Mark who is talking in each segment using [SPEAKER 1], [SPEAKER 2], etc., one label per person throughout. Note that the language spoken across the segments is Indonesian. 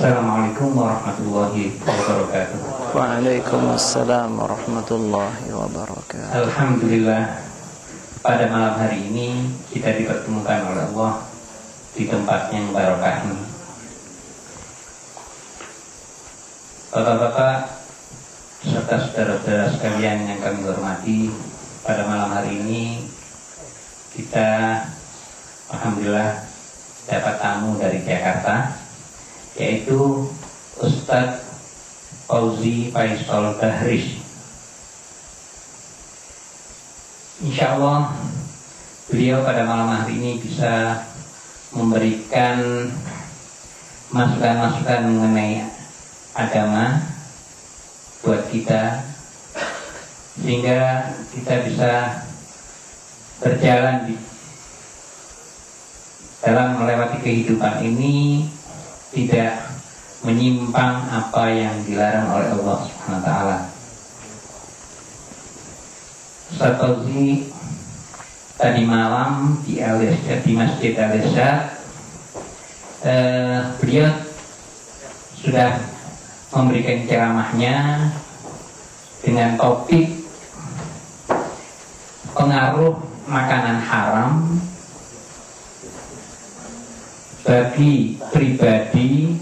[SPEAKER 1] Assalamualaikum warahmatullahi wabarakatuh.
[SPEAKER 2] Waalaikumsalam warahmatullahi wabarakatuh.
[SPEAKER 1] Alhamdulillah, pada malam hari ini kita dipertemukan oleh Allah di tempat yang barokah ini. Bapak-bapak serta saudara-saudara sekalian yang kami hormati, pada malam hari ini kita alhamdulillah dapat tamu dari Jakarta, yaitu Ustadz Fauzi Faisal Bahrish. Insya Allah beliau pada malam hari ini bisa memberikan masukan-masukan mengenai agama buat kita, sehingga kita bisa berjalan dalam melewati kehidupan ini tidak menyimpang apa yang dilarang oleh Allah Subhanahu wa taala. Ustaz Fauzi tadi malam di Masjid Al-Irsyad, beliau sudah memberikan ceramahnya dengan topik pengaruh makanan haram bagi pribadi,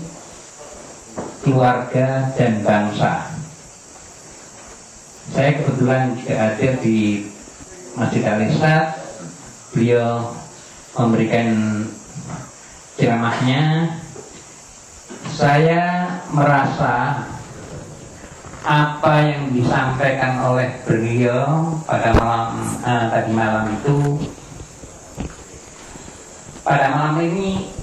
[SPEAKER 1] keluarga, dan bangsa. Saya kebetulan juga hadir di Masjid Al-Irsyad. Beliau memberikan ceramahnya. Saya merasa apa yang disampaikan oleh beliau pada tadi malam itu, pada malam ini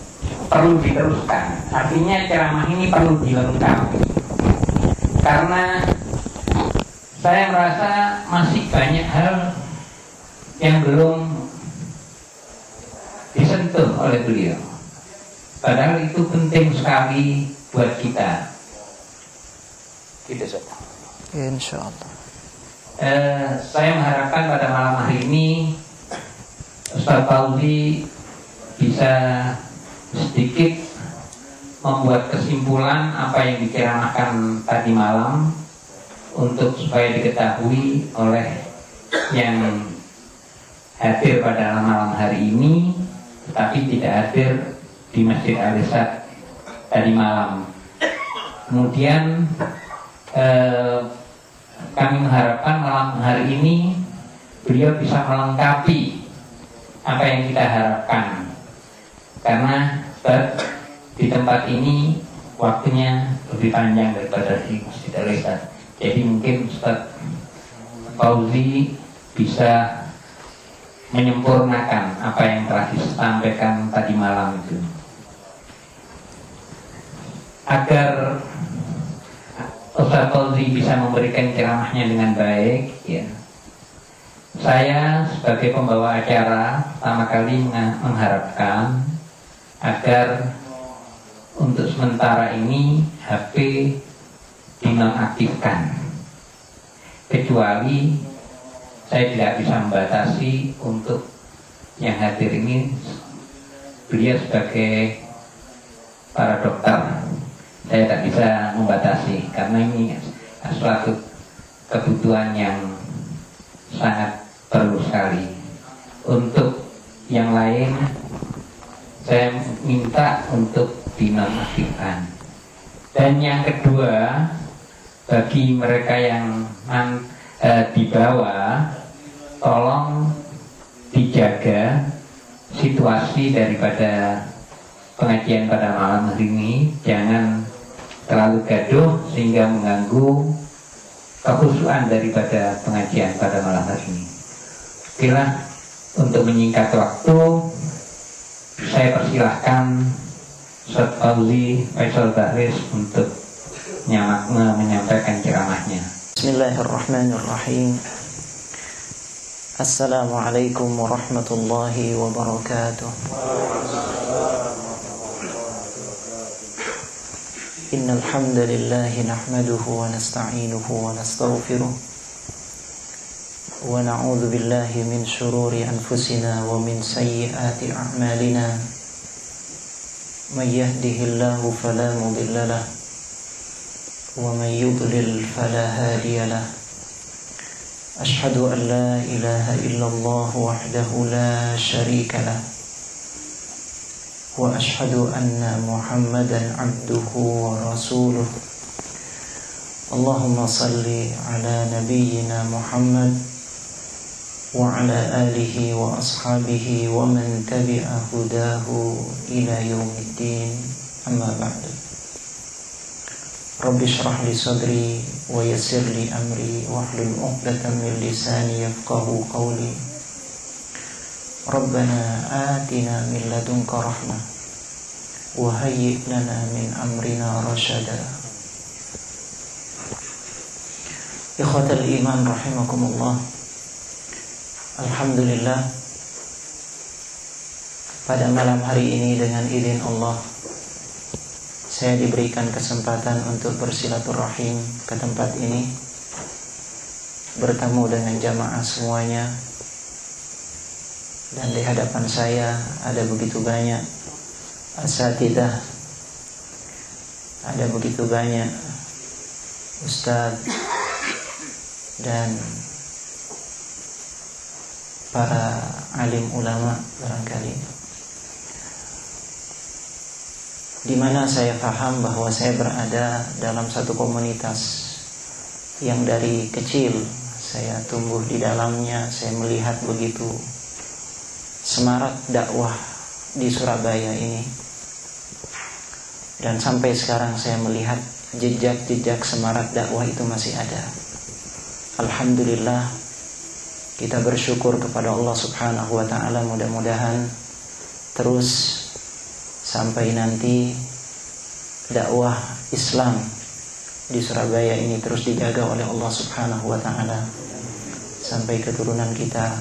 [SPEAKER 1] perlu diteruskan. Artinya ceramah ini perlu dilengkapi, karena saya merasa masih banyak hal yang belum disentuh oleh beliau, padahal itu penting sekali buat kita. Gitu saja.
[SPEAKER 2] Insya Allah.
[SPEAKER 1] Saya mengharapkan pada malam hari ini Ustaz Fauzi bisa sedikit membuat kesimpulan apa yang diceramahkan tadi malam, untuk supaya diketahui oleh yang hadir pada malam hari ini tetapi tidak hadir di Masjid Al-Irsyad tadi malam. Kemudian kami mengharapkan malam hari ini beliau bisa melengkapi apa yang kita harapkan, karena di tempat ini waktunya lebih panjang daripada di Masjid Al-Irsyad. Jadi mungkin Ustaz Fauzi bisa menyempurnakan apa yang telah disampaikan tadi malam itu, agar Ustaz Fauzi bisa memberikan ceramahnya dengan baik. Ya, saya sebagai pembawa acara pertama kali mengharapkan agar untuk sementara ini HP dinonaktifkan, kecuali saya tidak bisa membatasi untuk yang hadir ini. Beliau sebagai para dokter, saya tak bisa membatasi, karena ini suatu kebutuhan yang sangat perlu sekali. Untuk yang lain saya minta untuk dinonaktifkan. Dan yang kedua, bagi mereka yang di bawah, tolong dijaga situasi daripada pengajian pada malam hari ini, jangan terlalu gaduh sehingga mengganggu kekhusyuan daripada pengajian pada malam hari ini. Okelah, untuk menyingkat waktu, saya persilahkan Ustaz Fauzi Faisal Bahrish untuk menyampaikan ceramahnya.
[SPEAKER 2] Bismillahirrahmanirrahim. Assalamualaikum warahmatullahi wabarakatuh. Innal hamdalillah nahmaduhu wa nasta'inuhu wa nastaghfiruh wa na'udzu billahi min shururi anfusina wa min sayyiati a'malina. من يهده الله فلا مضل له ومن يضلل فلا هادي له أشهد أن لا إله إلا الله وحده لا شريك له وأشهد أن محمدا عبده ورسوله اللهم صل على نبينا محمد وعلى آله وأصحابه ومن تبع هداه إلى يوم الدين أما بعد رب اشرح لي صدري ويسر لي أمري واحلل عقدة من لساني يفقهوا قولي ربنا آتنا من لدنك رحمة وهيئ لنا من أمرنا رشدا إخوة الإيمان رحمكم الله. Alhamdulillah, pada malam hari ini dengan izin Allah saya diberikan kesempatan untuk bersilaturahim ke tempat ini, bertemu dengan jamaah semuanya. Dan di hadapan saya ada begitu banyak asatidzah, ada begitu banyak ustaz dan para alim ulama barangkali, di mana saya paham bahwa saya berada dalam satu komunitas yang dari kecil saya tumbuh di dalamnya. Saya melihat begitu semarak dakwah di Surabaya ini, dan sampai sekarang saya melihat jejak-jejak semarak dakwah itu masih ada. Alhamdulillah, kita bersyukur kepada Allah Subhanahu wa ta'ala. Mudah-mudahan terus sampai nanti dakwah Islam di Surabaya ini terus dijaga oleh Allah Subhanahu wa ta'ala, sampai keturunan kita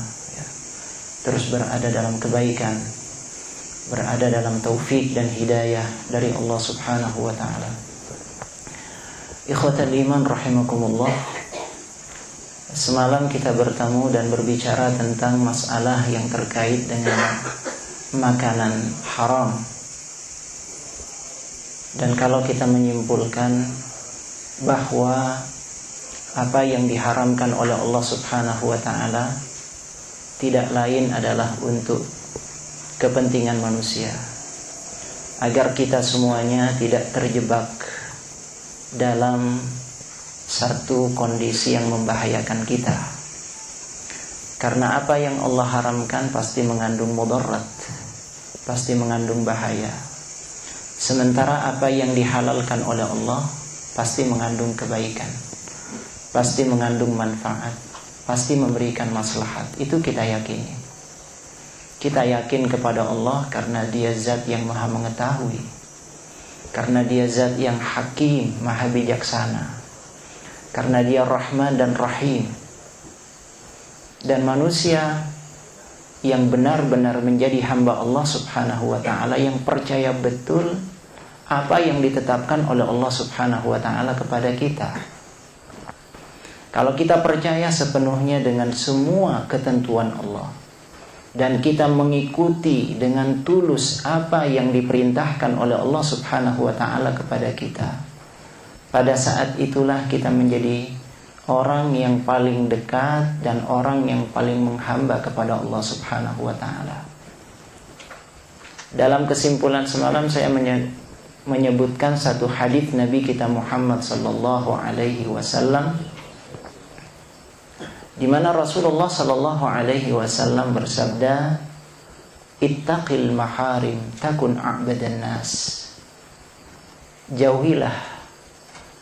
[SPEAKER 2] terus berada dalam kebaikan, berada dalam taufik dan hidayah dari Allah Subhanahu wa ta'ala. Ikhwatal iman rahimakumullah. Semalam kita bertemu dan berbicara tentang masalah yang terkait dengan makanan haram. Dan kalau kita menyimpulkan bahwa apa yang diharamkan oleh Allah Subhanahu wa ta'ala tidak lain adalah untuk kepentingan manusia, agar kita semuanya tidak terjebak dalam satu kondisi yang membahayakan kita. Karena apa yang Allah haramkan pasti mengandung mudarat, pasti mengandung bahaya. Sementara apa yang dihalalkan oleh Allah pasti mengandung kebaikan, pasti mengandung manfaat, pasti memberikan maslahat. Itu kita yakini. Kita yakin kepada Allah karena Dia zat yang maha mengetahui, karena Dia zat yang hakim, maha bijaksana, karena Dia Rahman dan Rahim. Dan manusia yang benar-benar menjadi hamba Allah Subhanahu wa ta'ala, yang percaya betul apa yang ditetapkan oleh Allah Subhanahu wa ta'ala kepada kita. Kalau kita percaya sepenuhnya dengan semua ketentuan Allah, dan kita mengikuti dengan tulus apa yang diperintahkan oleh Allah Subhanahu wa ta'ala kepada kita, pada saat itulah kita menjadi orang yang paling dekat dan orang yang paling menghamba kepada Allah Subhanahu wa ta'ala. Dalam kesimpulan semalam saya menyebutkan satu hadis Nabi kita Muhammad sallallahu alaihi wasallam, di mana Rasulullah sallallahu alaihi wasallam bersabda, "Ittaqil maharim takun a'badan nas." Jauhilah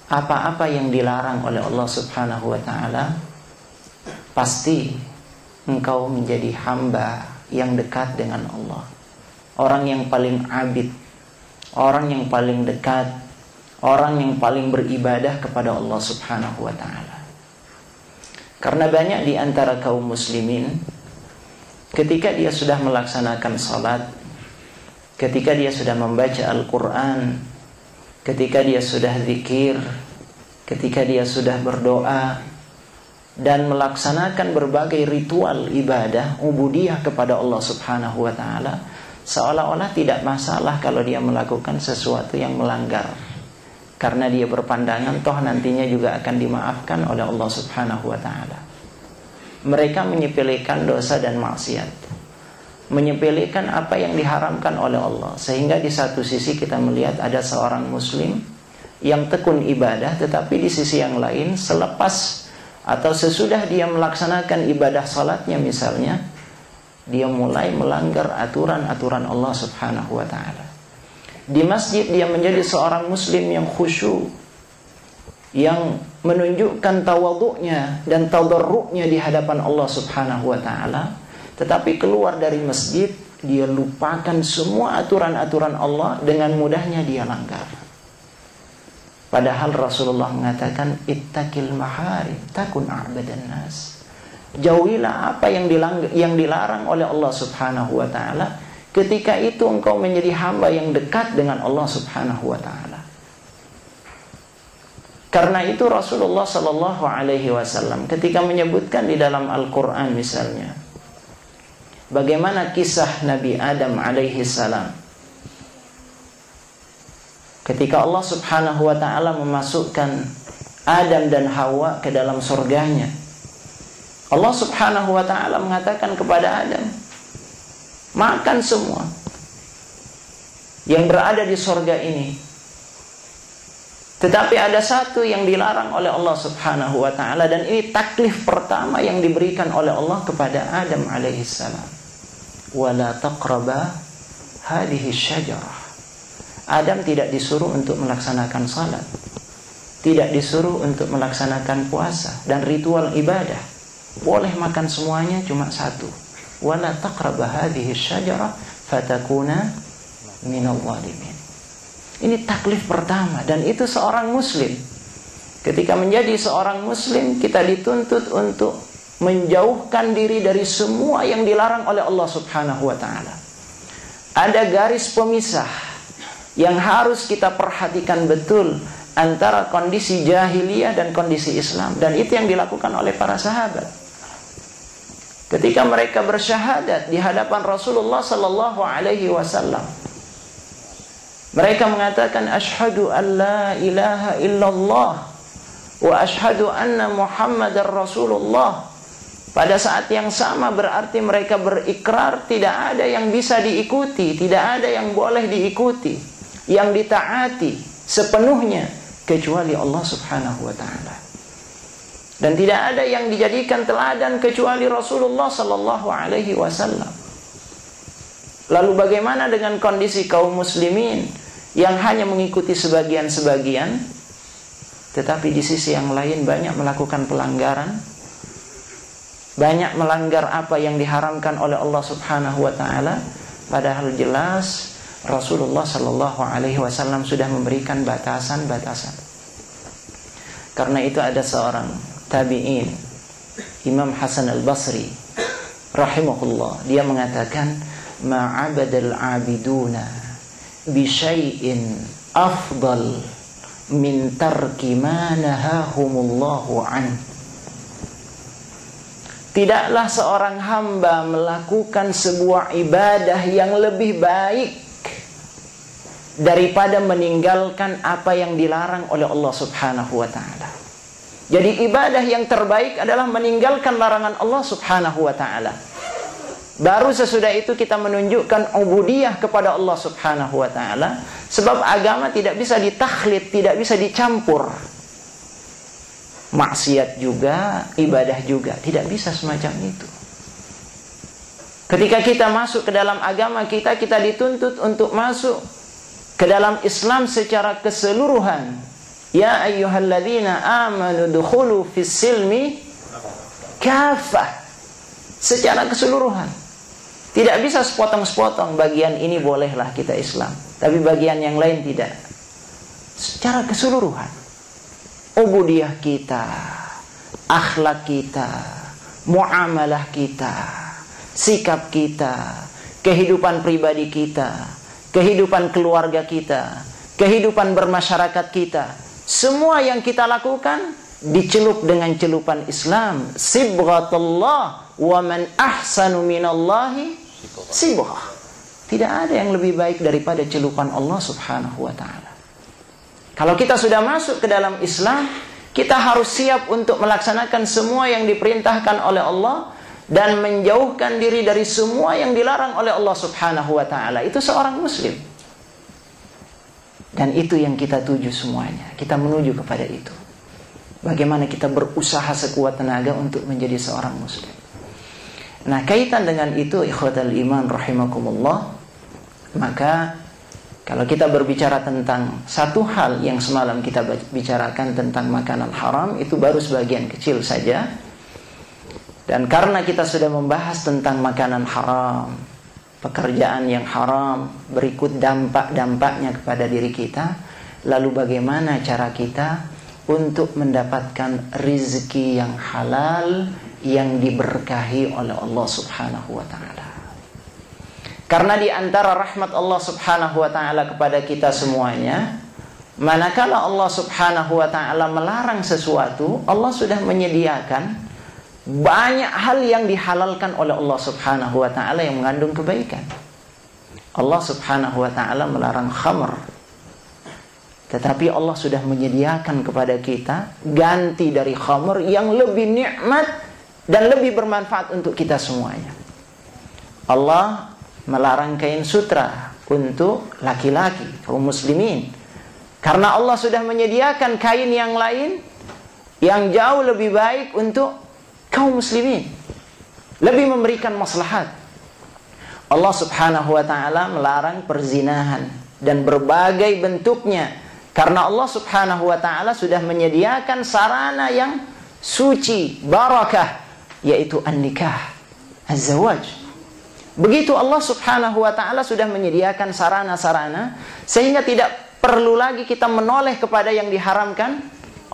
[SPEAKER 2] apa-apa yang dilarang oleh Allah Subhanahu wa ta'ala, pasti engkau menjadi hamba yang dekat dengan Allah, orang yang paling abid, orang yang paling dekat, orang yang paling beribadah kepada Allah Subhanahu wa ta'ala. Karena banyak di antara kaum muslimin, ketika dia sudah melaksanakan salat, ketika dia sudah membaca Al-Quran, ketika dia sudah zikir, ketika dia sudah berdoa dan melaksanakan berbagai ritual ibadah ubudiyah kepada Allah Subhanahu wa ta'ala, seolah-olah tidak masalah kalau dia melakukan sesuatu yang melanggar, karena dia berpandangan toh nantinya juga akan dimaafkan oleh Allah Subhanahu wa ta'ala. Mereka menyepelekan dosa dan maksiat, menyepelekan apa yang diharamkan oleh Allah. Sehingga di satu sisi kita melihat ada seorang muslim yang tekun ibadah, tetapi di sisi yang lain selepas atau sesudah dia melaksanakan ibadah salatnya misalnya, dia mulai melanggar aturan-aturan Allah Subhanahu wa ta'ala. Di masjid dia menjadi seorang muslim yang khusyuk, yang menunjukkan tawadhu'nya dan tadarru'nya di hadapan Allah Subhanahu wa ta'ala. Tetapi keluar dari masjid, dia lupakan semua aturan-aturan Allah, dengan mudahnya dia langgar. Padahal Rasulullah mengatakan, ittaqil maharim takun a'badan nas. Jauhilah apa yang dilarang oleh Allah Subhanahu wa ta'ala. Ketika itu engkau menjadi hamba yang dekat dengan Allah Subhanahu wa ta'ala. Karena itu Rasulullah sallallahu alaihi wasallam ketika menyebutkan di dalam Al-Quran misalnya, bagaimana kisah Nabi Adam alaihi salam, ketika Allah Subhanahu wa ta'ala memasukkan Adam dan Hawa ke dalam surganya, Allah Subhanahu wa ta'ala mengatakan kepada Adam, makan semua yang berada di surga ini. Tetapi ada satu yang dilarang oleh Allah Subhanahu wa ta'ala, dan ini taklif pertama yang diberikan oleh Allah kepada Adam alaihi salam. Wala taqraba hadhihi syajarah. Adam tidak disuruh untuk melaksanakan salat, tidak disuruh untuk melaksanakan puasa dan ritual ibadah. Boleh makan semuanya, cuma satu. Wala taqraba hadhihi syajarah fatakuna minal zalimin. Ini taklif pertama, dan itu seorang muslim. Ketika menjadi seorang muslim, kita dituntut untuk menjauhkan diri dari semua yang dilarang oleh Allah Subhanahu wa ta'ala. Ada garis pemisah yang harus kita perhatikan betul antara kondisi jahiliyah dan kondisi Islam, dan itu yang dilakukan oleh para sahabat. Ketika mereka bersyahadat di hadapan Rasulullah sallallahu alaihi wasallam, mereka mengatakan asyhadu an la ilaha illallah wa asyhadu anna Muhammadar Rasulullah. Pada saat yang sama berarti mereka berikrar tidak ada yang bisa diikuti, tidak ada yang boleh diikuti, yang ditaati sepenuhnya kecuali Allah Subhanahu wa ta'ala. Dan tidak ada yang dijadikan teladan kecuali Rasulullah sallallahu alaihi wasallam. Lalu bagaimana dengan kondisi kaum muslimin yang hanya mengikuti sebagian-sebagian, tetapi di sisi yang lain banyak melakukan pelanggaran, banyak melanggar apa yang diharamkan oleh Allah Subhanahu wa ta'ala, padahal jelas Rasulullah sallallahu alaihi wasallam sudah memberikan batasan-batasan. Karena itu ada seorang tabi'in, Imam Hasan al-Basri rahimahullah, dia mengatakan ma'abadal abiduna bisyai'in afdal min tarki ma nahahumullahu an. Tidaklah seorang hamba melakukan sebuah ibadah yang lebih baik daripada meninggalkan apa yang dilarang oleh Allah Subhanahu wa ta'ala. Jadi ibadah yang terbaik adalah meninggalkan larangan Allah Subhanahu wa ta'ala. Baru sesudah itu kita menunjukkan ubudiyah kepada Allah Subhanahu wa ta'ala. Sebab agama tidak bisa ditakhlid, tidak bisa dicampur. Maksiat juga, ibadah juga, tidak bisa semacam itu. Ketika kita masuk ke dalam agama kita, kita dituntut untuk masuk ke dalam Islam secara keseluruhan. Ya ayyuhalladzina amanu dukhulu fis silmi kafah. Secara keseluruhan. Tidak bisa sepotong-sepotong, bagian ini bolehlah kita Islam, tapi bagian yang lain tidak. Secara keseluruhan. Ubudiyah kita, akhlak kita, muamalah kita, sikap kita, kehidupan pribadi kita, kehidupan keluarga kita, kehidupan bermasyarakat kita, semua yang kita lakukan dicelup dengan celupan Islam. Sibghatullah wa man ahsanu minallahi sibghah. Tidak ada yang lebih baik daripada celupan Allah subhanahu wa ta'ala. Kalau kita sudah masuk ke dalam Islam, kita harus siap untuk melaksanakan semua yang diperintahkan oleh Allah dan menjauhkan diri dari semua yang dilarang oleh Allah subhanahu wa ta'ala. Itu seorang muslim. Dan itu yang kita tuju semuanya. Kita menuju kepada itu. Bagaimana kita berusaha sekuat tenaga untuk menjadi seorang muslim. Nah, kaitan dengan itu, ikhwatal iman rahimakumullah, maka kalau kita berbicara tentang satu hal yang semalam kita bicarakan tentang makanan haram, itu baru sebagian kecil saja. Dan karena kita sudah membahas tentang makanan haram, pekerjaan yang haram, berikut dampak-dampaknya kepada diri kita, lalu bagaimana cara kita untuk mendapatkan rizki yang halal, yang diberkahi oleh Allah subhanahu wa ta'ala. Karena di antara rahmat Allah subhanahu wa ta'ala kepada kita semuanya, manakala Allah subhanahu wa ta'ala melarang sesuatu, Allah sudah menyediakan banyak hal yang dihalalkan oleh Allah subhanahu wa ta'ala yang mengandung kebaikan. Allah subhanahu wa ta'ala melarang khamr, tetapi Allah sudah menyediakan kepada kita ganti dari khamr yang lebih nikmat dan lebih bermanfaat untuk kita semuanya. Allah melarang kain sutra untuk laki-laki, kaum muslimin, karena Allah sudah menyediakan kain yang lain yang jauh lebih baik untuk kaum muslimin, lebih memberikan maslahat. Allah subhanahu wa ta'ala melarang perzinahan dan berbagai bentuknya, karena Allah subhanahu wa ta'ala sudah menyediakan sarana yang suci, barakah, yaitu an-nikah, az-zawaj. Begitu Allah subhanahu wa ta'ala sudah menyediakan sarana-sarana, sehingga tidak perlu lagi kita menoleh kepada yang diharamkan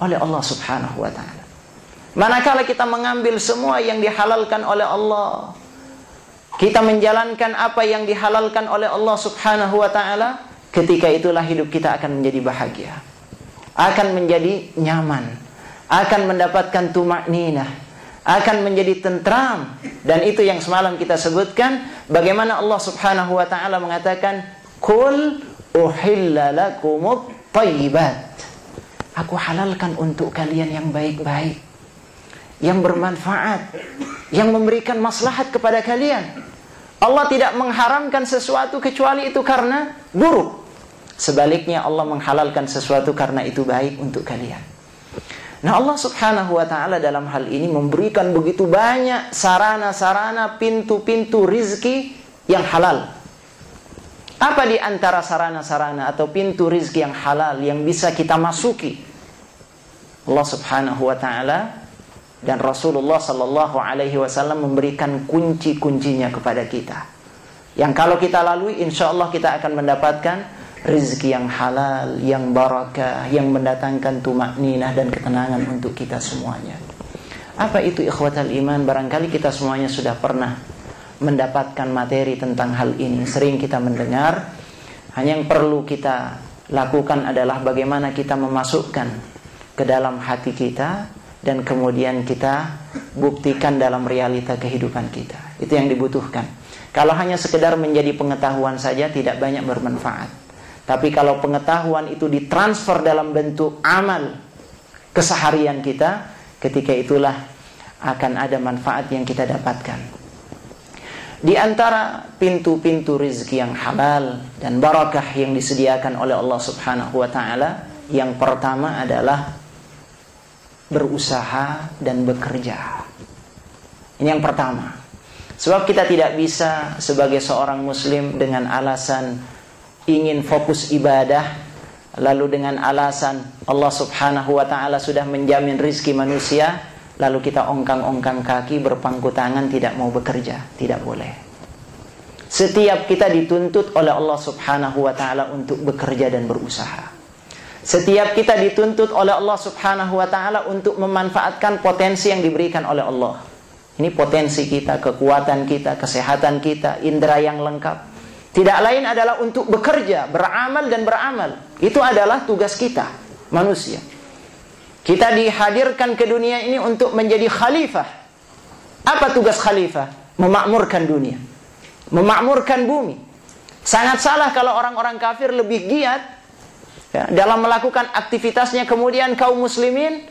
[SPEAKER 2] oleh Allah subhanahu wa ta'ala. Manakala kita mengambil semua yang dihalalkan oleh Allah, kita menjalankan apa yang dihalalkan oleh Allah subhanahu wa ta'ala, ketika itulah hidup kita akan menjadi bahagia, akan menjadi nyaman, akan mendapatkan tumakninah, akan menjadi tentram. Dan itu yang semalam kita sebutkan, bagaimana Allah subhanahu wa ta'ala mengatakan, Qul uhilla lakumut thayyibat. Aku halalkan untuk kalian yang baik-baik, yang bermanfaat, yang memberikan maslahat kepada kalian. Allah tidak mengharamkan sesuatu kecuali itu karena buruk. Sebaliknya Allah menghalalkan sesuatu karena itu baik untuk kalian. Nah, Allah subhanahu wa ta'ala dalam hal ini memberikan begitu banyak sarana-sarana, pintu-pintu rizki yang halal. Apa di antara sarana-sarana atau pintu rizki yang halal yang bisa kita masuki? Allah subhanahu wa ta'ala dan Rasulullah sallallahu alaihi wasallam memberikan kunci-kuncinya kepada kita, yang kalau kita lalui, insya Allah kita akan mendapatkan rizki yang halal, yang barakah, yang mendatangkan tumakninah dan ketenangan untuk kita semuanya. Apa itu ikhwatal iman? Barangkali kita semuanya sudah pernah mendapatkan materi tentang hal ini, sering kita mendengar. Hanya yang perlu kita lakukan adalah bagaimana kita memasukkan ke dalam hati kita, dan kemudian kita buktikan dalam realita kehidupan kita. Itu yang dibutuhkan. Kalau hanya sekedar menjadi pengetahuan saja, tidak banyak bermanfaat. Tapi kalau pengetahuan itu ditransfer dalam bentuk amal keseharian kita, ketika itulah akan ada manfaat yang kita dapatkan. Di antara pintu-pintu rizki yang halal dan barakah yang disediakan oleh Allah subhanahu wa ta'ala, yang pertama adalah berusaha dan bekerja. Ini yang pertama. Sebab kita tidak bisa sebagai seorang muslim dengan alasan ingin fokus ibadah, lalu dengan alasan Allah subhanahu wa ta'ala sudah menjamin rizki manusia, lalu kita ongkang-ongkang kaki, berpangku tangan, tidak mau bekerja. Tidak boleh. Setiap kita dituntut oleh Allah subhanahu wa ta'ala untuk bekerja dan berusaha. Setiap kita dituntut oleh Allah subhanahu wa ta'ala untuk memanfaatkan potensi yang diberikan oleh Allah. Ini potensi kita, kekuatan kita, kesehatan kita, indera yang lengkap. Tidak lain adalah untuk bekerja, beramal dan beramal. Itu adalah tugas kita, manusia. Kita dihadirkan ke dunia ini untuk menjadi khalifah. Apa tugas khalifah? Memakmurkan dunia, memakmurkan bumi. Sangat salah kalau orang-orang kafir lebih giat ya, dalam melakukan aktivitasnya, kemudian kaum muslimin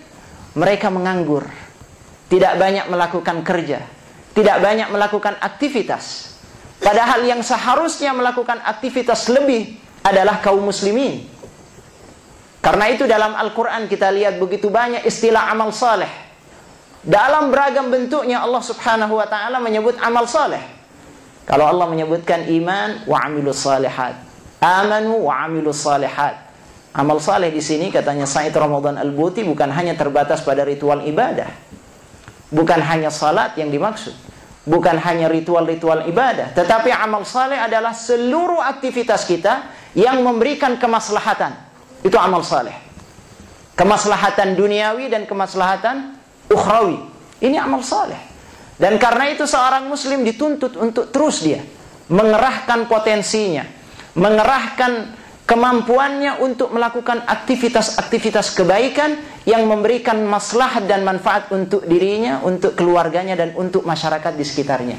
[SPEAKER 2] mereka menganggur, tidak banyak melakukan kerja, tidak banyak melakukan aktivitas. Padahal yang seharusnya melakukan aktivitas lebih adalah kaum muslimin. Karena itu dalam Al-Quran kita lihat begitu banyak istilah amal saleh. Dalam beragam bentuknya Allah subhanahu wa ta'ala menyebut amal saleh. Kalau Allah menyebutkan iman wa amilus salihat, amanu wa amilus salihat. Amal saleh di sini katanya Said Ramadan Al-Buti bukan hanya terbatas pada ritual ibadah, bukan hanya salat yang dimaksud, bukan hanya ritual-ritual ibadah, tetapi amal saleh adalah seluruh aktivitas kita yang memberikan kemaslahatan. Itu amal saleh. Kemaslahatan duniawi dan kemaslahatan ukhrawi. Ini amal saleh. Dan karena itu seorang muslim dituntut untuk terus dia mengerahkan potensinya, mengerahkan kemampuannya untuk melakukan aktivitas-aktivitas kebaikan yang memberikan maslahat dan manfaat untuk dirinya, untuk keluarganya, dan untuk masyarakat di sekitarnya.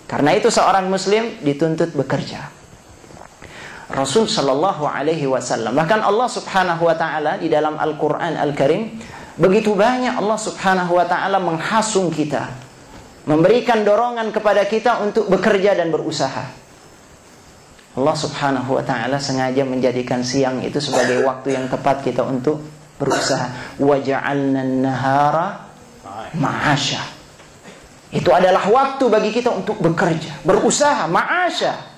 [SPEAKER 2] Karena itu seorang muslim dituntut bekerja. Rasul sallallahu alaihi wasallam, bahkan Allah subhanahu wa ta'ala di dalam Al-Quran Al-Karim, begitu banyak Allah subhanahu wa ta'ala menghasung kita, memberikan dorongan kepada kita untuk bekerja dan berusaha. Allah subhanahu wa ta'ala sengaja menjadikan siang itu sebagai waktu yang tepat kita untuk berusaha. Wa ja'alna an-nahara ma'asha. Itu adalah waktu bagi kita untuk bekerja, berusaha, ma'asha.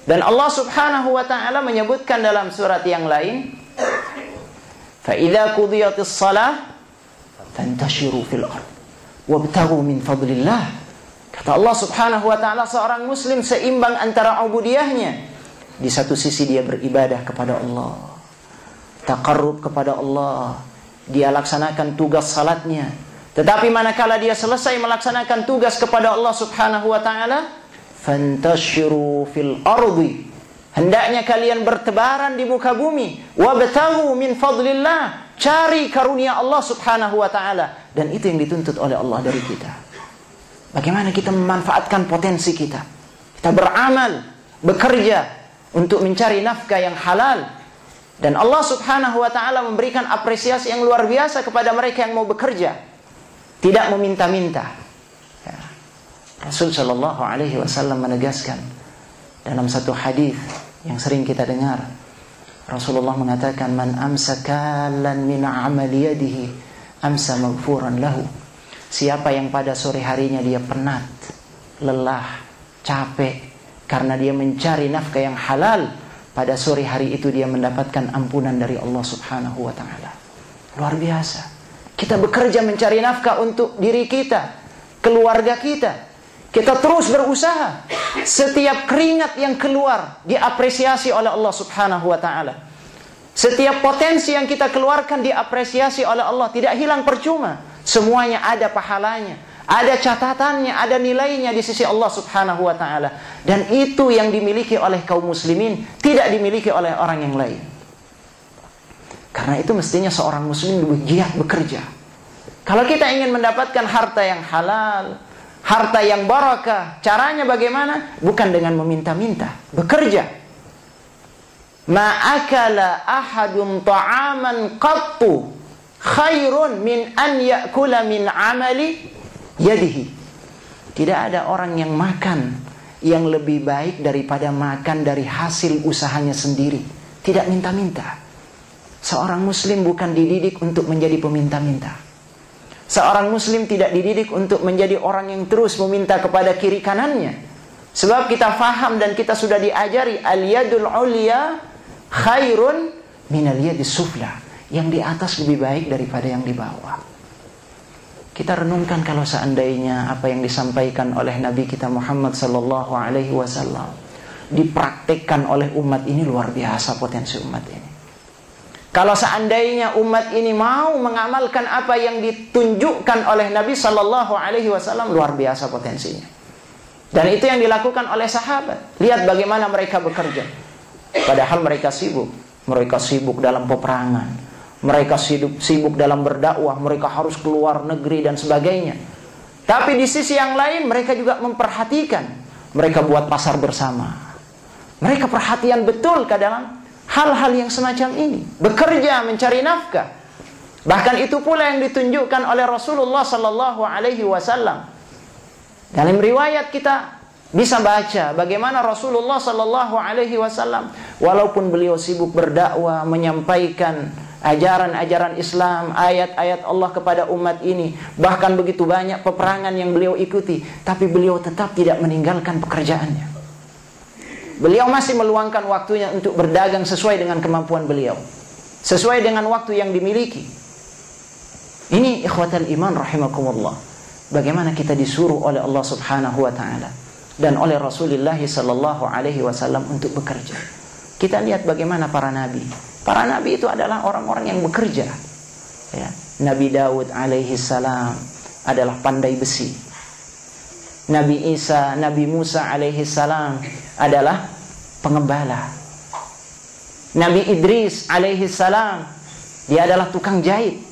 [SPEAKER 2] Dan Allah subhanahu wa ta'ala menyebutkan dalam surat yang lain, فَإِذَا قُضِيَتِ الصَّلَاةِ فَانْتَشِرُوا فِي الْأَرْضِ وَابْتَغُوا مِنْ فَضْلِ اللَّهِ. Kata Allah subhanahu wa ta'ala, seorang muslim seimbang antara ubudiyahnya. Di satu sisi dia beribadah kepada Allah, taqarrub kepada Allah, dia laksanakan tugas salatnya. Tetapi manakala dia selesai melaksanakan tugas kepada Allah subhanahu wa ta'ala, fantashiru fil ardi, hendaknya kalian bertebaran di muka bumi, wabtaghu min fadlillah, cari karunia Allah subhanahu wa ta'ala. Dan itu yang dituntut oleh Allah dari kita. Bagaimana kita memanfaatkan potensi kita, kita beramal, bekerja untuk mencari nafkah yang halal. Dan Allah subhanahu wa ta'ala memberikan apresiasi yang luar biasa kepada mereka yang mau bekerja, tidak meminta-minta. Rasul sallallahu alaihi wasallam menegaskan dalam satu hadis yang sering kita dengar, Rasulullah mengatakan, man amsakalan min amali yadihi amsa maghfuran lahu. Siapa yang pada sore harinya dia penat, lelah, capek karena dia mencari nafkah yang halal, pada sore hari itu dia mendapatkan ampunan dari Allah subhanahu wa ta'ala. Luar biasa. Kita bekerja mencari nafkah untuk diri kita, keluarga kita. Kita terus berusaha. Setiap keringat yang keluar diapresiasi oleh Allah subhanahu wa ta'ala. Setiap potensi yang kita keluarkan diapresiasi oleh Allah. Tidak hilang percuma. Semuanya ada pahalanya, ada catatannya, ada nilainya di sisi Allah subhanahu wa ta'ala. Dan itu yang dimiliki oleh kaum muslimin, tidak dimiliki oleh orang yang lain. Karena itu mestinya seorang muslim lebih giat bekerja. Kalau kita ingin mendapatkan harta yang halal, harta yang barakah, caranya bagaimana? Bukan dengan meminta-minta, bekerja. Ma'akala ahadun ta'aman qattu khairun min an ya'kula min amali yadihi. Tidak ada orang yang makan yang lebih baik daripada makan dari hasil usahanya sendiri. Tidak minta-minta. Seorang muslim bukan dididik untuk menjadi peminta-minta. Seorang muslim tidak dididik untuk menjadi orang yang terus meminta kepada kiri kanannya. Sebab kita faham dan kita sudah diajari, al-yadul ulya khairun minal yadis sufla. Yang di atas lebih baik daripada yang di bawah. Kita renungkan kalau seandainya apa yang disampaikan oleh Nabi kita Muhammad sallallahu alaihi wasallam dipraktikkan oleh umat ini, luar biasa potensi umat ini. Kalau seandainya umat ini mau mengamalkan apa yang ditunjukkan oleh Nabi sallallahu alaihi wasallam, luar biasa potensinya. Dan itu yang dilakukan oleh sahabat. Lihat bagaimana mereka bekerja. Padahal mereka sibuk. Mereka sibuk dalam peperangan. Mereka sibuk dalam berdakwah. Mereka harus keluar negeri dan sebagainya. Tapi di sisi yang lain mereka juga memperhatikan. Mereka buat pasar bersama. Mereka perhatian betul ke dalam hal-hal yang semacam ini. Bekerja mencari nafkah. Bahkan itu pula yang ditunjukkan oleh Rasulullah sallallahu alaihi wasallam. Dalam riwayat kita bisa baca bagaimana Rasulullah sallallahu alaihi wasallam walaupun beliau sibuk berdakwah, menyampaikan ajaran-ajaran Islam, ayat-ayat Allah kepada umat ini, bahkan begitu banyak peperangan yang beliau ikuti, tapi beliau tetap tidak meninggalkan pekerjaannya. Beliau masih meluangkan waktunya untuk berdagang sesuai dengan kemampuan beliau, sesuai dengan waktu yang dimiliki. Ini ikhwatal iman rahimakumullah, bagaimana kita disuruh oleh Allah subhanahu wa ta'ala dan oleh Rasulullah sallallahu alaihi wasallam untuk bekerja. Kita lihat bagaimana para nabi. Para nabi itu adalah orang-orang yang bekerja. Ya. Nabi Daud alaihi salam adalah pandai besi. Nabi Isa, Nabi Musa alaihi salam adalah pengembala. Nabi Idris alaihi salam, dia adalah tukang jahit.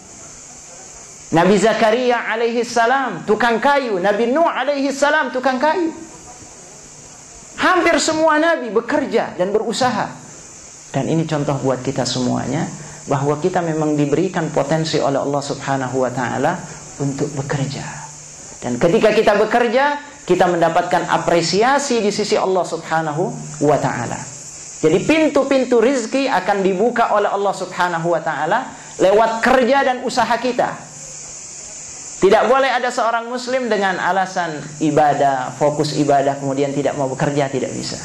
[SPEAKER 2] Nabi Zakaria alaihi salam tukang kayu. Nabi Nuh alaihi salam tukang kayu. Hampir semua nabi bekerja dan berusaha. Dan ini contoh buat kita semuanya, bahwa kita memang diberikan potensi oleh Allah subhanahu wa ta'ala untuk bekerja. Dan ketika kita bekerja, kita mendapatkan apresiasi di sisi Allah subhanahu wa ta'ala. Jadi pintu-pintu rizki akan dibuka oleh Allah subhanahu wa ta'ala lewat kerja dan usaha kita. Tidak boleh ada seorang muslim dengan alasan ibadah, fokus ibadah, kemudian tidak mau bekerja, tidak bisa.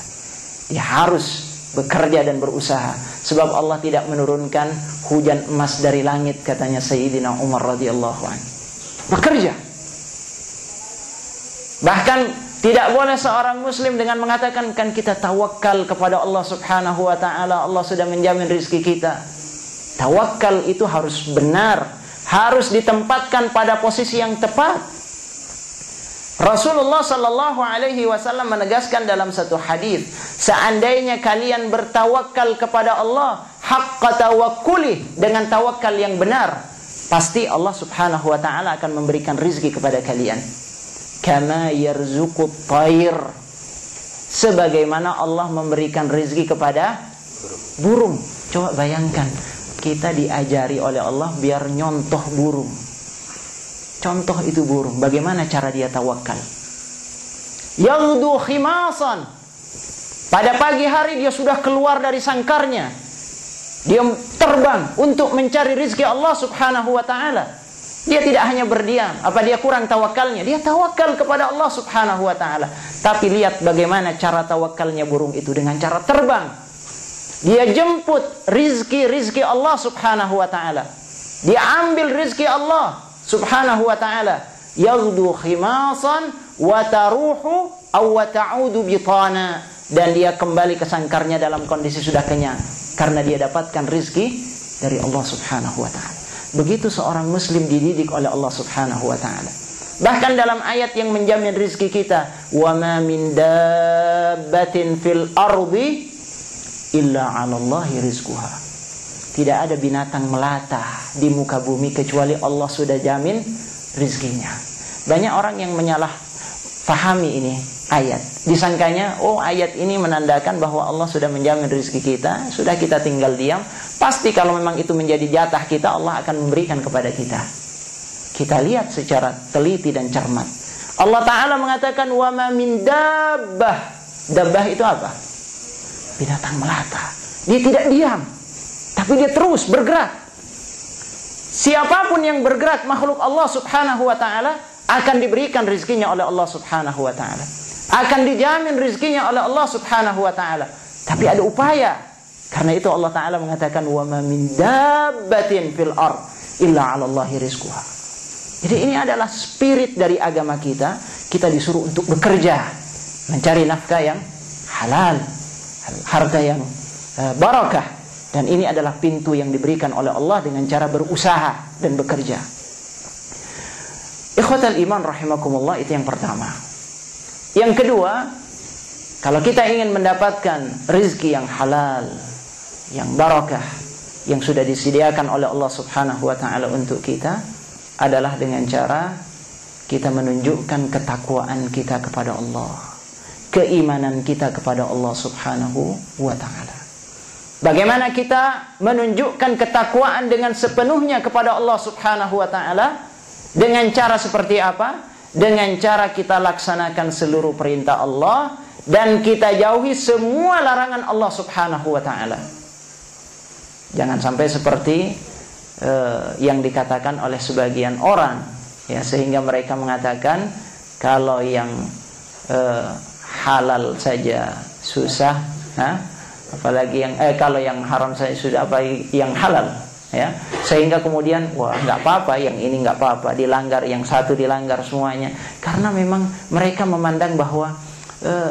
[SPEAKER 2] Dia harus bekerja dan berusaha. Sebab Allah tidak menurunkan hujan emas dari langit, katanya Sayyidina Umar radhiyallahu anhu. Bekerja. Bahkan tidak boleh seorang muslim dengan mengatakan, kan kita tawakal kepada Allah subhanahu wa ta'ala, Allah sudah menjamin rezeki kita. Tawakal itu harus benar, harus ditempatkan pada posisi yang tepat. Rasulullah sallallahu alaihi wasallam menegaskan dalam satu hadis, seandainya kalian bertawakal kepada Allah haqqa tawakkuli, dengan tawakal yang benar, pasti Allah subhanahu wa ta'ala akan memberikan rizki kepada kalian. Kama yarzuqut thair, sebagaimana Allah memberikan rizki kepada burung. Coba bayangkan, kita diajari oleh Allah biar nyontoh burung. Contoh itu burung. Bagaimana cara dia tawakal? Yaghdu khimasan, pada pagi hari dia sudah keluar dari sangkarnya. Dia terbang untuk mencari rizki Allah subhanahu wa ta'ala. Dia tidak hanya berdiam. Apa dia kurang tawakalnya? Dia tawakal kepada Allah subhanahu wa ta'ala. Tapi lihat bagaimana cara tawakalnya burung itu, dengan cara terbang. Dia jemput rizki Allah subhanahu wa ta'ala. Dia ambil rizki Allah subhanahu wa ta'ala. Yaghdu khimasan wa taruhu aw wa ta'udu bitana. Dan dia kembali ke sangkarnya dalam kondisi sudah kenyang, karena dia dapatkan rizki dari Allah subhanahu wa ta'ala. Begitu seorang muslim dididik oleh Allah subhanahu wa ta'ala. Bahkan dalam ayat yang menjamin rizki kita, wa ma min dabbatin fil ardi illa 'alallahi rizquha. Tidak ada binatang melata di muka bumi kecuali Allah sudah jamin rizkinya. Banyak orang yang menyalah fahami ini ayat. Disangkanya, oh ayat ini menandakan bahwa Allah sudah menjamin rizki kita, sudah kita tinggal diam. Pasti kalau memang itu menjadi jatah kita, Allah akan memberikan kepada kita. Kita lihat secara teliti dan cermat. Allah Ta'ala mengatakan, wa ma min dabbah. Dabbah itu apa? Binatang melata. Dia tidak diam, tapi dia terus bergerak. Siapapun yang bergerak, makhluk Allah subhanahu wa ta'ala, akan diberikan rizkinya oleh Allah subhanahu wa ta'ala, akan dijamin rizkinya oleh Allah subhanahu wa ta'ala. Tapi ada upaya. Karena itu Allah Ta'ala mengatakan, wa ma min dabbatin fil ard illa 'alallahi rizquha. Jadi ini adalah spirit dari agama kita. Kita disuruh untuk bekerja, mencari nafkah yang halal, harta yang barakah. Dan ini adalah pintu yang diberikan oleh Allah dengan cara berusaha dan bekerja. Ikhwatal iman rahimakumullah, itu yang pertama. Yang kedua, kalau kita ingin mendapatkan rizki yang halal, yang barakah, yang sudah disediakan oleh Allah subhanahu wa ta'ala untuk kita, adalah dengan cara kita menunjukkan ketakwaan kita kepada Allah. keimanan kita kepada Allah Subhanahu wa ta'ala. Bagaimana kita menunjukkan ketakwaan dengan sepenuhnya kepada Allah Subhanahu wa ta'ala? Dengan cara seperti apa? Dengan cara kita laksanakan seluruh perintah Allah dan kita jauhi semua larangan Allah Subhanahu wa ta'ala. Jangan sampai seperti yang dikatakan oleh sebagian orang, ya, sehingga mereka mengatakan kalau yang halal saja susah, apalagi yang kalau yang haram saja sudah, apa yang halal, ya, sehingga kemudian wah nggak apa-apa, yang ini nggak apa-apa, dilanggar yang satu dilanggar semuanya, karena memang mereka memandang bahwa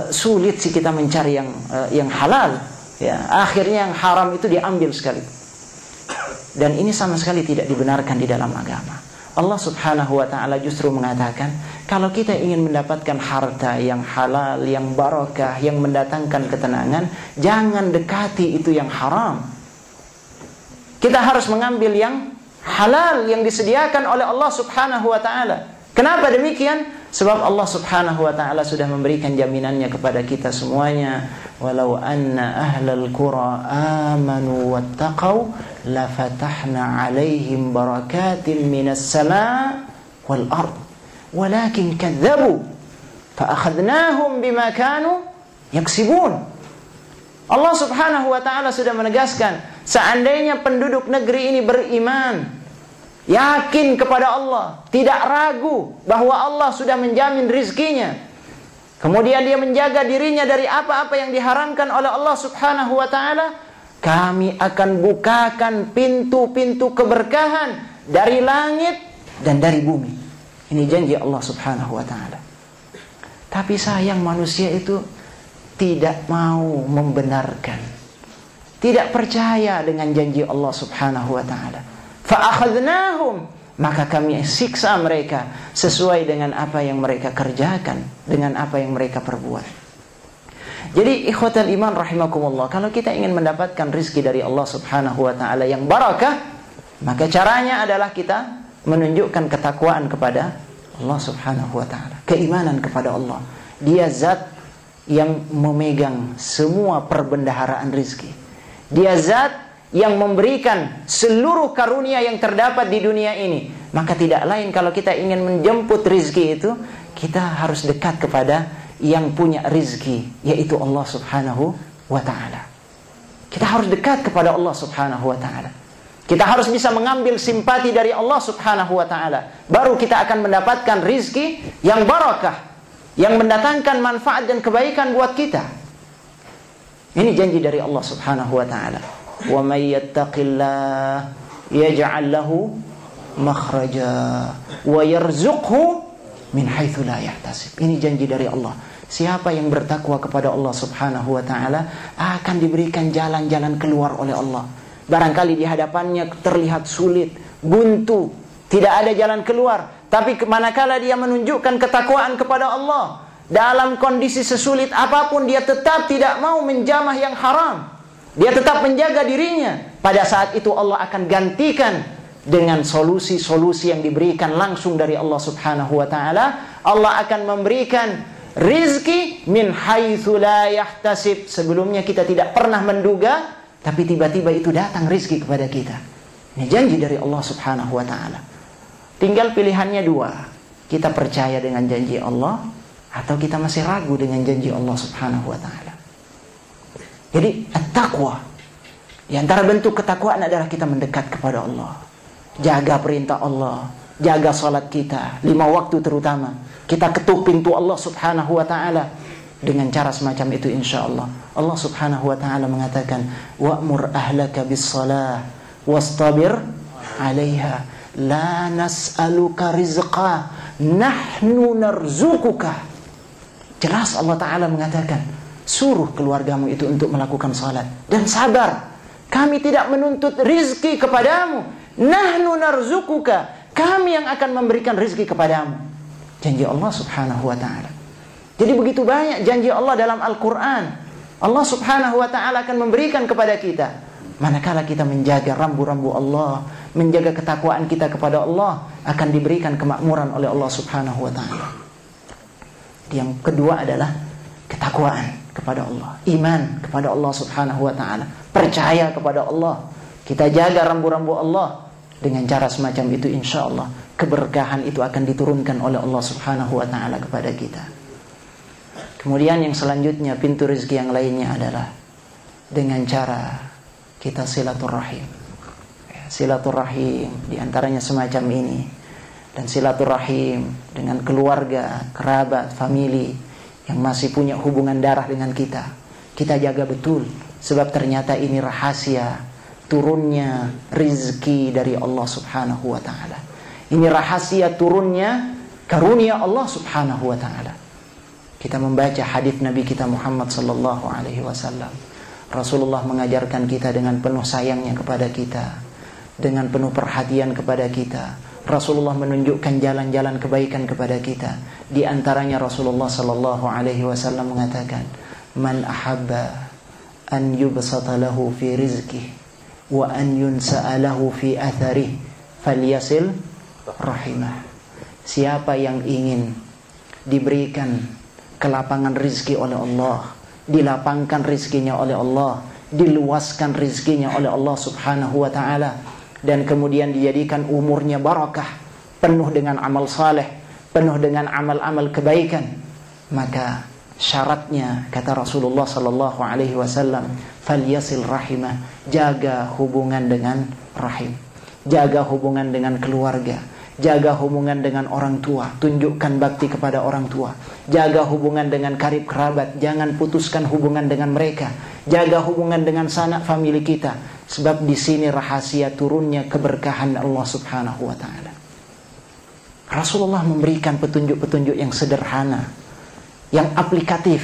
[SPEAKER 2] sulit sih kita mencari yang halal, ya, akhirnya yang haram itu diambil sekali, dan ini sama sekali tidak dibenarkan di dalam agama. Allah Subhanahu wa ta'ala justru mengatakan, kalau kita ingin mendapatkan harta yang halal, yang barakah, yang mendatangkan ketenangan, jangan dekati itu yang haram. Kita harus mengambil yang halal, yang disediakan oleh Allah Subhanahu wa ta'ala. Kenapa demikian? Sebab Allah Subhanahu wa ta'ala sudah memberikan jaminannya kepada kita semuanya. Walau anna ahlal qura amanu wattaqau lafatahna alaihim barakatin minas sama' wal ard walakin kadzabu faakhadnahum bima kanu yaksibun. Allah Subhanahu wa ta'ala sudah menegaskan, seandainya penduduk negeri ini beriman, yakin kepada Allah, tidak ragu bahwa Allah sudah menjamin rizkinya, kemudian dia menjaga dirinya dari apa-apa yang diharamkan oleh Allah Subhanahu wa ta'ala, kami akan bukakan pintu-pintu keberkahan dari langit dan dari bumi. Ini janji Allah Subhanahu wa ta'ala. Tapi sayang manusia itu tidak mau membenarkan, tidak percaya dengan janji Allah Subhanahu wa ta'ala. Fa'akhadnahum, maka kami siksa mereka sesuai dengan apa yang mereka kerjakan, dengan apa yang mereka perbuat. Jadi ikhwatal iman rahimakumullah, kalau kita ingin mendapatkan rizki dari Allah Subhanahu wa ta'ala yang barakah, maka caranya adalah kita menunjukkan ketakwaan kepada Allah Subhanahu wa ta'ala, keimanan kepada Allah. Dia zat yang memegang semua perbendaharaan rizki. Dia zat yang memberikan seluruh karunia yang terdapat di dunia ini. Maka tidak lain kalau kita ingin menjemput rizki itu, kita harus dekat kepada yang punya rizki, yaitu Allah Subhanahu wa ta'ala. Kita harus dekat kepada Allah Subhanahu wa ta'ala. Kita harus bisa mengambil simpati dari Allah Subhanahu wa ta'ala. Baru kita akan mendapatkan rizki yang barakah, yang mendatangkan manfaat dan kebaikan buat kita. Ini janji dari Allah Subhanahu wa ta'ala. Wa may yattaqillah yaj'al lahu makhraja wa yarzuqhu min haitsu la yahtasib. Ini janji dari Allah. Siapa yang bertakwa kepada Allah Subhanahu wa ta'ala akan diberikan jalan-jalan keluar oleh Allah. Barangkali di hadapannya terlihat sulit, buntu, tidak ada jalan keluar, tapi manakala dia menunjukkan ketakwaan kepada Allah, dalam kondisi sesulit apapun dia tetap tidak mau menjamah yang haram. Dia tetap menjaga dirinya. Pada saat itu Allah akan gantikan dengan solusi-solusi yang diberikan langsung dari Allah Subhanahu wa ta'ala. Allah akan memberikan rizki min haitsu la yahtasib. Sebelumnya kita tidak pernah menduga, tapi tiba-tiba itu datang rizki kepada kita. Ini janji dari Allah Subhanahu wa ta'ala. Tinggal pilihannya dua. Kita percaya dengan janji Allah, atau kita masih ragu dengan janji Allah Subhanahu wa ta'ala. Jadi at-taqwa, di antara bentuk ketakwaan adalah kita mendekat kepada Allah, jaga perintah Allah, jaga salat kita 5 waktu terutama. Kita ketuk pintu Allah Subhanahu wa ta'ala dengan cara semacam itu insyaallah. Allah Subhanahu wa ta'ala mengatakan, wa'mur ahlaka bis-shalah wastabir 'alaiha la nas'aluka rizqa nahnu narzuquka. Jelas Allah ta'ala mengatakan, suruh keluargamu itu untuk melakukan salat dan sabar. Kami tidak menuntut rizki kepadamu. Nahnu narzuquka, kami yang akan memberikan rizki kepadamu. Janji Allah Subhanahu wa ta'ala. Jadi begitu banyak janji Allah dalam Al-Quran. Allah Subhanahu wa ta'ala akan memberikan kepada kita, manakala kita menjaga rambu-rambu Allah, menjaga ketakwaan kita kepada Allah, akan diberikan kemakmuran oleh Allah Subhanahu wa ta'ala. Yang kedua adalah ketakwaan kepada Allah, iman kepada Allah Subhanahu wa taala, percaya kepada Allah. Kita jaga rambu-rambu Allah. Dengan cara semacam itu, insya Allah keberkahan itu akan diturunkan oleh Allah Subhanahu wa taala kepada kita. Kemudian yang selanjutnya, pintu rezeki yang lainnya adalah dengan cara kita silaturahim. Silaturahim diantaranya semacam ini. Dan silaturahim dengan keluarga, kerabat, famili yang masih punya hubungan darah dengan kita, kita jaga betul. Sebab ternyata ini rahasia turunnya rizki dari Allah Subhanahu wa ta'ala. Ini rahasia turunnya karunia Allah Subhanahu wa ta'ala. Kita membaca hadis Nabi kita Muhammad sallallahu alaihi wasallam. Rasulullah mengajarkan kita dengan penuh sayangnya kepada kita, dengan penuh perhatian kepada kita. Rasulullah menunjukkan jalan-jalan kebaikan kepada kita. Di antaranya Rasulullah sallallahu alaihi wasallam mengatakan, "Man ahabba an yubsata lahu fi rizqihi wa an yunsa'a lahu fi atharih falyasil rahimah." Siapa yang ingin diberikan kelapangan rizki oleh Allah, dilapangkan rizkinya oleh Allah, diluaskan rizkinya oleh Allah Subhanahu wa ta'ala, dan kemudian dijadikan umurnya barakah, penuh dengan amal saleh, penuh dengan amal-amal kebaikan, maka syaratnya, kata Rasulullah sallallahu alaihi wasallam, falyasil rahimah, jaga hubungan dengan rahim, jaga hubungan dengan keluarga, jaga hubungan dengan orang tua, tunjukkan bakti kepada orang tua, jaga hubungan dengan karib kerabat, jangan putuskan hubungan dengan mereka, jaga hubungan dengan sanak famili kita. Sebab di sini rahasia turunnya keberkahan Allah Subhanahu wa taala. Rasulullah memberikan petunjuk-petunjuk yang sederhana, yang aplikatif,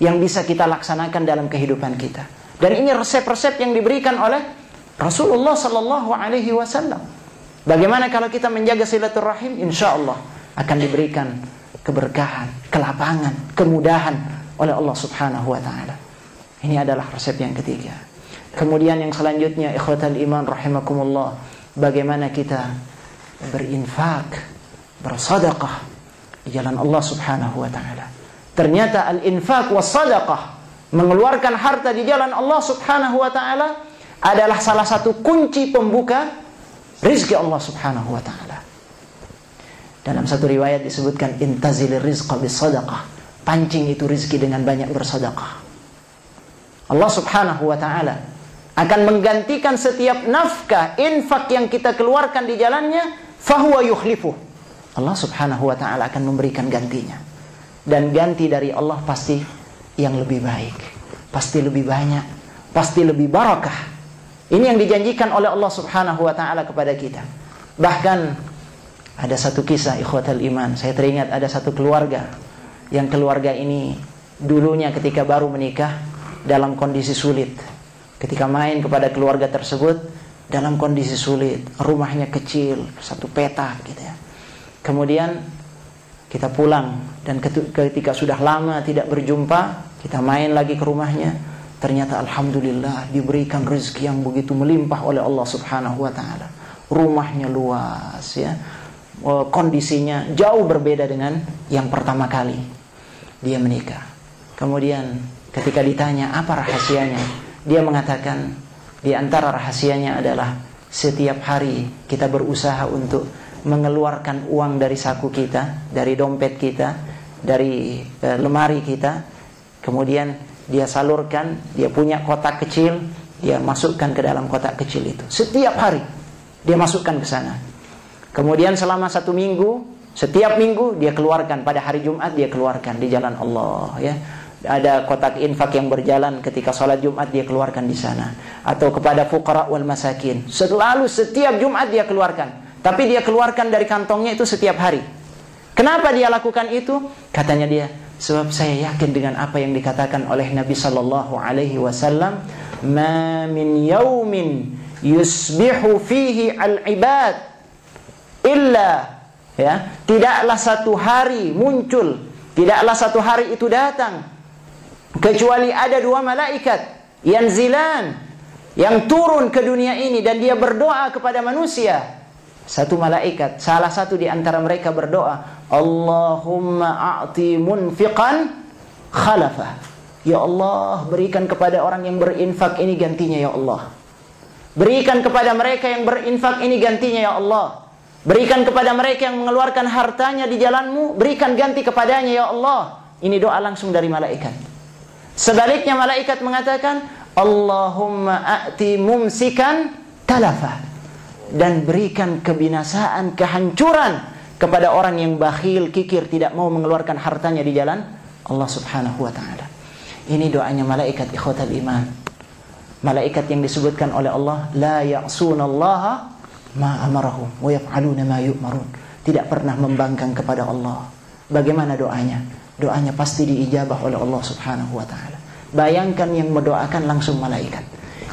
[SPEAKER 2] yang bisa kita laksanakan dalam kehidupan kita. Dan ini resep-resep yang diberikan oleh Rasulullah sallallahu alaihi wasallam. Bagaimana kalau kita menjaga silaturahim, insya Allah akan diberikan keberkahan, kelapangan, kemudahan oleh Allah Subhanahu wa taala. Ini adalah resep yang ketiga. Kemudian yang selanjutnya, ikhwatal iman rahimakumullah, bagaimana kita berinfak, bersedekah di jalan Allah Subhanahu wa taala. Ternyata al-infak was sadaqah, mengeluarkan harta di jalan Allah Subhanahu wa taala, adalah salah satu kunci pembuka rizki Allah Subhanahu wa taala. Dalam satu riwayat disebutkan, intazilir rizqa bis sadaqah, pancing itu rizki dengan banyak bersedekah. Allah Subhanahu wa taala akan menggantikan setiap nafkah, infak yang kita keluarkan di jalannya, fahuwa yukhlifuh. Allah Subhanahu wa taala akan memberikan gantinya. Dan ganti dari Allah pasti yang lebih baik, pasti lebih banyak, pasti lebih barakah. Ini yang dijanjikan oleh Allah Subhanahu wa taala kepada kita. Bahkan ada satu kisah, ikhwatal iman, saya teringat ada satu keluarga, yang keluarga ini dulunya ketika baru menikah dalam kondisi sulit. Ketika main kepada keluarga tersebut dalam kondisi sulit, rumahnya kecil, satu petak gitu ya. Kemudian kita pulang, dan ketika sudah lama tidak berjumpa, kita main lagi ke rumahnya. Ternyata alhamdulillah diberikan rezeki yang begitu melimpah oleh Allah Subhanahu wa taala. Rumahnya luas ya. Kondisinya jauh berbeda dengan yang pertama kali dia menikah. Kemudian ketika ditanya apa rahasianya, dia mengatakan di antara rahasianya adalah setiap hari kita berusaha untuk mengeluarkan uang dari saku kita, dari dompet kita, dari lemari kita. Kemudian dia salurkan, dia punya kotak kecil, dia masukkan ke dalam kotak kecil itu. Setiap hari dia masukkan ke sana. Kemudian selama 1 minggu, setiap minggu dia keluarkan, pada hari Jumat dia keluarkan di jalan Allah ya. Ada kotak infak yang berjalan ketika sholat Jumat, dia keluarkan di sana. Atau kepada fuqara wal masakin, selalu setiap Jumat dia keluarkan. Tapi dia keluarkan dari kantongnya itu setiap hari. Kenapa dia lakukan itu? Katanya dia, sebab saya yakin dengan apa yang dikatakan oleh Nabi sallallahu alaihi wasallam, "Ma min yaumin yusbihu fihi al-ibad illa," ya, tidaklah satu hari muncul, tidaklah satu hari itu datang kecuali ada 2 malaikat yanzilan, yang turun ke dunia ini, dan dia berdoa kepada manusia. Satu malaikat, salah satu di antara mereka berdoa, Allahumma a'ti munfiqan khalafa. Ya Allah, berikan kepada orang yang berinfak ini gantinya ya Allah. Berikan kepada mereka yang berinfak ini gantinya ya Allah. Berikan kepada mereka yang mengeluarkan hartanya di jalan-Mu, berikan ganti kepadanya ya Allah. Ini doa langsung dari malaikat. Sebaliknya malaikat mengatakan, Allahumma a'ti mumsikan talafa. Dan berikan kebinasaan, kehancuran kepada orang yang bakhil, kikir, tidak mau mengeluarkan hartanya di jalan Allah subhanahu wa ta'ala. Ini doanya malaikat ikhwatal iman. Malaikat yang disebutkan oleh Allah, la ya'sunallaha ma amarahum wa yaf'aluna ma yu'marun. Tidak pernah membangkang kepada Allah. Bagaimana doanya? Doanya pasti diijabah oleh Allah subhanahu wa ta'ala. Bayangkan yang mendoakan langsung malaikat.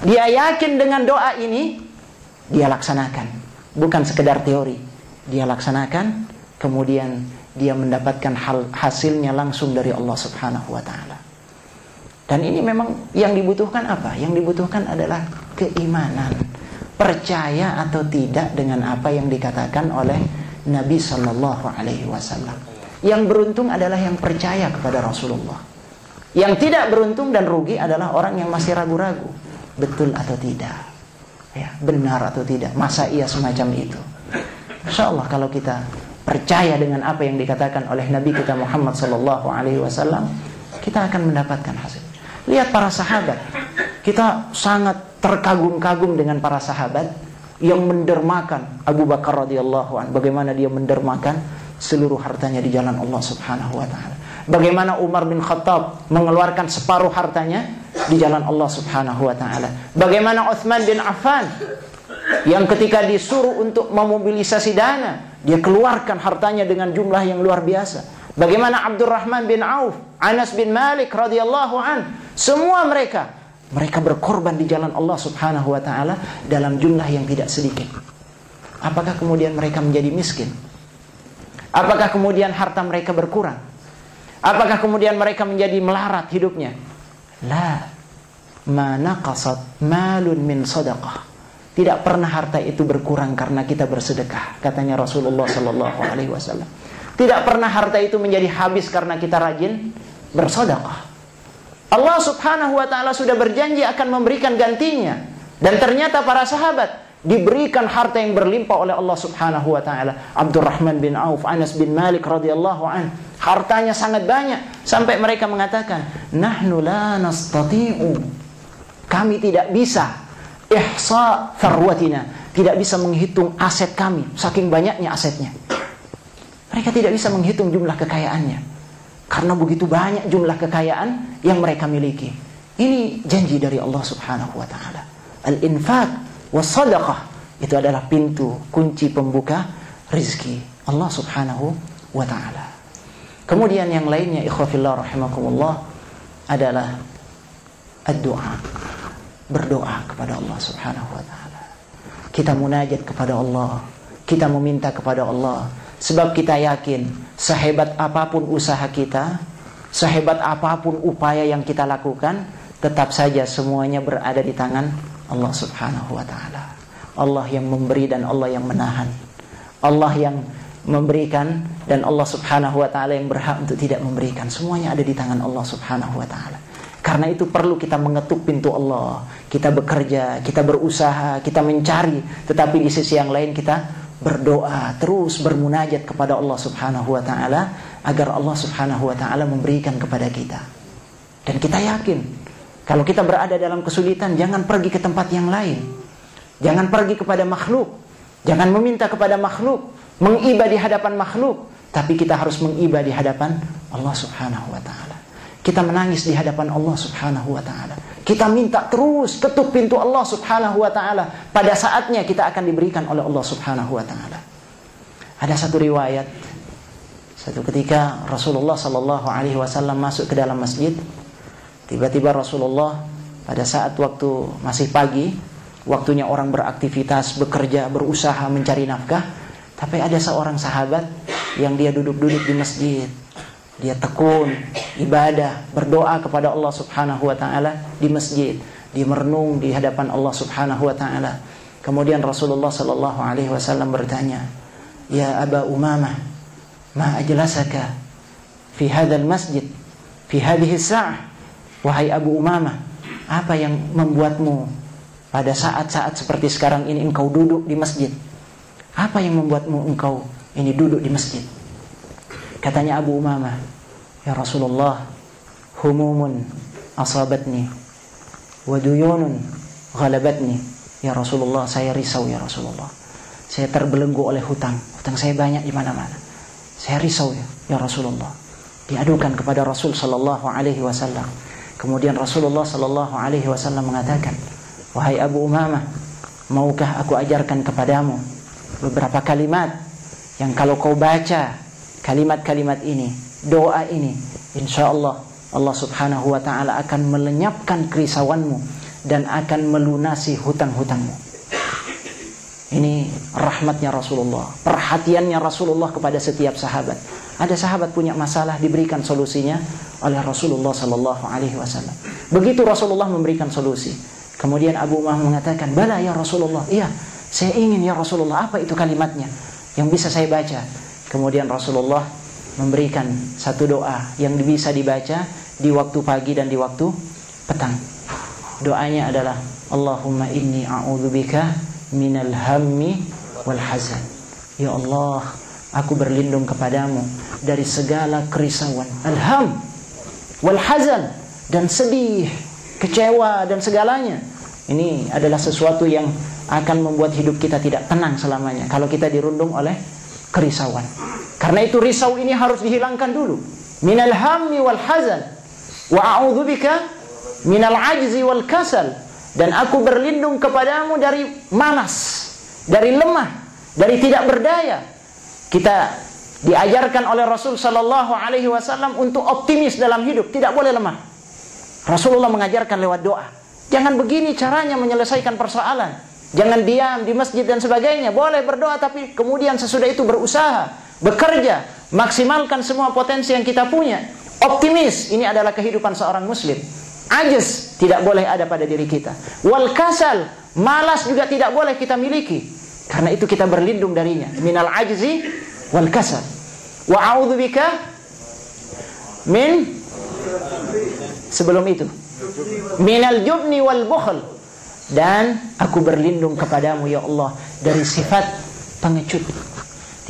[SPEAKER 2] Dia yakin dengan doa ini, dia laksanakan. Bukan sekedar teori. Dia laksanakan, kemudian dia mendapatkan hasilnya langsung dari Allah subhanahu wa ta'ala. Dan ini memang yang dibutuhkan apa? Yang dibutuhkan adalah keimanan. Percaya atau tidak dengan apa yang dikatakan oleh Nabi sallallahu alaihi wasallam. Yang beruntung adalah yang percaya kepada Rasulullah. Yang tidak beruntung dan rugi adalah orang yang masih ragu-ragu. Betul atau tidak? Ya, benar atau tidak? Masa iya semacam itu? Insya Allah kalau kita percaya dengan apa yang dikatakan oleh Nabi kita Muhammad sallallahu alaihi wasallam, kita akan mendapatkan hasil. Lihat para sahabat. Kita sangat terkagum-kagum dengan para sahabat yang mendermakan Abu Bakar radhiyallahu anhu. Bagaimana dia mendermakan seluruh hartanya di jalan Allah subhanahu wa ta'ala. Bagaimana Umar bin Khattab mengeluarkan separuh hartanya di jalan Allah subhanahu wa ta'ala. Bagaimana Utsman bin Affan yang ketika disuruh untuk memobilisasi dana, dia keluarkan hartanya dengan jumlah yang luar biasa. Bagaimana Abdurrahman bin Auf, Anas bin Malik radhiyallahu an, semua mereka berkorban di jalan Allah subhanahu wa ta'ala dalam jumlah yang tidak sedikit. Apakah kemudian mereka menjadi miskin? Apakah kemudian harta mereka berkurang? Apakah kemudian mereka menjadi melarat hidupnya? La, ma naqasat malun min sadaqah. Tidak pernah harta itu berkurang karena kita bersedekah, katanya Rasulullah sallallahu alaihi wasallam. Tidak pernah harta itu menjadi habis karena kita rajin bersedekah. Allah subhanahu wa ta'ala sudah berjanji akan memberikan gantinya. Dan ternyata para sahabat diberikan harta yang berlimpah oleh Allah subhanahu wa ta'ala. Abdurrahman bin Auf, Anas bin Malik radhiyallahu an, hartanya sangat banyak. Sampai mereka mengatakan, nahnu la nastati'u, kami tidak bisa ihsa farwatina, tidak bisa menghitung aset kami, saking banyaknya asetnya. Mereka tidak bisa menghitung jumlah kekayaannya karena begitu banyak jumlah kekayaan yang mereka miliki. Ini janji dari Allah subhanahu wa ta'ala. Al-infaq was sadaqah itu adalah pintu kunci pembuka rizki Allah subhanahu wa ta'ala. Kemudian yang lainnya ikhwafillah rahimakumullah adalah ad-du'a, berdoa kepada Allah subhanahu wa ta'ala. Kita munajat kepada Allah, kita meminta kepada Allah. Sebab kita yakin sehebat apapun usaha kita, sehebat apapun upaya yang kita lakukan, tetap saja semuanya berada di tangan Allah subhanahu wa ta'ala. Allah yang memberi dan Allah yang menahan. Allah yang memberikan dan Allah subhanahu wa ta'ala yang berhak untuk tidak memberikan. Semuanya ada di tangan Allah subhanahu wa ta'ala. Karena itu perlu kita mengetuk pintu Allah. Kita bekerja, kita berusaha, kita mencari. Tetapi di sisi yang lain kita berdoa, terus bermunajat kepada Allah subhanahu wa ta'ala agar Allah subhanahu wa ta'ala memberikan kepada kita. Dan kita yakin kalau kita berada dalam kesulitan, jangan pergi ke tempat yang lain, jangan pergi kepada makhluk, jangan meminta kepada makhluk, mengiba di hadapan makhluk, tapi kita harus mengiba di hadapan Allah subhanahu wa ta'ala. Kita menangis di hadapan Allah subhanahu wa ta'ala. Kita minta terus, ketuk pintu Allah subhanahu wa ta'ala. Pada saatnya kita akan diberikan oleh Allah subhanahu wa ta'ala. Ada satu riwayat, satu ketika Rasulullah sallallahu alaihi wasallam masuk ke dalam masjid. Tiba-tiba Rasulullah pada saat waktu masih pagi, waktunya orang beraktivitas, bekerja, berusaha, mencari nafkah. Tapi ada seorang sahabat yang dia duduk-duduk di masjid. Dia tekun, ibadah, berdoa kepada Allah subhanahu wa ta'ala di masjid. Dia merenung di hadapan Allah subhanahu wa ta'ala. Kemudian Rasulullah sallallahu alaihi wasallam bertanya, Ya Aba Umamah, ma ajlasaka fi hadzal masjid? fi hadhihi sa'ah, wahai Abu Umamah, apa yang membuatmu pada saat-saat seperti sekarang ini engkau duduk di masjid? Apa yang membuatmu engkau ini duduk di masjid? Katanya Abu Umamah, ya Rasulullah, humumun asabatni wa duyunun ghalabatni. Ya Rasulullah, saya risau ya Rasulullah. Saya terbelenggu oleh hutang. Hutang saya banyak di mana-mana. Saya risau ya Rasulullah. Diadukan kepada Rasul sallallahu alaihi wasallam. Kemudian Rasulullah sallallahu alaihi wasallam mengatakan, wahai Abu Umamah, maukah aku ajarkan kepadamu beberapa kalimat yang kalau kau baca kalimat-kalimat ini, doa ini, insyaallah Allah subhanahu wa ta'ala akan melenyapkan kerisauanmu dan akan melunasi hutang-hutangmu. Ini rahmatnya Rasulullah, perhatiannya Rasulullah kepada setiap sahabat. Ada sahabat punya masalah, diberikan solusinya oleh Rasulullah sallallahu alaihi wasallam. Begitu Rasulullah memberikan solusi, kemudian Abu Umamah mengatakan, bala ya Rasulullah, iya saya ingin ya Rasulullah, apa itu kalimatnya yang bisa saya baca? Kemudian Rasulullah memberikan satu doa yang bisa dibaca di waktu pagi dan di waktu petang. Doanya adalah, Allahumma inni a'udzubika minal hammi wal hazan. Ya Allah, aku berlindung kepadamu dari segala kerisauan, alham wal hazan, dan sedih, kecewa dan segalanya. Ini adalah sesuatu yang akan membuat hidup kita tidak tenang selamanya kalau kita dirundung oleh kerisauan. Karena itu risau ini harus dihilangkan dulu. Minal hammi wal hazan wa a'udzubika minal ajzi wal kasal, dan aku berlindung kepadamu dari malas, dari lemah, dari tidak berdaya. Kita diajarkan oleh Rasul sallallahu alaihi wasallam untuk optimis dalam hidup, tidak boleh lemah. Rasulullah mengajarkan lewat doa. Jangan begini caranya menyelesaikan persoalan. Jangan diam di masjid dan sebagainya. Boleh berdoa, tapi kemudian sesudah itu berusaha, bekerja, maksimalkan semua potensi yang kita punya. Optimis, ini adalah kehidupan seorang muslim. Ajaz tidak boleh ada pada diri kita. Wal kasal, malas juga tidak boleh kita miliki. Karena itu kita berlindung darinya. Minal ajzi wal kasal. Wa a'udzubika min, sebelum itu, minal jubni wal bukhl, dan aku berlindung kepadamu ya Allah dari sifat pengecut,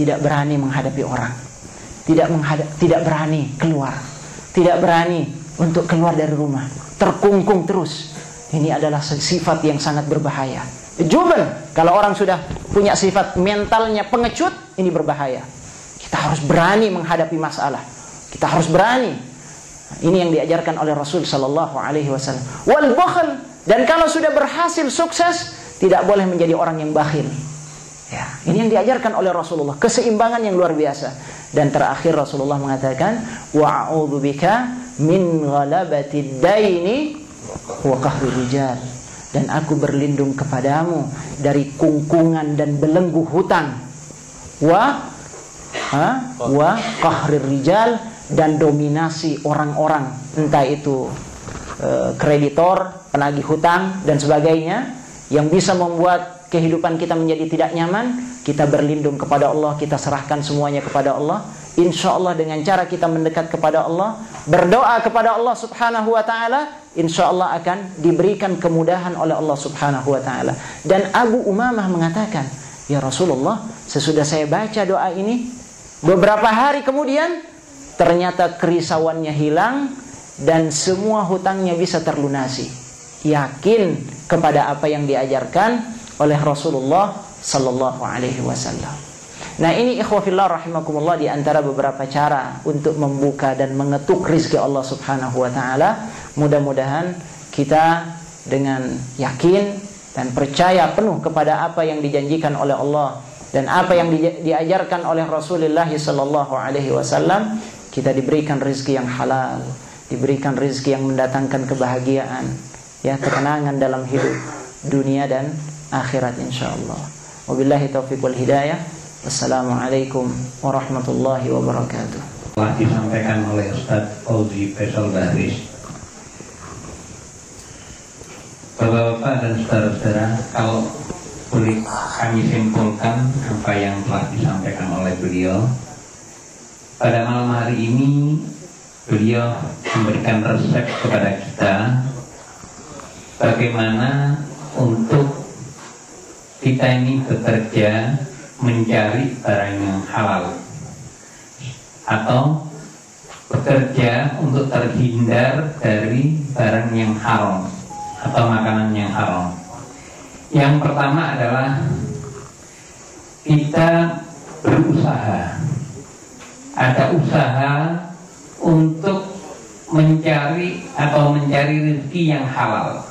[SPEAKER 2] tidak berani menghadapi orang, tidak berani keluar, tidak berani untuk keluar dari rumah, terkungkung terus. Ini adalah sifat yang sangat berbahaya. Juban, kalau orang sudah punya sifat mentalnya pengecut, ini berbahaya. Kita harus berani menghadapi masalah. Kita harus berani. Ini yang diajarkan oleh Rasul sallallahu alaihi wasallam. Wal bukhl, dan kalau sudah berhasil sukses, tidak boleh menjadi orang yang bakhil. Ya, ini yang diajarkan oleh Rasulullah, keseimbangan yang luar biasa. Dan terakhir Rasulullah mengatakan, wa a'udzubika min ghalabatid daini wa qahrir rijal, dan aku berlindung kepadamu dari kungkungan dan belenggu hutang, wa qahrir rijal, dan dominasi orang-orang, entah itu kreditor, penagih hutang dan sebagainya, yang bisa membuat kehidupan kita menjadi tidak nyaman. Kita berlindung kepada Allah, kita serahkan semuanya kepada Allah. Insya Allah dengan cara kita mendekat kepada Allah, berdoa kepada Allah subhanahu wa ta'ala, insya Allah akan diberikan kemudahan oleh Allah subhanahu wa ta'ala. Dan Abu Umamah mengatakan, ya Rasulullah, sesudah saya baca doa ini, beberapa hari kemudian ternyata kerisauannya hilang dan semua hutangnya bisa terlunasi. Yakin kepada apa yang diajarkan oleh Rasulullah sallallahu alaihi wasallam. Nah, ini ikhwafillah rahimakumullah, di antara beberapa cara untuk membuka dan mengetuk rizki Allah subhanahu wa ta'ala. Mudah-mudahan kita dengan yakin dan percaya penuh kepada apa yang dijanjikan oleh Allah dan apa yang diajarkan oleh Rasulullah sallallahu alaihi wasallam, kita diberikan rizki yang halal, diberikan rizki yang mendatangkan kebahagiaan, ya, ketenangan dalam hidup dunia dan akhirat insyaallah. Wabillahi taufiq wal hidayah. Assalamualaikum warahmatullahi wabarakatuh.
[SPEAKER 1] Telah disampaikan oleh Ustaz Fauzi Faisal Bahris. Bapak-bapak dan saudara-saudara, kalau boleh kami simpulkan apa yang telah disampaikan oleh beliau pada malam hari ini, beliau memberikan resep kepada kita bagaimana untuk kita ini bekerja mencari barang yang halal atau bekerja untuk terhindar dari barang yang haram atau makanan yang haram. Yang pertama adalah kita berusaha, ada usaha untuk mencari rezeki yang halal.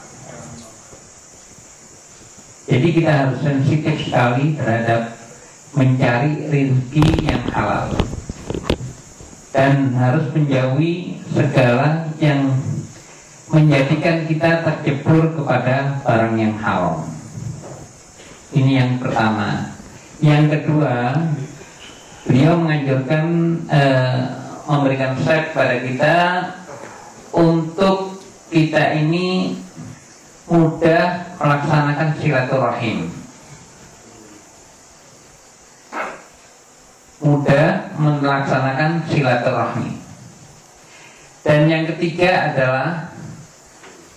[SPEAKER 1] Jadi kita harus sensitif sekali terhadap mencari rezeki yang halal dan harus menjauhi segala yang menjadikan kita terjebur kepada barang yang haram. Ini yang pertama. Yang kedua, beliau menganjurkan memberikan resep kepada kita untuk kita ini mudah melaksanakan silaturahim, mudah melaksanakan silaturahmi. Dan yang ketiga adalah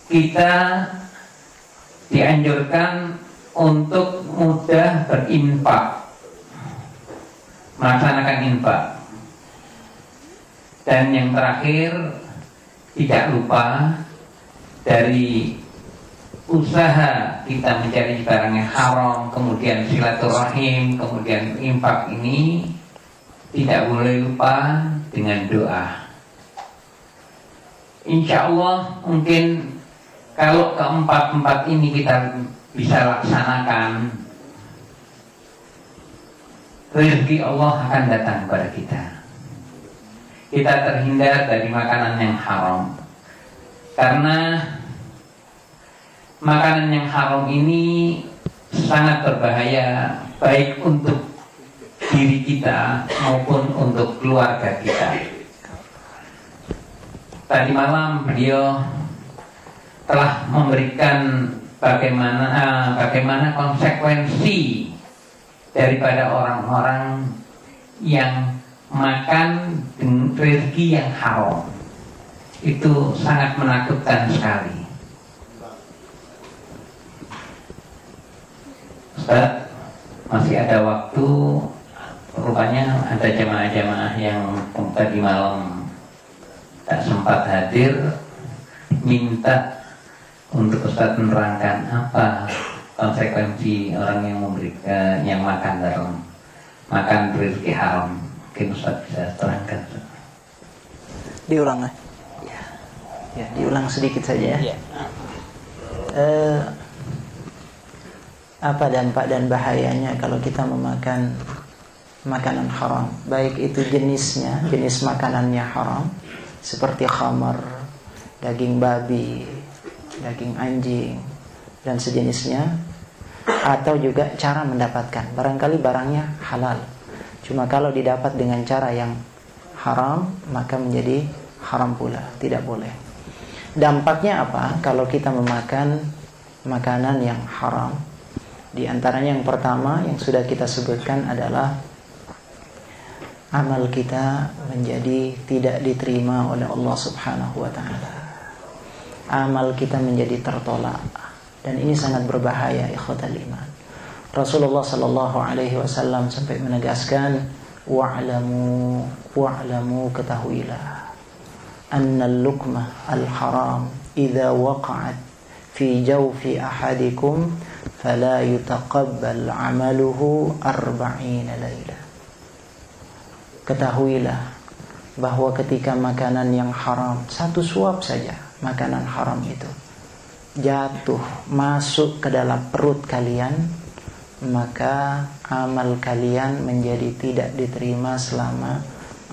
[SPEAKER 1] kita dianjurkan untuk mudah berinfak, melaksanakan infak. Dan yang terakhir, tidak lupa dari usaha kita mencari barang yang haram, kemudian silaturahim, kemudian infak ini tidak boleh lupa dengan doa. Insya Allah mungkin kalau keempat ini kita bisa laksanakan, rezeki Allah akan datang kepada kita. Kita terhindar dari makanan yang haram, karena makanan yang haram ini sangat berbahaya, baik untuk diri kita maupun untuk keluarga kita. Tadi malam beliau telah memberikan bagaimana konsekuensi daripada orang-orang yang makan dengan rezeki yang haram. Itu sangat menakutkan sekali. Ustaz, masih ada waktu. Rupanya ada jamaah-jamaah yang tadi malam tak sempat hadir, minta untuk Ustaz menerangkan apa konsekuensi orang yang memberikan, yang makan rezeki haram. Mungkin Ustaz bisa terangkan.
[SPEAKER 2] Diulang ya, diulang sedikit saja ya. Apa dampak dan bahayanya kalau kita memakan makanan haram, baik itu jenisnya, jenis makanannya haram seperti khamar, daging babi, daging anjing dan sejenisnya, atau juga cara mendapatkan. Barangkali barangnya halal, cuma kalau didapat dengan cara yang haram maka menjadi haram pula, tidak boleh. Dampaknya apa kalau kita memakan makanan yang haram? Di antaranya yang pertama yang sudah kita sebutkan adalah amal kita menjadi tidak diterima oleh Allah Subhanahu wa ta'ala. Amal kita menjadi tertolak, dan ini sangat berbahaya, ikhwatal iman. Rasulullah sallallahu alaihi wasallam sampai menegaskan, wa'lamu, ketahuilah, anna al-luqmah al-haram idza waqa'at fi jawfi ahadikum fala yutaqabbal 'amaluhu 40 lailah. Ketahuilah bahwa ketika makanan yang haram, satu suap saja makanan haram itu jatuh masuk ke dalam perut kalian, maka amal kalian menjadi tidak diterima selama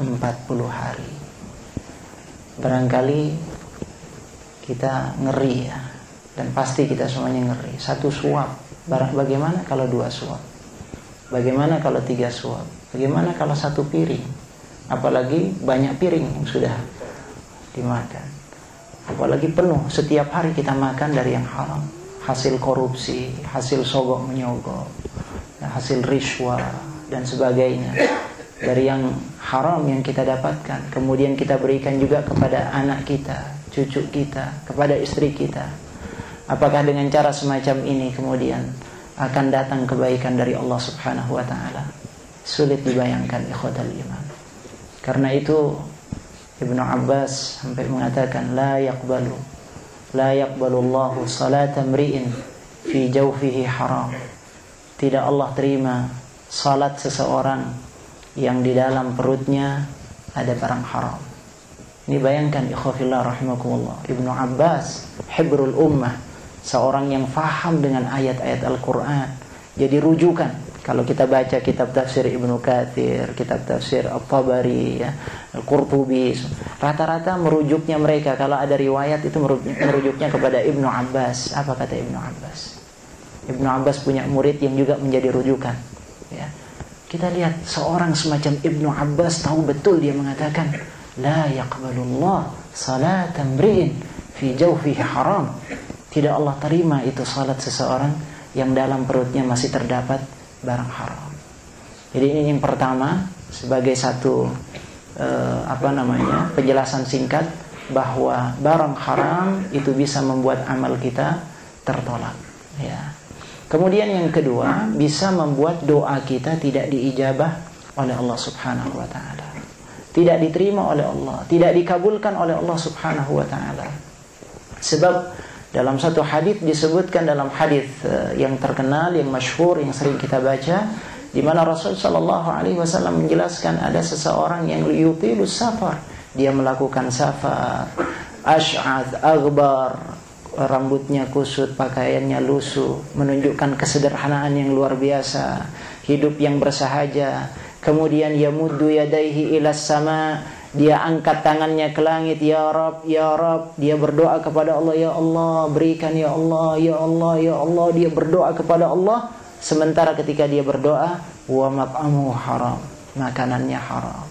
[SPEAKER 2] 40 hari. Barangkali kita ngeri ya, dan pasti kita semuanya ngeri. Satu suap, bagaimana kalau 2 suap? Bagaimana kalau 3 suap? Bagaimana kalau 1 piring? Apalagi banyak piring yang sudah dimakan. Apalagi penuh, setiap hari kita makan dari yang haram. Hasil korupsi, hasil sogok menyogok, hasil riswah dan sebagainya. Dari yang haram yang kita dapatkan, kemudian kita berikan juga kepada anak kita, cucu kita, kepada istri kita, apakah dengan cara semacam ini kemudian akan datang kebaikan dari Allah Subhanahu wa ta'ala? Sulit dibayangkan, ikhwatal iman. Karena itu Ibnu Abbas sampai mengatakan, la yaqbalu Allahu salata mri'in fi jawfihi haram. Tidak Allah terima salat seseorang yang di dalam perutnya ada barang haram. Ini bayangkan, ikhwafillah rahimakumullah, Ibnu Abbas hibrul ummah, seorang yang faham dengan ayat-ayat Al-Quran, jadi rujukan. Kalau kita baca kitab tafsir Ibnu Katsir, kitab tafsir At-Tabari, ya, Al-Qurtubi, rata-rata merujuknya mereka, kalau ada riwayat itu merujuknya kepada Ibnu Abbas. Apa kata Ibnu Abbas? Ibnu Abbas punya murid yang juga menjadi rujukan, ya. Kita lihat seorang semacam Ibnu Abbas tahu betul, dia mengatakan, la yaqbalullah salatan mri'in fi jawfihi haram. Tidak Allah terima itu salat seseorang yang dalam perutnya masih terdapat barang haram. Jadi ini yang pertama, sebagai satu penjelasan singkat bahwa barang haram itu bisa membuat amal kita tertolak, ya. Kemudian yang kedua, bisa membuat doa kita tidak diijabah oleh Allah Subhanahu wa ta'ala, tidak diterima oleh Allah, tidak dikabulkan oleh Allah Subhanahu wa ta'ala. Sebab dalam satu hadis disebutkan, dalam hadis yang terkenal, yang masyhur, yang sering kita baca, di mana Rasul sallallahu alaihi wasallam menjelaskan ada seseorang yang yutilus safar, dia melakukan safar, asy'ath aghbar, rambutnya kusut, pakaiannya lusuh, menunjukkan kesederhanaan yang luar biasa, hidup yang bersahaja. Kemudian yamuddu yadaihi ilas sama, dia angkat tangannya ke langit, ya Rabb, ya Rabb. Dia berdoa kepada Allah, ya Allah, berikan ya Allah, ya Allah, ya Allah. Dia berdoa kepada Allah. Sementara ketika dia berdoa, wa mat'amuhu haram, makanannya haram.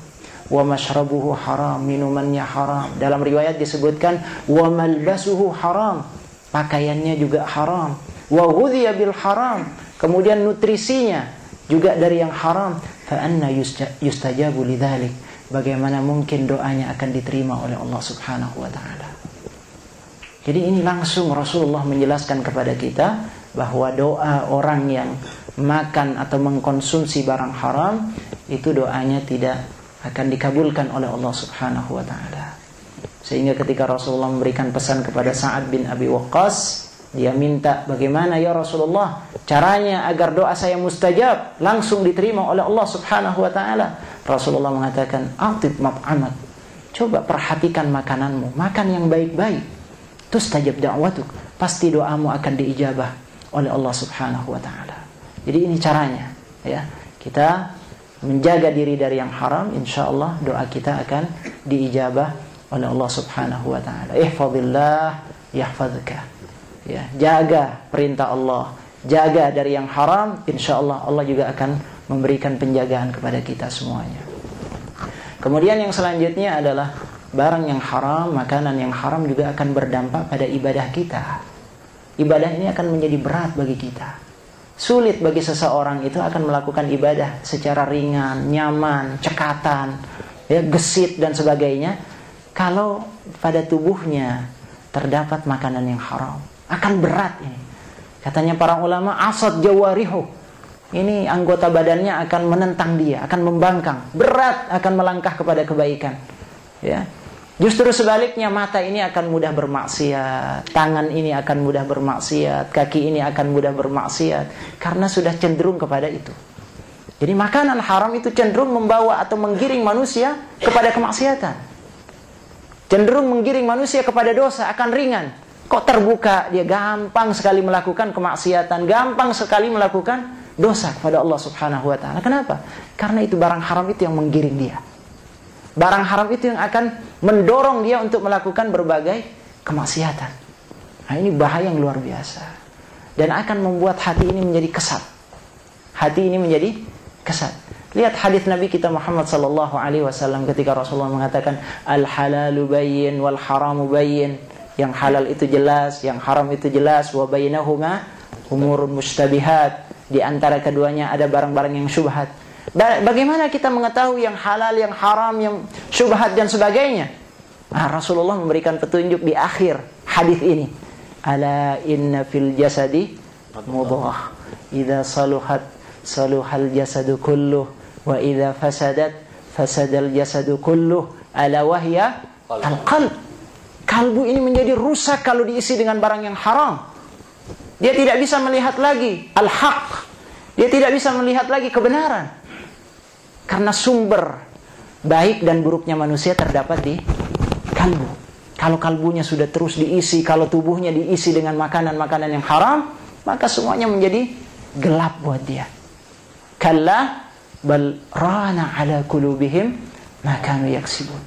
[SPEAKER 2] Wa mashrabuhu haram, minumannya haram. Dalam riwayat disebutkan, wa malbasuhu haram, pakaiannya juga haram. Wa ghudhiya bil haram, kemudian nutrisinya juga dari yang haram. Fa anna yustajabu lidzalik, bagaimana mungkin doanya akan diterima oleh Allah Subhanahu wa ta'ala? Jadi ini langsung Rasulullah menjelaskan kepada kita bahwa doa orang yang makan atau mengkonsumsi barang haram, itu doanya tidak akan dikabulkan oleh Allah Subhanahu wa ta'ala. Sehingga ketika Rasulullah memberikan pesan kepada Sa'ad bin Abi Waqqas, dia minta, bagaimana ya Rasulullah caranya agar doa saya mustajab, langsung diterima oleh Allah Subhanahu wa ta'ala? Rasulullah mengatakan, atib mat'amak, coba perhatikan makananmu, makan yang baik-baik, tustajab da'watuk, pasti doamu akan diijabah oleh Allah Subhanahu wa ta'ala. Jadi ini caranya, ya. Kita menjaga diri dari yang haram, insyaallah doa kita akan diijabah oleh Allah Subhanahu wa ta'ala. Ihfazillah yahfazka, ya. Jaga perintah Allah, jaga dari yang haram, insyaallah Allah juga akan memberikan penjagaan kepada kita semuanya. Kemudian yang selanjutnya adalah barang yang haram, makanan yang haram juga akan berdampak pada ibadah kita. Ibadah ini akan menjadi berat bagi kita. Sulit bagi seseorang itu akan melakukan ibadah secara ringan, nyaman, cekatan, ya, gesit dan sebagainya, kalau pada tubuhnya terdapat makanan yang haram. Akan berat ini. Katanya para ulama, asad jawarihu, ini anggota badannya akan menentang dia, akan membangkang, berat akan melangkah kepada kebaikan, ya. Justru sebaliknya, mata ini akan mudah bermaksiat, tangan ini akan mudah bermaksiat, kaki ini akan mudah bermaksiat, karena sudah cenderung kepada itu. Jadi makanan haram itu cenderung membawa atau menggiring manusia kepada kemaksiatan, cenderung menggiring manusia kepada dosa, akan ringan. Kok terbuka, dia gampang sekali melakukan kemaksiatan, gampang sekali melakukan dosa kepada Allah Subhanahu wa ta'ala. Kenapa? Karena itu barang haram itu yang menggiring dia. Barang haram itu yang akan mendorong dia untuk melakukan berbagai kemaksiatan. Nah, ini bahaya yang luar biasa. Dan akan membuat hati ini menjadi kesat. Hati ini menjadi kesat. Lihat hadis Nabi kita Muhammad sallallahu alaihi wasallam ketika Rasulullah mengatakan, al-halalu bayyin wal haramu bayyin. Yang halal itu jelas, yang haram itu jelas. Wa bainahuma umurun mustabihat. Di antara keduanya ada barang-barang yang syubhat. Bagaimana kita mengetahui yang halal, yang haram, yang syubhat dan sebagainya? Nah, Rasulullah memberikan petunjuk di akhir hadis ini. Ala inna fil jasadi mudghah. Idza saluhat saluhal jasadu kulluh wa idza fasadat fasadal jasadu kulluh. Ala wahya al-qalb. Kalbu ini menjadi rusak kalau diisi dengan barang yang haram. Dia tidak bisa melihat lagi al-haq. Dia tidak bisa melihat lagi kebenaran. Karena sumber baik dan buruknya manusia terdapat di kalbu. Kalau kalbunya sudah terus diisi, kalau tubuhnya diisi dengan makanan-makanan yang haram, maka semuanya menjadi gelap buat dia. Kalla bal rana ala qulubihim ma kanu yaksibun.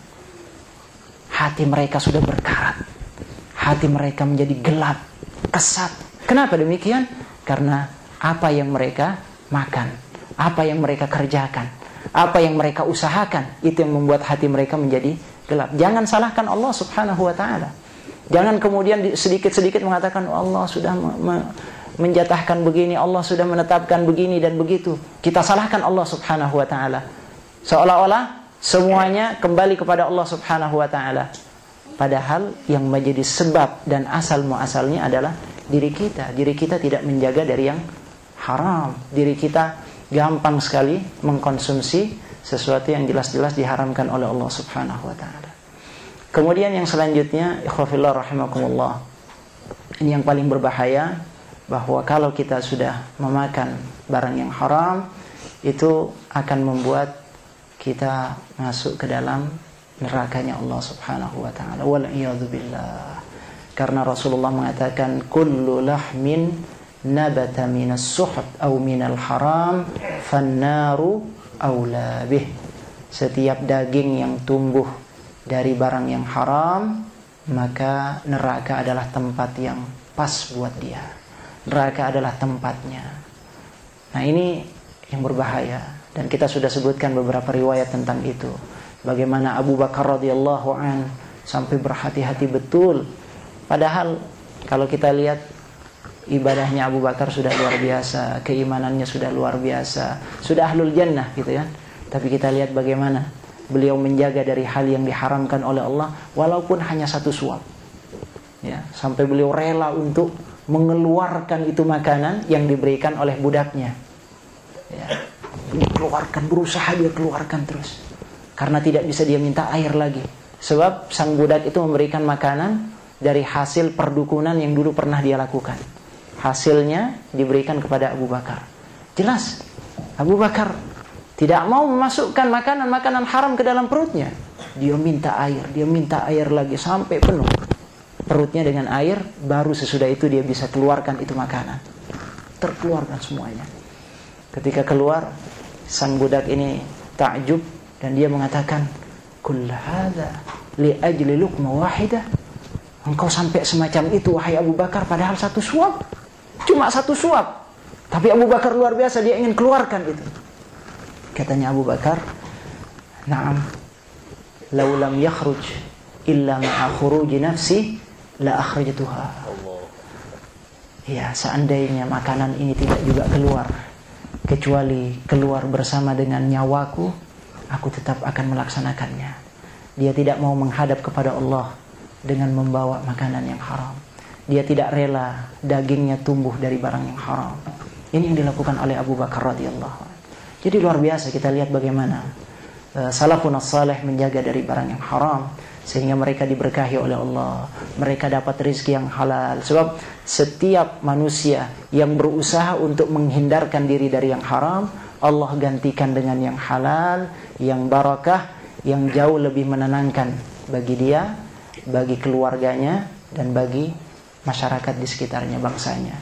[SPEAKER 2] Hati mereka sudah berkarat. Hati mereka menjadi gelap, kesat. Kenapa demikian? Karena apa yang mereka makan, apa yang mereka kerjakan, apa yang mereka usahakan, itu yang membuat hati mereka menjadi gelap. Jangan salahkan Allah subhanahu wa ta'ala. Jangan kemudian sedikit-sedikit mengatakan Allah sudah menjatahkan begini, Allah sudah menetapkan begini dan begitu. Kita salahkan Allah subhanahu wa ta'ala. Seolah-olah semuanya kembali kepada Allah subhanahu wa ta'ala. Padahal yang menjadi sebab dan asal muasalnya adalah diri kita. Diri kita tidak menjaga dari yang haram. Diri kita gampang sekali mengkonsumsi sesuatu yang jelas-jelas diharamkan oleh Allah subhanahu wa ta'ala. Kemudian yang selanjutnya, ikhwafillah rahimakumullah, ini yang paling berbahaya, bahwa kalau kita sudah memakan barang yang haram, itu akan membuat kita masuk ke dalam nerakanya Allah subhanahu wa ta'ala. Wal'iyadzubillah. Karena Rasulullah mengatakan, kullu lahmin nabata minas suhb au minal haram fannaru aula bih. Setiap daging yang tumbuh dari barang yang haram, maka neraka adalah tempat yang pas buat dia. Neraka adalah tempatnya. Nah, ini yang berbahaya, dan kita sudah sebutkan beberapa riwayat tentang itu. Bagaimana Abu Bakar radhiyallahu an sampai berhati-hati betul. Padahal kalau kita lihat ibadahnya Abu Bakar sudah luar biasa, keimanannya sudah luar biasa, sudah ahlul jannah gitu kan. Tapi kita lihat bagaimana beliau menjaga dari hal yang diharamkan oleh Allah, walaupun hanya satu suap. Ya, sampai beliau rela untuk mengeluarkan itu makanan yang diberikan oleh budaknya. Ya, dikeluarkan, berusaha dia keluarkan terus. Karena tidak bisa dia minta air lagi. Sebab sang budak itu memberikan makanan dari hasil perdukunan yang dulu pernah dia lakukan. Hasilnya diberikan kepada Abu Bakar. Jelas Abu Bakar tidak mau memasukkan makanan-makanan haram ke dalam perutnya. Dia minta air lagi sampai penuh perutnya dengan air. Baru sesudah itu dia bisa keluarkan itu makanan. Terkeluarkan semuanya. Ketika keluar, sang budak ini takjub dan dia mengatakan, kull hadza li ajli luqmah wahidah. Engkau sampai semacam itu wahai Abu Bakar, padahal satu suap. Cuma satu suap. Tapi Abu Bakar luar biasa, dia ingin keluarkan itu. Katanya Abu Bakar, na'am, law lam yakhruj illa ma'a khuruji nafsi la akhrajtuha. Ya, seandainya makanan ini tidak juga keluar, kecuali keluar bersama dengan nyawaku, aku tetap akan melaksanakannya. Dia tidak mau menghadap kepada Allah dengan membawa makanan yang haram. Dia tidak rela dagingnya tumbuh dari barang yang haram. Ini yang dilakukan oleh Abu Bakar radhiyallahu anhu. Jadi luar biasa kita lihat bagaimana salafun as-salih menjaga dari barang yang haram, sehingga mereka diberkahi oleh Allah. Mereka dapat rezeki yang halal. Sebab setiap manusia yang berusaha untuk menghindarkan diri dari yang haram, Allah gantikan dengan yang halal, yang barakah, yang jauh lebih menenangkan bagi dia, bagi keluarganya, dan bagi masyarakat di sekitarnya, bangsanya.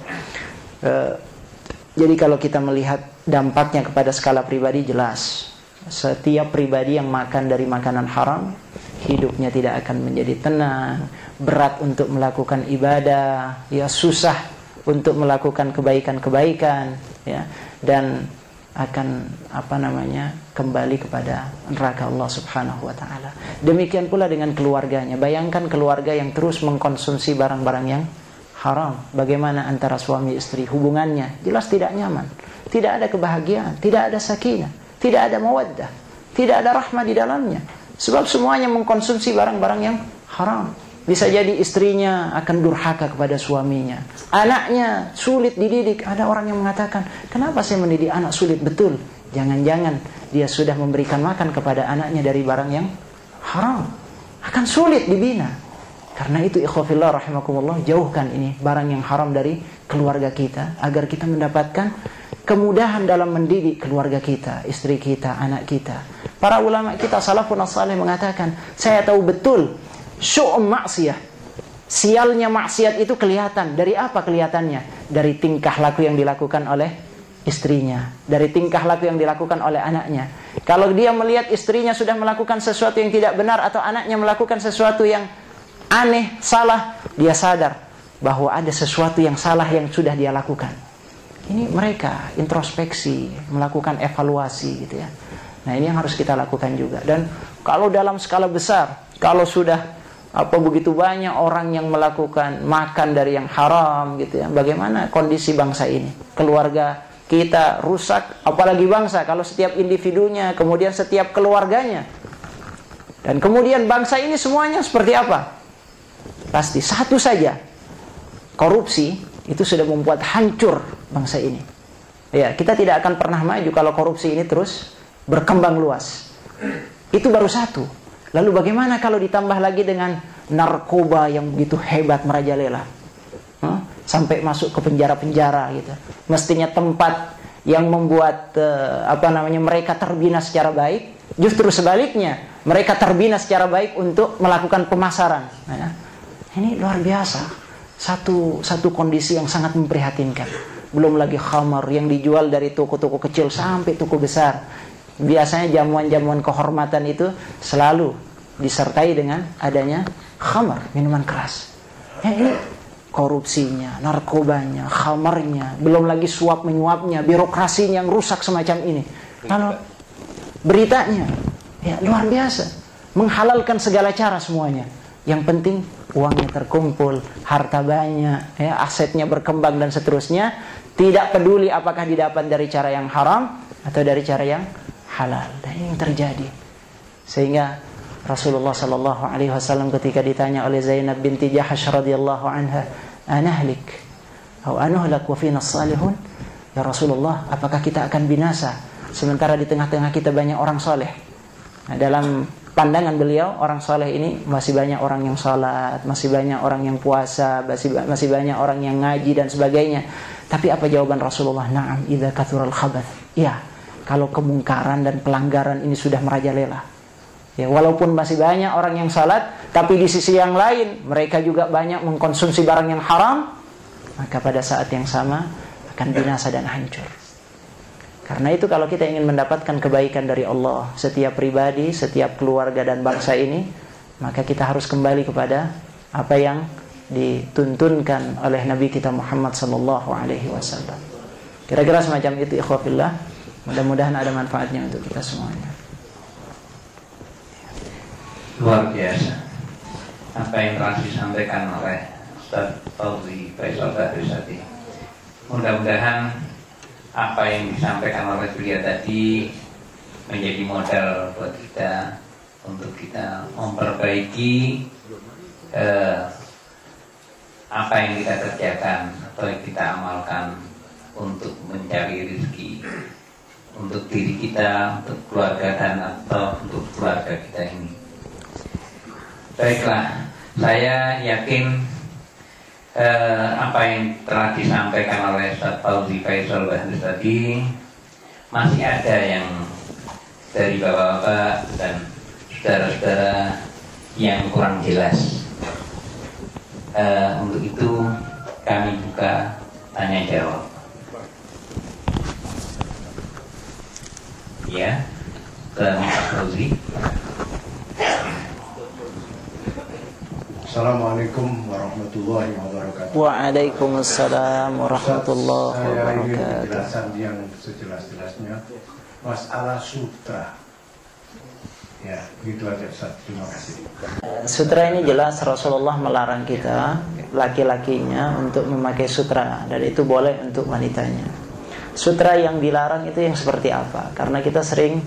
[SPEAKER 2] Jadi kalau kita melihat dampaknya kepada skala pribadi, jelas setiap pribadi yang makan dari makanan haram, hidupnya tidak akan menjadi tenang, berat untuk melakukan ibadah, ya, susah untuk melakukan kebaikan-kebaikan, ya, dan akan kembali kepada neraka Allah subhanahu wa ta'ala. Demikian pula dengan keluarganya. Bayangkan keluarga yang terus mengkonsumsi barang-barang yang haram. Bagaimana antara suami istri hubungannya? Jelas tidak nyaman, tidak ada kebahagiaan, tidak ada sakinah, tidak ada mawaddah, tidak ada rahmah di dalamnya. Sebab semuanya mengkonsumsi barang-barang yang haram. Bisa jadi istrinya akan durhaka kepada suaminya, anaknya sulit dididik. Ada orang yang mengatakan, kenapa saya mendidik anak sulit? Betul, jangan-jangan dia sudah memberikan makan kepada anaknya dari barang yang haram, akan sulit dibina. Karena itu ikhwafillah rahimakumullah, jauhkan ini barang yang haram dari keluarga kita, agar kita mendapatkan kemudahan dalam mendidik keluarga kita, istri kita, anak kita. Para ulama kita salafun as-salih mengatakan, saya tahu betul syu'um maksiyah, sialnya maksiat itu kelihatan. Dari apa kelihatannya? Dari tingkah laku yang dilakukan oleh istrinya, dari tingkah laku yang dilakukan oleh anaknya. Kalau dia melihat istrinya sudah melakukan sesuatu yang tidak benar, atau anaknya melakukan sesuatu yang aneh, salah, dia sadar bahwa ada sesuatu yang salah yang sudah dia lakukan. Ini mereka introspeksi, melakukan evaluasi gitu ya. Nah, ini yang harus kita lakukan juga. Dan kalau dalam skala besar, kalau sudah begitu banyak orang yang melakukan makan dari yang haram gitu ya, bagaimana kondisi bangsa ini? Keluarga kita rusak, apalagi bangsa kalau setiap individunya, kemudian setiap keluarganya. Dan kemudian bangsa ini semuanya seperti apa? Pasti satu saja, korupsi itu sudah membuat hancur bangsa ini. Ya, kita tidak akan pernah maju kalau korupsi ini terus berkembang luas. Itu baru satu. Lalu bagaimana kalau ditambah lagi dengan narkoba yang begitu hebat merajalela, sampai masuk ke penjara-penjara gitu. Mestinya tempat yang membuat mereka terbina secara baik, justru sebaliknya mereka terbina secara baik untuk melakukan pemasaran. Nah, ini luar biasa, satu kondisi yang sangat memprihatinkan. Belum lagi khamar yang dijual dari toko-toko kecil sampai toko besar. Biasanya jamuan-jamuan kehormatan itu selalu disertai dengan adanya khamar, minuman keras. Ya, ini korupsinya, narkobanya, khamarnya, belum lagi suap menyuapnya, birokrasinya yang rusak semacam ini. Kalau beritanya, ya luar biasa, menghalalkan segala cara semuanya. Yang penting uangnya terkumpul, harta banyak, ya, asetnya berkembang dan seterusnya. Tidak peduli apakah didapat dari cara yang haram atau dari cara yang halal. Dan ini yang terjadi. Sehingga Rasulullah sallallahu alaihi wasallam ketika ditanya oleh Zainab binti Jahash radhiyallahu anha, "Anahlik atau anuhlak wa fina salihun?" Ya Rasulullah, apakah kita akan binasa sementara di tengah-tengah kita banyak orang soleh? Nah, dalam pandangan beliau, orang soleh ini masih banyak orang yang salat, masih banyak orang yang puasa, masih banyak orang yang ngaji dan sebagainya. Tapi apa jawaban Rasulullah? Na'am idza kathural khabath. Ya, kalau kemungkaran dan pelanggaran ini sudah merajalela. Ya, walaupun masih banyak orang yang salat, tapi di sisi yang lain mereka juga banyak mengkonsumsi barang yang haram, maka pada saat yang sama akan binasa dan hancur. Karena itu kalau kita ingin mendapatkan kebaikan dari Allah, setiap pribadi, setiap keluarga dan bangsa ini, maka kita harus kembali kepada apa yang dituntunkan oleh Nabi kita Muhammad sallallahu alaihi wasallam. Kira-kira semacam itu ikhwafillah. Mudah-mudahan ada manfaatnya untuk kita semuanya.
[SPEAKER 1] Luar biasa apa yang telah disampaikan oleh Ustaz Fauzi Faisal Badri tadi. Mudah-mudahan apa yang disampaikan oleh beliau tadi menjadi modal buat kita untuk kita memperbaiki apa yang kita kerjakan atau yang kita amalkan untuk mencari rezeki untuk diri kita, untuk keluarga dan atau untuk keluarga kita ini. Baiklah, saya yakin apa yang telah disampaikan oleh Ustaz Fauzi Faisal Badri tadi masih ada yang dari bapak-bapak dan saudara-saudara yang kurang jelas. Untuk itu kami buka tanya jawab. Ya, Pak Fauzi.
[SPEAKER 3] Assalamualaikum warahmatullahi wabarakatuh.
[SPEAKER 2] Waalaikumsalam warahmatullahi
[SPEAKER 3] Saya ingin
[SPEAKER 2] wabarakatuh.
[SPEAKER 3] penjelasan yang sejelas-jelasnya masalah sutra. Ya, gitu aja Ustaz. Terima kasih.
[SPEAKER 2] Sutra ini jelas Rasulullah melarang kita laki-lakinya untuk memakai sutra, dan itu boleh untuk wanitanya. Sutra yang dilarang itu yang seperti apa? Karena kita sering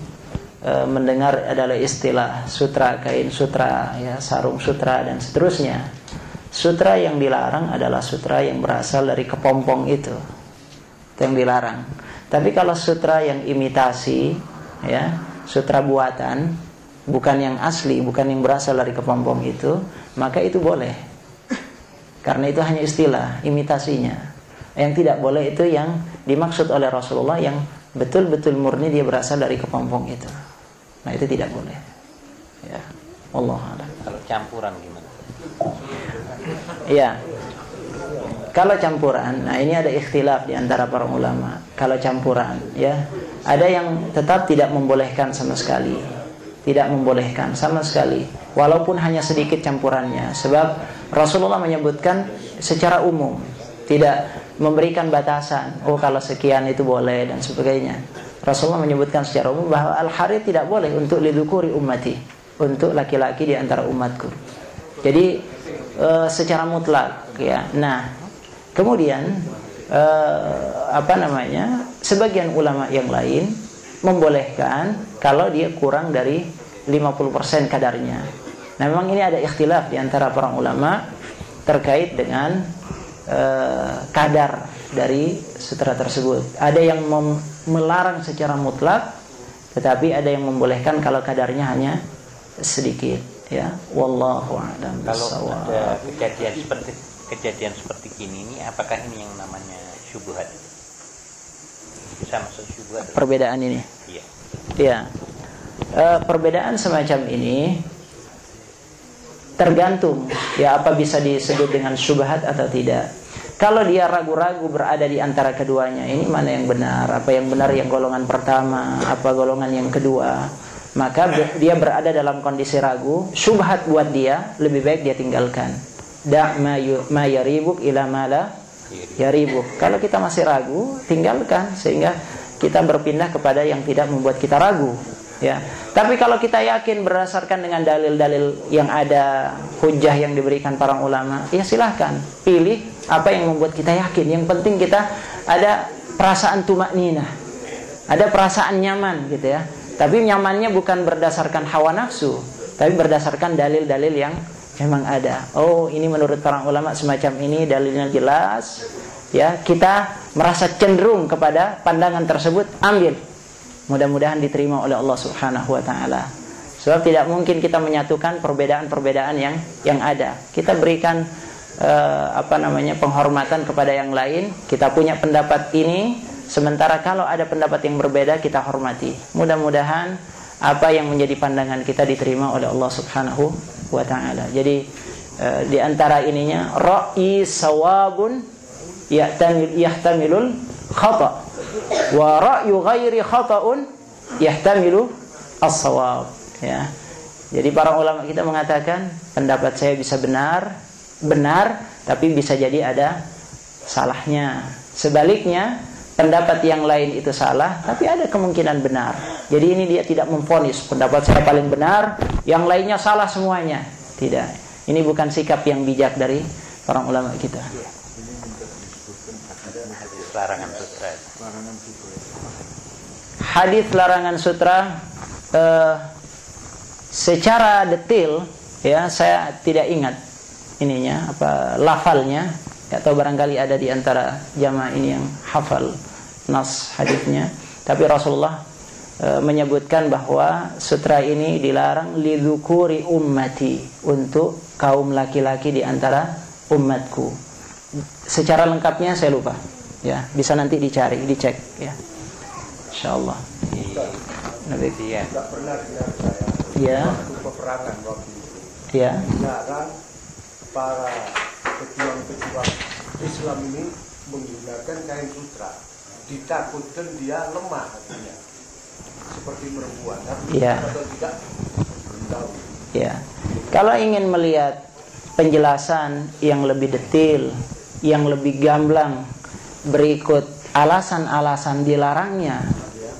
[SPEAKER 2] mendengar adalah istilah sutra kain sutra, ya, sarung sutra dan seterusnya. Sutra yang dilarang adalah sutra yang berasal dari kepompong itu yang dilarang. Tapi kalau sutra yang imitasi, ya, sutra buatan, bukan yang asli, bukan yang berasal dari kepompong itu, maka itu boleh. Karena itu hanya istilah, imitasinya. Yang tidak boleh itu yang dimaksud oleh Rasulullah, yang betul-betul murni dia berasal dari kepompong itu. Nah, itu tidak boleh. Ya, Allah a'lam.
[SPEAKER 4] Kalau campuran gimana?
[SPEAKER 2] Iya. Kalau campuran, nah ini ada ikhtilaf di antara para ulama. Kalau campuran, ya, ada yang tetap tidak membolehkan sama sekali. Tidak membolehkan sama sekali, walaupun hanya sedikit campurannya. Sebab Rasulullah menyebutkan secara umum, tidak memberikan batasan. Oh, kalau sekian itu boleh dan sebagainya. Rasulullah menyebutkan secara umum bahwa al-harir tidak boleh untuk lidzukuri ummati, untuk laki-laki di antara umatku. Jadi secara mutlak, ya. Nah, kemudian sebagian ulama yang lain membolehkan kalau dia kurang dari 50% kadarnya. Nah, memang ini ada ikhtilaf di antara para ulama terkait dengan kadar dari sutra tersebut. Ada yang melarang secara mutlak, tetapi ada yang membolehkan kalau kadarnya hanya sedikit, ya. Wallahu a'lam
[SPEAKER 4] Kalau
[SPEAKER 2] bishawab.
[SPEAKER 4] ada kejadian seperti ini, apakah ini yang namanya syubhat? Bisa masuk syubhat?
[SPEAKER 2] Perbedaan ini.
[SPEAKER 4] Iya.
[SPEAKER 2] Ya. Perbedaan semacam ini tergantung, ya, apa bisa disebut dengan syubhat atau tidak. Kalau dia ragu-ragu berada di antara keduanya, ini mana yang benar, apa yang benar yang golongan pertama, apa golongan yang kedua, maka dia berada dalam kondisi ragu, syubhat buat dia, lebih baik dia tinggalkan. Da' ma yaribuk ila ma la yaribuk. Kalau kita masih ragu, tinggalkan sehingga kita berpindah kepada yang tidak membuat kita ragu, ya. Tapi kalau kita yakin berdasarkan dengan dalil-dalil yang ada, hujah yang diberikan para ulama, ya silahkan pilih apa yang membuat kita yakin. Yang penting kita ada perasaan tumakninah, ada perasaan nyaman, gitu ya. Tapi nyamannya bukan berdasarkan hawa nafsu, tapi berdasarkan dalil-dalil yang memang ada. Oh, ini menurut para ulama semacam ini, dalilnya jelas, ya. Kita merasa cenderung kepada pandangan tersebut, ambil. Mudah-mudahan diterima oleh Allah Subhanahu wa taala. Sebab tidak mungkin kita menyatukan perbedaan-perbedaan yang ada. Kita berikan penghormatan kepada yang lain. Kita punya pendapat ini, sementara kalau ada pendapat yang berbeda kita hormati. Mudah-mudahan apa yang menjadi pandangan kita diterima oleh Allah Subhanahu wa taala. Jadi di antara ininya ra'yi sawabun yahtamilul khata' wa ra'yu ghairi khata'un yahtamilu as-shawab, ya. Jadi para ulama kita mengatakan pendapat saya bisa benar, tapi bisa jadi ada salahnya. Sebaliknya, pendapat yang lain itu salah, tapi ada kemungkinan benar. Jadi ini dia tidak memvonis pendapat saya paling benar, yang lainnya salah semuanya. Tidak. Ini bukan sikap yang bijak dari para ulama kita.
[SPEAKER 4] Larangan sutra.
[SPEAKER 2] Hadis larangan sutra secara detail, ya, saya tidak ingat ininya lafalnya, atau barangkali ada di antara jamaah ini yang hafal nas hadisnya. Tapi Rasulullah menyebutkan bahwa sutra ini dilarang lidzukuri ummati, untuk kaum laki-laki di antara umatku. Secara lengkapnya saya lupa, ya, bisa nanti dicari, dicek, ya, insyaallah. Nabi
[SPEAKER 4] Iya.
[SPEAKER 3] Tidak pernah dengar saya.
[SPEAKER 2] Ya.
[SPEAKER 3] Waktu peperangan waktu itu.
[SPEAKER 2] Ya.
[SPEAKER 3] Jarang para pejuang-pejuang Islam ini menggunakan kain sutra. Ditakutkan dia lemah hatinya, seperti perempuan.
[SPEAKER 2] Ya.
[SPEAKER 3] Atau tidak, belum tahu.
[SPEAKER 2] Ya. Kalau ingin melihat penjelasan yang lebih detail, yang lebih gamblang, berikut alasan-alasan dilarangnya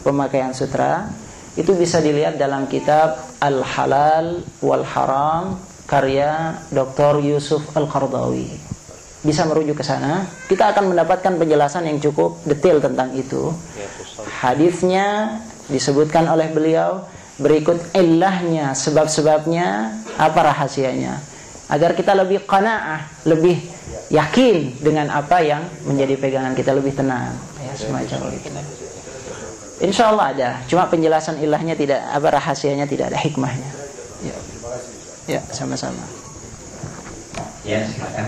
[SPEAKER 2] pemakaian sutra, itu bisa dilihat dalam kitab Al-Halal wal Haram karya Dr. Yusuf Al-Qardawi. bisa merujuk ke sana, kita akan mendapatkan penjelasan yang cukup detail tentang itu. Hadisnya disebutkan oleh beliau, berikut illahnya, sebab-sebabnya, apa rahasianya, agar kita lebih qanaah, lebih yakin dengan apa yang menjadi pegangan kita, lebih tenang, ya, semacam itu. Insya Allah ada, cuma penjelasan ilahnya tidak, apa rahasianya tidak ada, hikmahnya. Ya, ya, sama-sama.
[SPEAKER 1] Ya, silakan.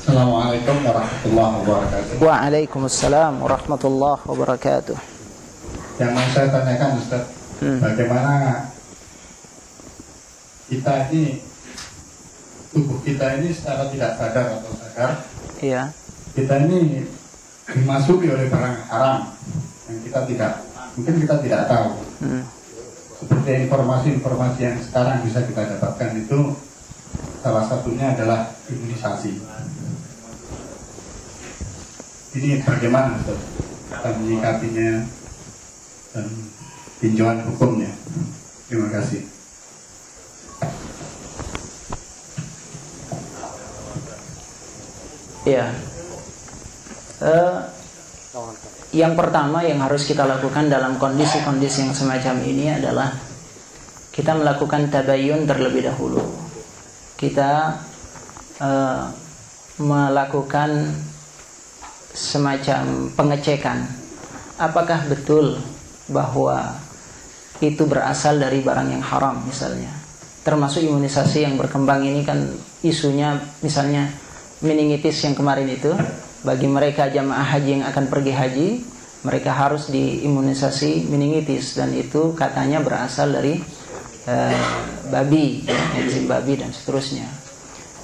[SPEAKER 3] Assalamualaikum warahmatullahi wabarakatuh.
[SPEAKER 2] Waalaikumsalam warahmatullahi wabarakatuh.
[SPEAKER 3] Yang mau saya tanyakan Ustaz, bagaimana kita ini, tubuh kita ini secara tidak sadar atau sadar,
[SPEAKER 2] Iya.
[SPEAKER 3] kita ini dimasuki oleh barang haram yang kita tidak tahu. Seperti informasi-informasi yang sekarang bisa kita dapatkan itu, salah satunya adalah imunisasi. Ini bagaimana Ustaz kita menyikapinya dan tinjauan hukumnya? Terima kasih.
[SPEAKER 2] Ya. Yang pertama yang harus kita lakukan dalam kondisi-kondisi yang semacam ini adalah kita melakukan tabayyun terlebih dahulu. Kita melakukan semacam pengecekan, apakah betul bahwa itu berasal dari barang yang haram misalnya. Termasuk imunisasi yang berkembang ini kan isunya misalnya meningitis yang kemarin itu, bagi mereka jamaah haji yang akan pergi haji, mereka harus diimunisasi meningitis, dan itu katanya berasal dari babi, enzim babi dan seterusnya.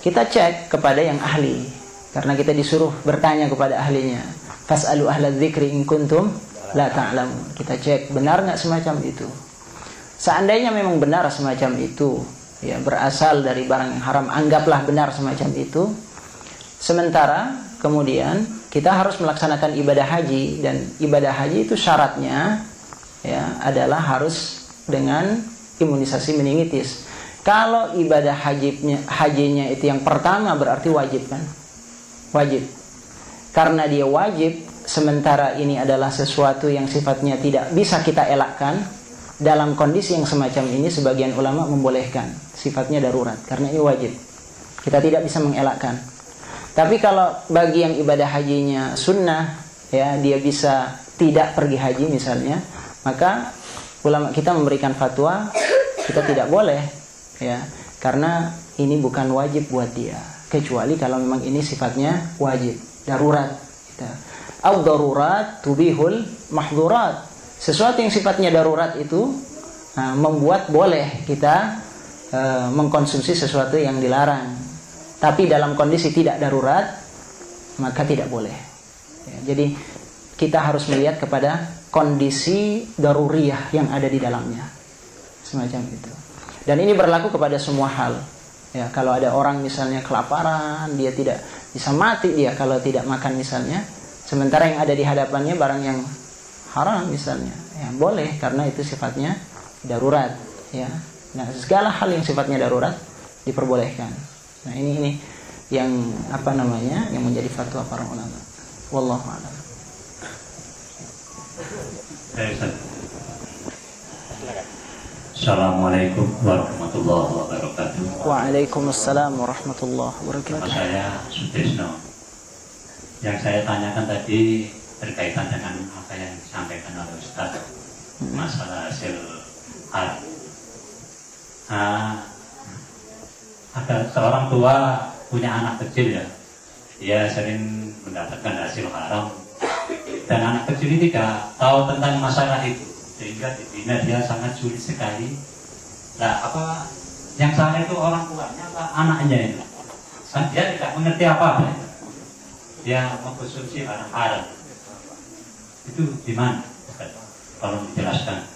[SPEAKER 2] Kita cek kepada yang ahli, karena kita disuruh bertanya kepada ahlinya. Fas'alu ahla dzikri in kuntum la ta'lamun. Kita cek benar nggak semacam itu. Seandainya memang benar semacam itu, ya berasal dari barang yang haram, anggaplah benar semacam itu. Sementara kemudian kita harus melaksanakan ibadah haji, dan ibadah haji itu syaratnya ya adalah harus dengan imunisasi meningitis. Kalau ibadah hajinya itu yang pertama berarti wajib kan? Wajib. Karena dia wajib, sementara ini adalah sesuatu yang sifatnya tidak bisa kita elakkan. Dalam kondisi yang semacam ini sebagian ulama membolehkan, sifatnya darurat karena ini wajib. Kita tidak bisa mengelakkan. Tapi kalau bagi yang ibadah hajinya sunnah, ya dia bisa tidak pergi haji misalnya, maka ulama kita memberikan fatwa kita tidak boleh, ya, karena ini bukan wajib buat dia, kecuali kalau memang ini sifatnya wajib, darurat. Au darurat tubihul mahdhurat. Sesuatu yang sifatnya darurat itu membuat boleh kita mengkonsumsi sesuatu yang dilarang. Tapi dalam kondisi tidak darurat, maka tidak boleh. Ya, jadi kita harus melihat kepada kondisi daruriyah yang ada di dalamnya, semacam itu. Dan ini berlaku kepada semua hal. Ya, kalau ada orang misalnya kelaparan, dia tidak bisa mati dia kalau tidak makan misalnya. Sementara yang ada di hadapannya barang yang haram misalnya, ya boleh karena itu sifatnya darurat. Ya, nah segala hal yang sifatnya darurat diperbolehkan. Nah ini yang apa namanya yang menjadi fatwa para ulama. Wallahu a'lam.
[SPEAKER 5] Assalamualaikum warahmatullahi wabarakatuh.
[SPEAKER 2] Waalaikumsalam warahmatullahi wabarakatuh.
[SPEAKER 5] Saya Sutrisno. Yang saya tanyakan tadi berkaitan dengan apa yang disampaikan oleh Ustaz, masalah hasil haram. Ada seorang tua punya anak kecil ya, dia sering mendapatkan hasil haram, dan anak kecil ini tidak tahu tentang masalah itu, sehingga dibina dia sangat sulit sekali. Nah, apa yang salah itu orang tuanya atau anaknya itu? Dia tidak mengerti apa-apa, dia mengkonsumsi barang haram. Itu gimana? Tolong dijelaskan.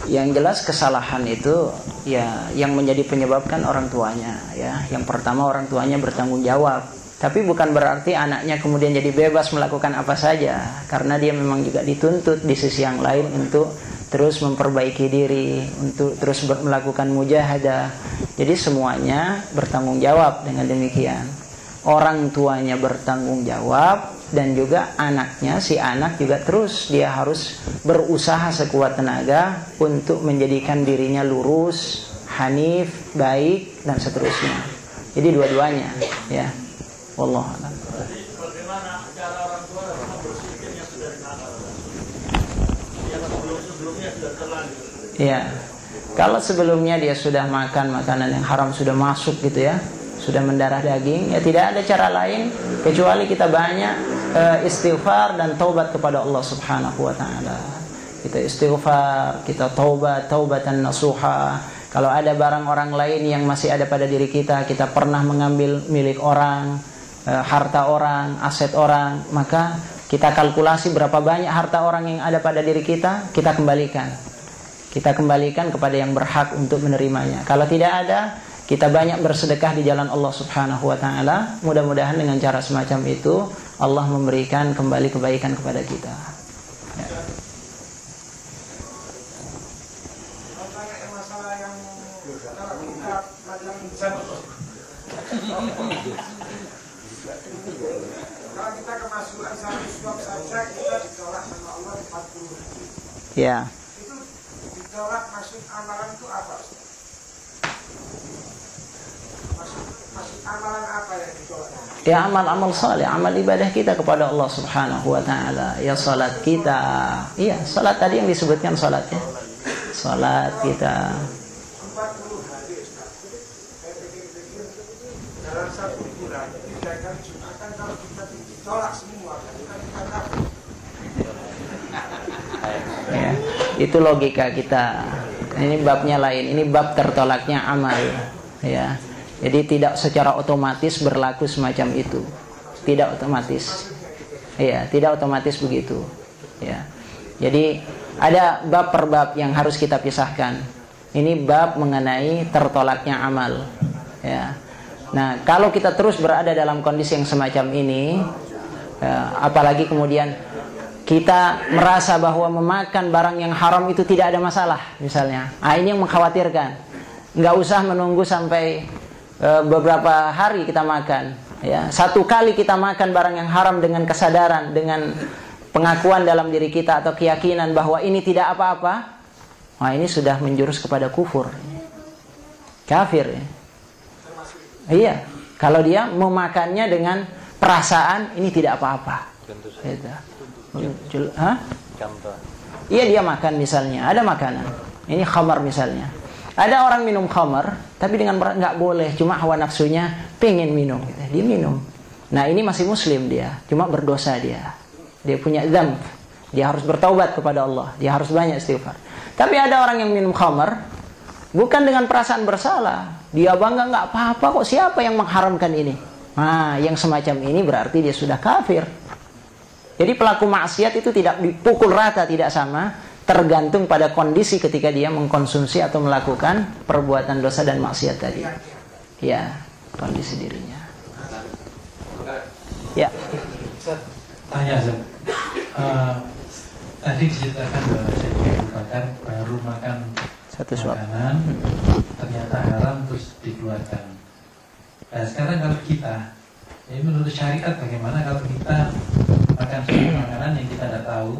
[SPEAKER 2] Yang jelas kesalahan itu ya yang menjadi penyebab kan orang tuanya, ya. Yang pertama orang tuanya bertanggung jawab Tapi bukan berarti anaknya kemudian jadi bebas melakukan apa saja, karena dia memang juga dituntut di sisi yang lain untuk terus memperbaiki diri, untuk terus melakukan mujahadah. Jadi semuanya bertanggung jawab dengan demikian. Orang tuanya bertanggung jawab, dan juga anaknya, si anak juga terus dia harus berusaha sekuat tenaga untuk menjadikan dirinya lurus, hanif, baik, dan seterusnya. Jadi dua-duanya, ya. Wallahu a'lam.
[SPEAKER 6] Bagaimana cara orang tua membersihkannya dari nakal? Yang sebelumnya sudah terlanjur.
[SPEAKER 2] Ya. Kalau sebelumnya dia sudah makan makanan yang haram, sudah masuk gitu ya, sudah mendarah daging, ya tidak ada cara lain kecuali kita banyak istighfar dan taubat kepada Allah Subhanahu wa taala. Kita istighfar, kita taubat, taubatan nasuha. Kalau ada barang orang lain yang masih ada pada diri kita, kita pernah mengambil milik orang, harta orang, aset orang, maka kita kalkulasi berapa banyak harta orang yang ada pada diri kita, kita kembalikan. Kita kembalikan kepada yang berhak untuk menerimanya. Kalau tidak ada, kita banyak bersedekah di jalan Allah Subhanahu wa taala. Mudah-mudahan dengan cara semacam itu Allah memberikan kembali kebaikan kepada kita. Ya.
[SPEAKER 6] Masalah yang kalau kita kemasukan satu suap saja kita ditolak sama Allah 40.
[SPEAKER 2] Ya.
[SPEAKER 6] Itu ditolak, maksud amalan itu apa? Maksud amalan apa yang ditolak?
[SPEAKER 2] Ya, amal-amal saleh, amal ibadah kita kepada Allah Subhanahu wa taala. Ya, salat kita. Iya, salat tadi yang disebutkan salat ya. Salat kita.
[SPEAKER 6] 40 hari Ustaz. Saya pikir-pikir dalam satu bulan 3 kali Jumatan, kalau kita ditolak semua kan kita kafir.
[SPEAKER 2] Ya, itu logika kita. Ini babnya lain. Ini bab tertolaknya amal. Ya. Jadi tidak secara otomatis berlaku semacam itu. Tidak otomatis. Iya, tidak otomatis begitu. Ya. Jadi ada bab per bab yang harus kita pisahkan. Ini bab mengenai tertolaknya amal. Ya. Nah, kalau kita terus berada dalam kondisi yang semacam ini, apalagi kemudian kita merasa bahwa memakan barang yang haram itu tidak ada masalah, misalnya. Ini yang mengkhawatirkan. Nggak usah menunggu sampai beberapa hari kita makan, ya. Satu kali kita makan barang yang haram dengan kesadaran, dengan pengakuan dalam diri kita atau keyakinan bahwa ini tidak apa-apa, ini sudah menjurus kepada kufur, kafir ya. Iya, kalau dia memakannya dengan perasaan ini tidak apa-apa.
[SPEAKER 4] Contoh.
[SPEAKER 2] Iya, dia makan misalnya, ada makanan, ini khamar misalnya. Ada orang minum khamar, tapi dengan nggak boleh, cuma hawa nafsunya pengen minum, dia minum. Nah, ini masih muslim dia, cuma berdosa dia punya dzamb, dia harus bertaubat kepada Allah, dia harus banyak istighfar. Tapi ada orang yang minum khamar bukan dengan perasaan bersalah, dia bangga, nggak apa-apa kok, siapa yang mengharamkan ini? Nah, yang semacam ini berarti dia sudah kafir. Jadi pelaku maksiat itu tidak dipukul rata, tidak sama. Tergantung pada kondisi ketika dia mengkonsumsi atau melakukan perbuatan dosa dan maksiat tadi. Ya, kondisi dirinya. Ya.
[SPEAKER 7] Tanya, tadi diceritakan bahwa Sayyidina Abu Bakar baru makan
[SPEAKER 2] Satu suap.
[SPEAKER 7] makanan, ternyata haram terus dikeluarkan. Nah, sekarang kalau kita, ini menurut syariat bagaimana kalau kita makan suatu makanan yang kita tidak tahu,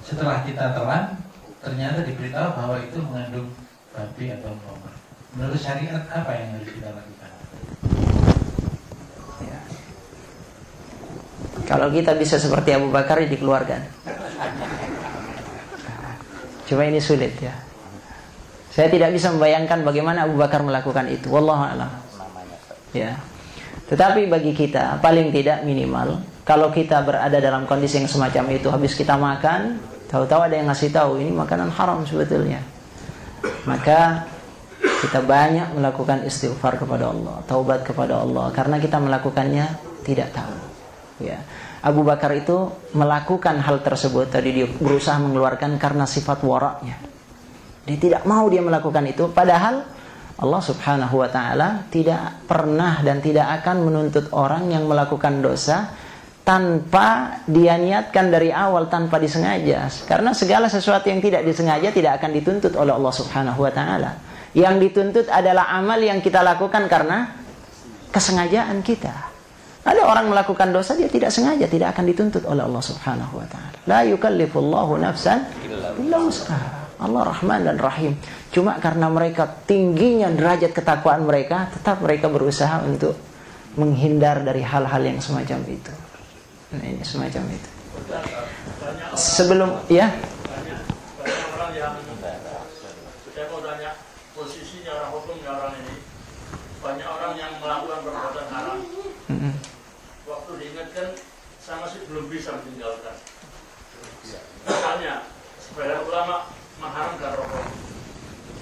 [SPEAKER 7] setelah kita telan, ternyata diberitahu bahwa itu mengandung babi atau khamar. Menurut syariat apa yang harus kita lakukan?
[SPEAKER 2] Ya. Kalau kita bisa seperti Abu Bakar, dikeluarkan. Cuma ini sulit ya. Saya tidak bisa membayangkan bagaimana Abu Bakar melakukan itu. Wallahu a'lam. Ya. Tetapi bagi kita, paling tidak minimal, kalau kita berada dalam kondisi yang semacam itu, habis kita makan, tahu-tahu ada yang ngasih tahu ini makanan haram sebetulnya, maka kita banyak melakukan istighfar kepada Allah, taubat kepada Allah, karena kita melakukannya tidak tahu. Ya, Abu Bakar itu melakukan hal tersebut tadi, dia berusaha mengeluarkan karena sifat waraknya. Dia tidak mau dia melakukan itu, padahal Allah Subhanahu wa ta'ala tidak pernah dan tidak akan menuntut orang yang melakukan dosa tanpa dia niatkan dari awal, tanpa disengaja. Karena segala sesuatu yang tidak disengaja tidak akan dituntut oleh Allah Subhanahu wa ta'ala. Yang dituntut adalah amal yang kita lakukan karena kesengajaan kita. Ada orang melakukan dosa, dia tidak sengaja, tidak akan dituntut oleh Allah Subhanahu wa ta'ala. La yukallifullahu nafsan illa wus'aha. Allah Rahman dan Rahim. Cuma karena mereka tingginya derajat ketakwaan mereka, tetap mereka berusaha untuk menghindar dari hal-hal yang semacam itu. Nah, ini semacam itu. Sebelum ya,
[SPEAKER 8] orang yang saya mau tanya posisinya orang hukumnya orang ini, banyak orang yang melakukan perbuatan haram. Waktu diingatkan sama sih belum bisa meninggalkan. Misalnya sebagian ulama mengharamkan rokok.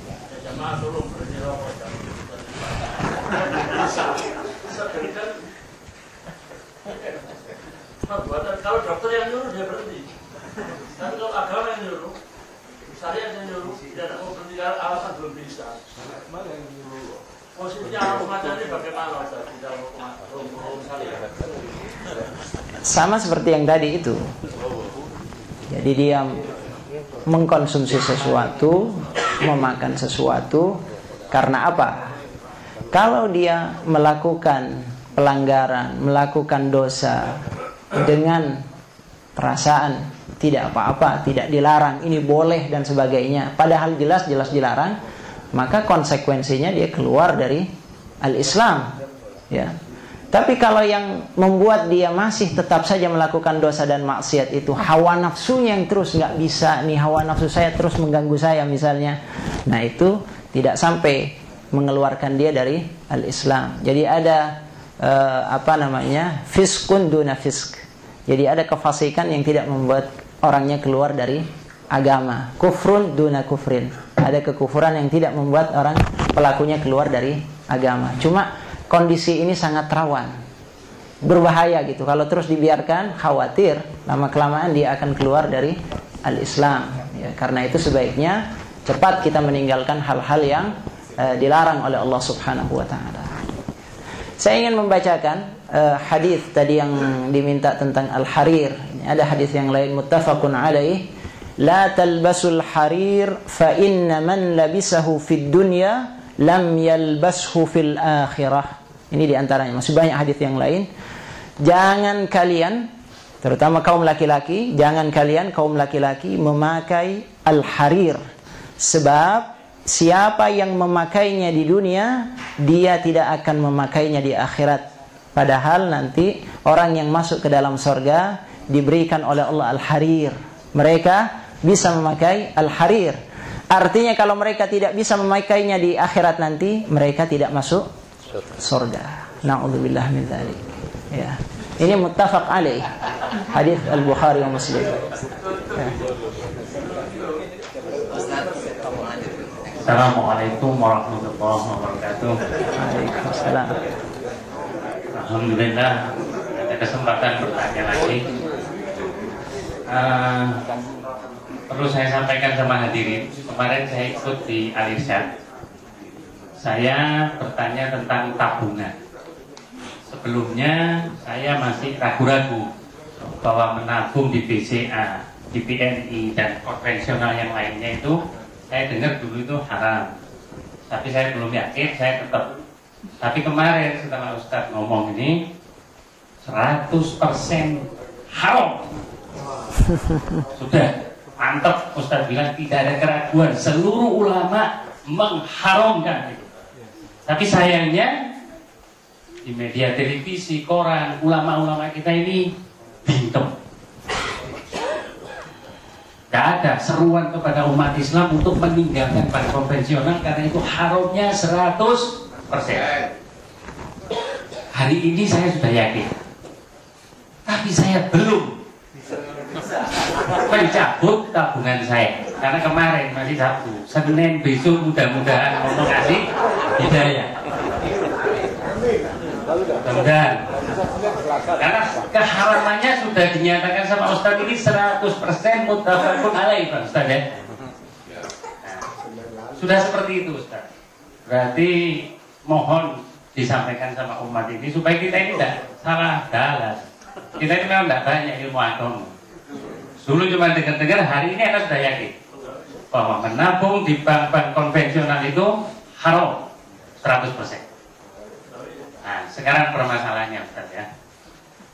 [SPEAKER 8] Ya, jamaah tolong berhenti rokok. Bisa berikan perbuatan. Kalau dokter yang nyuruh dia berhenti. Tapi kalau agama yang nyuruh, syariat yang nyuruh, dia tidak mau berhenti karena alasan belum bisa. Posisinya Ahmad ini bagaimana?
[SPEAKER 2] sama seperti yang tadi itu. Jadi dia mengkonsumsi sesuatu, memakan sesuatu, karena apa? Kalau dia melakukan pelanggaran, melakukan dosa dengan perasaan tidak apa-apa, tidak dilarang, ini boleh dan sebagainya, padahal jelas-jelas dilarang, maka konsekuensinya dia keluar dari al-Islam, ya. Tapi kalau yang membuat dia masih tetap saja melakukan dosa dan maksiat itu hawa nafsunya yang terus nggak bisa, nih hawa nafsu saya terus mengganggu saya misalnya, nah itu tidak sampai mengeluarkan dia dari al-Islam. Jadi ada fiskun duna fisk. Jadi ada kefasikan yang tidak membuat orangnya keluar dari agama. Kufrun duna kufrin. Ada kekufuran yang tidak membuat orang pelakunya keluar dari agama. Cuma kondisi ini sangat rawan, berbahaya gitu. Kalau terus dibiarkan, khawatir lama-kelamaan dia akan keluar dari al-Islam. Ya, karena itu sebaiknya cepat kita meninggalkan hal-hal yang dilarang oleh Allah Subhanahu wa ta'ala. Saya ingin membacakan hadis tadi yang diminta tentang al-harir. Ini ada hadis yang lain muttafaqun alaih. La talbasul harir fa inna man labisahu fid dunya lam yalbashu fil akhirah. Ini diantaranya, masih banyak hadis yang lain. Jangan kalian, terutama kaum laki-laki, jangan kalian kaum laki-laki memakai al-harir, sebab siapa yang memakainya di dunia, dia tidak akan memakainya di akhirat. Padahal nanti orang yang masuk ke dalam surga diberikan oleh Allah al-harir. Mereka bisa memakai al-harir. Artinya kalau mereka tidak bisa memakainya di akhirat nanti, mereka tidak masuk surga. Na'udzubillah min dzalik. Ya. Ini muttafaq alaih. Hadis Al-Bukhari wa Muslim. Ya.
[SPEAKER 5] Assalamualaikum warahmatullahi wabarakatuh.
[SPEAKER 2] Waalaikumsalam.
[SPEAKER 5] Alhamdulillah ada kesempatan bertanya lagi. Perlu saya sampaikan sama hadirin. Kemarin saya ikut di Al-Irsyad. Saya bertanya tentang tabungan. Sebelumnya saya masih ragu-ragu bahwa menabung di BCA, di BNI dan konvensional yang lainnya itu saya dengar dulu itu haram. Tapi saya belum yakin, saya tetap. Tapi kemarin setelah Ustadz ngomong ini 100% haram. Sudah mantap, Ustadz bilang tidak ada keraguan, seluruh ulama mengharamkan itu. Tapi sayangnya di media televisi, koran, ulama-ulama kita ini bingkem. Tidak ada seruan kepada umat Islam untuk meninggalkan bank konvensional karena itu haramnya 100%. Hari ini saya sudah yakin, tapi saya belum mencabut tabungan saya karena kemarin masih Sabtu, Senin besok mudah-mudahan Allah kasih hidayah. Mudah-mudahan. Karena keharamannya sudah dinyatakan sama Ustaz ini 100% muttafaqun alaih, Pak Ustaz ya. Sudah seperti itu Ustaz. Berarti mohon disampaikan sama umat ini supaya kita ini tidak salah jalan. Kita ini memang tidak banyak ilmu agama. Dulu cuma dengar-dengar, hari ini Anda sudah yakin bahwa menabung di bank-bank konvensional itu haram 100%. Nah, sekarang permasalahannya Ustaz ya.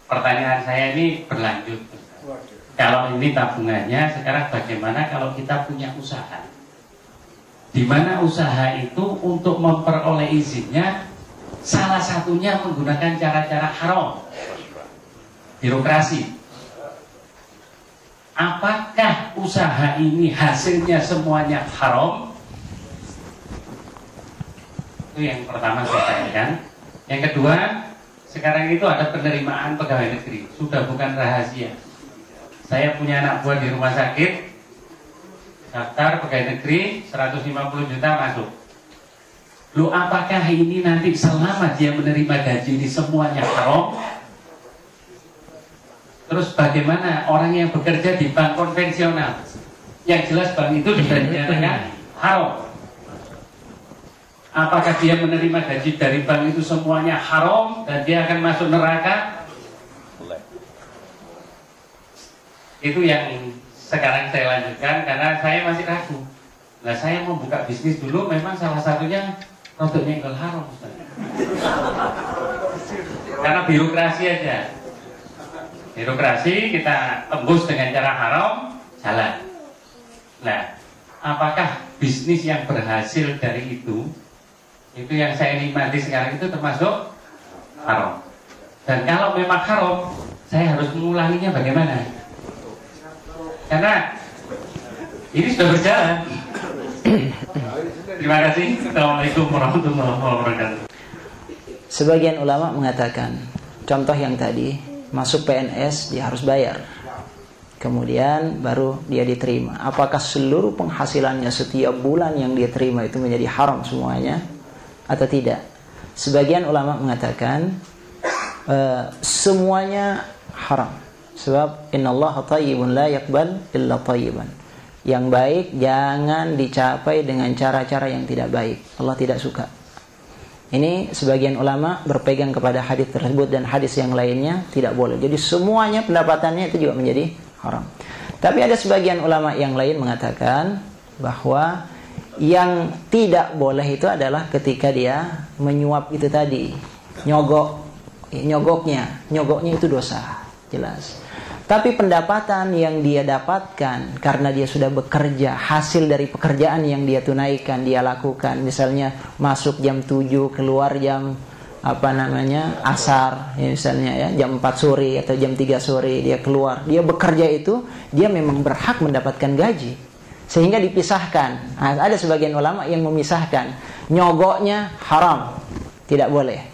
[SPEAKER 5] Pertanyaan saya ini berlanjut. Kalau ini tabungannya, sekarang bagaimana kalau kita punya usaha? Di mana usaha itu untuk memperoleh izinnya salah satunya menggunakan cara-cara haram, birokrasi. Apakah usaha ini hasilnya semuanya haram? Itu yang pertama saya tanyakan. Yang kedua, sekarang itu ada penerimaan pegawai negeri, sudah bukan rahasia. Saya punya anak buah di rumah sakit, daftar pegawai negeri 150 juta masuk. Lu apakah ini nanti selama dia menerima gaji ini semuanya haram? Terus bagaimana orang yang bekerja di bank konvensional? Yang jelas bank itu dinyatakan haram. Apakah dia menerima gaji dari bank itu semuanya haram dan dia akan masuk neraka? Itu yang sekarang saya lanjutkan karena saya masih ragu. Nah, saya mau buka bisnis dulu, memang salah satunya untuk nyenggol haram, Ustaz. Karena birokrasi aja. Birokrasi kita tembus dengan cara haram, jalan. Nah, apakah bisnis yang berhasil dari itu yang saya nikmati sekarang itu termasuk haram? Dan kalau memang haram, saya harus mengulanginya bagaimana? Karena ini sudah berjalan. Terima kasih. Assalamualaikum warahmatullahi wabarakatuh.
[SPEAKER 2] Sebagian ulama mengatakan, contoh yang tadi, masuk PNS dia harus bayar, kemudian baru dia diterima. Apakah seluruh penghasilannya setiap bulan yang dia terima itu menjadi haram semuanya atau tidak? Sebagian ulama mengatakan semuanya haram. Sebab innallaha thayyibun la yaqbal illa thayyiban. Yang baik jangan dicapai dengan cara-cara yang tidak baik. Allah tidak suka. Ini sebagian ulama berpegang kepada hadis tersebut dan hadis yang lainnya tidak boleh. Jadi semuanya pendapatannya itu juga menjadi haram. Tapi ada sebagian ulama yang lain mengatakan bahwa yang tidak boleh itu adalah ketika dia menyuap itu tadi, nyogoknya itu dosa, jelas. Tapi pendapatan yang dia dapatkan karena dia sudah bekerja, hasil dari pekerjaan yang dia tunaikan, dia lakukan, misalnya masuk jam 7, keluar jam asar, ya misalnya ya, jam 4 sore atau jam 3 sore dia keluar, dia bekerja itu, dia memang berhak mendapatkan gaji. Sehingga dipisahkan. Nah, ada sebagian ulama yang memisahkan, nyogoknya haram, tidak boleh.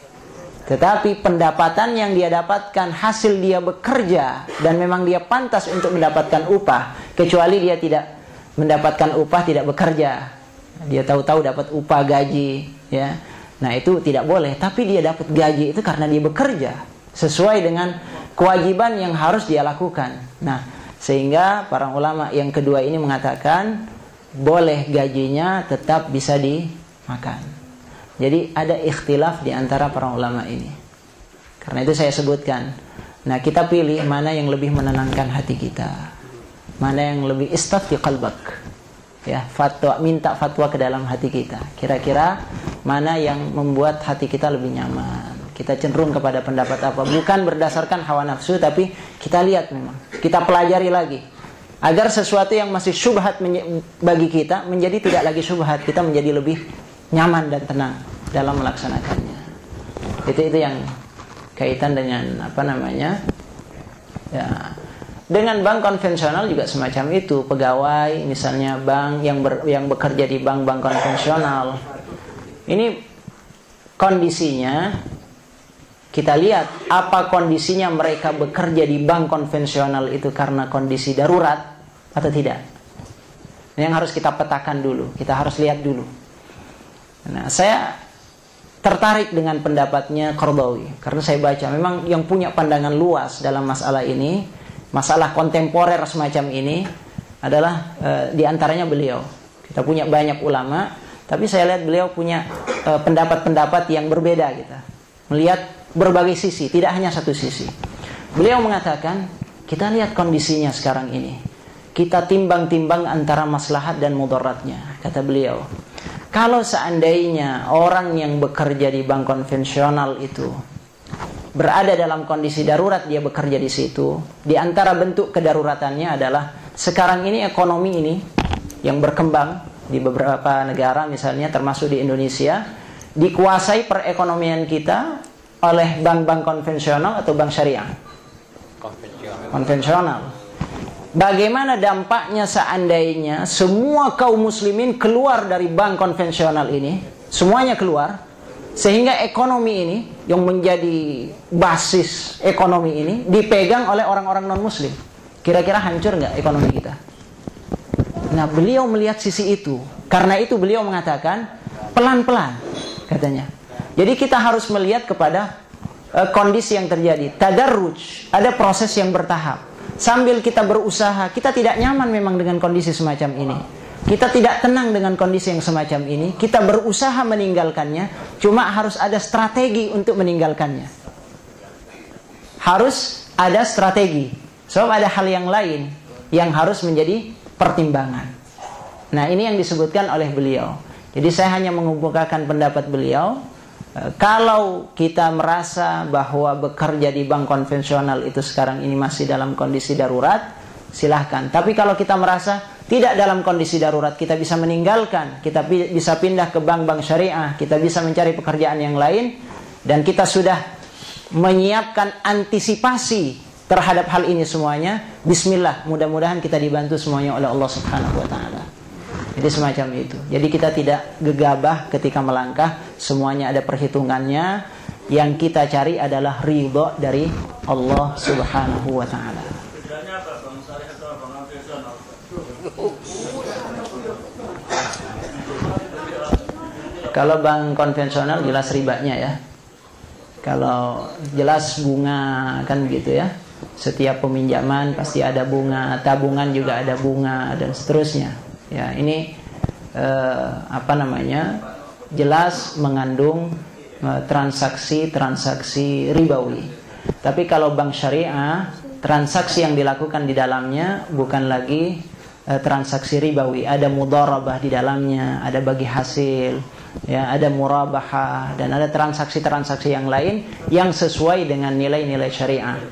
[SPEAKER 2] Tetapi pendapatan yang dia dapatkan hasil dia bekerja dan memang dia pantas untuk mendapatkan upah, kecuali dia tidak mendapatkan upah, tidak bekerja, dia tahu-tahu dapat upah gaji, ya. Nah itu tidak boleh. Tapi dia dapat gaji itu karena dia bekerja sesuai dengan kewajiban yang harus dia lakukan. Nah sehingga para ulama yang kedua ini mengatakan boleh gajinya tetap bisa dimakan. Jadi ada ikhtilaf di antara para ulama ini. Karena itu saya sebutkan. Nah, kita pilih mana yang lebih menenangkan hati kita. Mana yang lebih istafti qalbak. Ya, minta fatwa ke dalam hati kita. Kira-kira mana yang membuat hati kita lebih nyaman. Kita cenderung kepada pendapat apa? Bukan berdasarkan hawa nafsu, tapi kita lihat memang. Kita pelajari lagi. Agar sesuatu yang masih syubhat bagi kita menjadi tidak lagi syubhat. Kita menjadi lebih nyaman dan tenang dalam melaksanakannya. Itu yang kaitan dengan ya, dengan bank konvensional juga semacam itu. Pegawai misalnya bank yang bekerja di bank konvensional, ini kondisinya kita lihat apa kondisinya mereka bekerja di bank konvensional itu karena kondisi darurat atau tidak. Ini yang harus kita petakan dulu, kita harus lihat dulu. Nah, saya tertarik dengan pendapatnya Qardawi karena saya baca memang yang punya pandangan luas dalam masalah ini, masalah kontemporer semacam ini adalah diantaranya beliau. Kita punya banyak ulama, Tapi saya lihat beliau punya pendapat-pendapat yang berbeda gitu. Melihat berbagai sisi, tidak hanya satu sisi. Beliau mengatakan, kita lihat kondisinya sekarang ini. Kita timbang-timbang antara maslahat dan mudaratnya. Kata beliau, kalau seandainya orang yang bekerja di bank konvensional itu berada dalam kondisi darurat, dia bekerja di situ. Di antara bentuk kedaruratannya adalah sekarang ini ekonomi ini yang berkembang di beberapa negara, misalnya termasuk di Indonesia, dikuasai perekonomian kita oleh bank-bank konvensional atau bank syariah. Konvensional. Bagaimana dampaknya seandainya semua kaum muslimin keluar dari bank konvensional ini, semuanya keluar, sehingga ekonomi ini yang menjadi basis ekonomi ini dipegang oleh orang-orang non-muslim. Kira-kira hancur nggak ekonomi kita? Nah, beliau melihat sisi itu. Karena itu beliau mengatakan pelan-pelan, katanya. Jadi kita harus melihat kepada kondisi yang terjadi. Tadarruj, ada proses yang bertahap. Sambil kita berusaha, kita tidak nyaman memang dengan kondisi semacam ini. Kita tidak tenang dengan kondisi yang semacam ini. Kita berusaha meninggalkannya, cuma harus ada strategi untuk meninggalkannya. Harus ada strategi. Sebab ada hal yang lain yang harus menjadi pertimbangan. Nah, ini yang disebutkan oleh beliau. Jadi saya hanya mengumpulkan pendapat beliau. Kalau kita merasa bahwa bekerja di bank konvensional itu sekarang ini masih dalam kondisi darurat, silahkan. Tapi kalau kita merasa tidak dalam kondisi darurat, kita bisa meninggalkan, kita bisa pindah ke bank-bank syariah, kita bisa mencari pekerjaan yang lain, dan kita sudah menyiapkan antisipasi terhadap hal ini semuanya. Bismillah, mudah-mudahan kita dibantu semuanya oleh Allah Subhanahu wa ta'ala. Jadi semacam itu. Jadi kita tidak gegabah ketika melangkah, semuanya ada perhitungannya. Yang kita cari adalah ridha dari Allah Subhanahu wa ta'ala.
[SPEAKER 8] Bedanya apa bang syariah atau bang konvensional?
[SPEAKER 2] Kalau bank konvensional jelas ribanya ya. Kalau jelas bunga kan begitu ya. Setiap peminjaman pasti ada bunga, tabungan juga ada bunga dan seterusnya. Ya, ini jelas mengandung transaksi ribawi. Tapi kalau bank syariah, transaksi yang dilakukan di dalamnya bukan lagi transaksi ribawi. Ada mudharabah di dalamnya, ada bagi hasil, ya, ada murabahah, dan ada transaksi-transaksi yang lain yang sesuai dengan nilai-nilai syariah.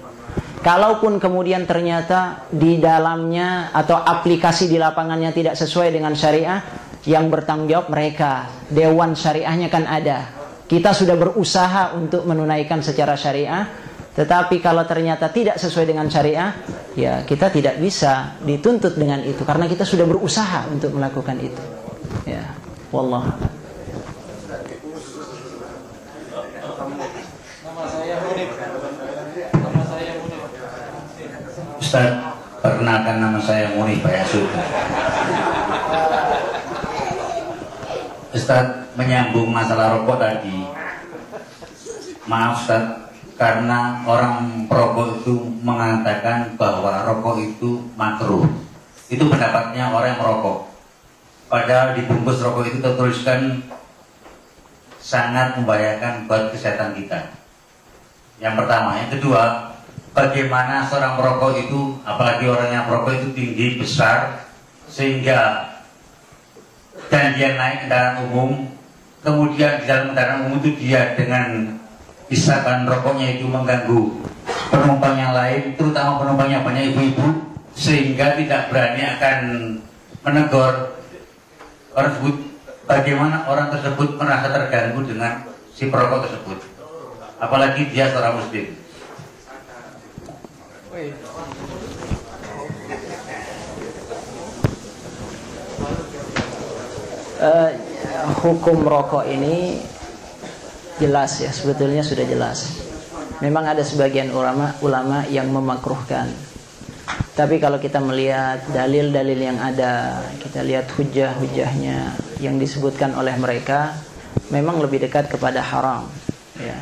[SPEAKER 2] Kalaupun kemudian ternyata di dalamnya atau aplikasi di lapangannya tidak sesuai dengan syariah, yang bertanggung jawab mereka. Dewan syariahnya kan ada. Kita sudah berusaha untuk menunaikan secara syariah, tetapi kalau ternyata tidak sesuai dengan syariah, ya kita tidak bisa dituntut dengan itu karena kita sudah berusaha untuk melakukan itu. Ya, wallah.
[SPEAKER 9] Ustaz, perkenalkan nama saya Muni Pak Yasud. Ustaz, menyambung masalah rokok tadi. Maaf Ustaz, karena orang perokok itu mengatakan bahwa rokok itu makruh. Itu pendapatnya orang yang merokok. Padahal di bungkus rokok itu tertuliskan sangat membahayakan buat kesehatan kita. Yang pertama. Yang kedua, bagaimana seorang perokok itu, apalagi orang yang perokok itu tinggi, besar, sehingga janjian naik kendaraan umum, kemudian di dalam kendaraan umum itu dia dengan isapan rokoknya itu mengganggu penumpang yang lain, terutama penumpang yang banyak ibu-ibu, sehingga tidak berani akan menegur orang tersebut. Bagaimana orang tersebut merasa terganggu dengan si perokok tersebut, apalagi dia seorang muslim.
[SPEAKER 2] Hukum rokok ini jelas ya, sebetulnya sudah jelas. Memang ada sebagian ulama yang memakruhkan. Tapi kalau kita melihat dalil-dalil yang ada, kita lihat hujah-hujahnya yang disebutkan oleh mereka, memang lebih dekat kepada haram. Ya.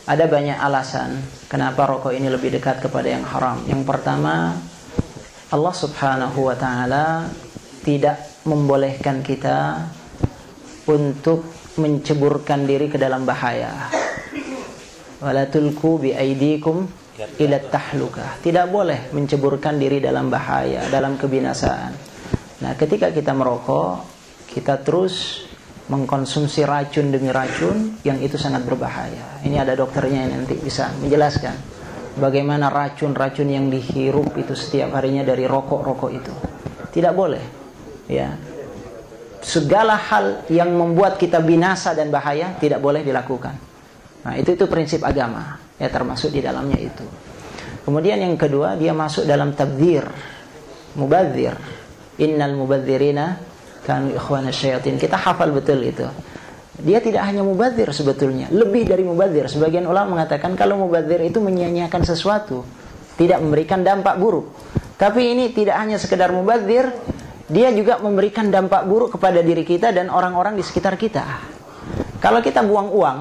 [SPEAKER 2] Ada banyak alasan kenapa rokok ini lebih dekat kepada yang haram. Yang pertama, Allah Subhanahu wa ta'ala tidak membolehkan kita untuk menceburkan diri ke dalam bahaya. Wala tulqu bi aidikum ila tahlukah. Tidak boleh menceburkan diri dalam bahaya, dalam kebinasaan. Nah, ketika kita merokok, kita terus mengkonsumsi racun demi racun yang itu sangat berbahaya. Ini ada dokternya yang nanti bisa menjelaskan bagaimana racun-racun yang dihirup itu setiap harinya dari rokok-rokok itu. Tidak boleh. Ya. Segala hal yang membuat kita binasa dan bahaya tidak boleh dilakukan. Nah, itu prinsip agama. Ya, termasuk di dalamnya itu. Kemudian yang kedua, dia masuk dalam tabdzir, mubadzir. Innal mubadzirina kanu ikhwana syayatin. Kita hafal betul itu. Dia tidak hanya mubadzir sebetulnya, lebih dari mubadzir. Sebagian ulama mengatakan kalau mubadzir itu menyia-nyiakan sesuatu, tidak memberikan dampak buruk. Tapi ini tidak hanya sekedar mubadzir, dia juga memberikan dampak buruk kepada diri kita dan orang-orang di sekitar kita. Kalau kita buang uang,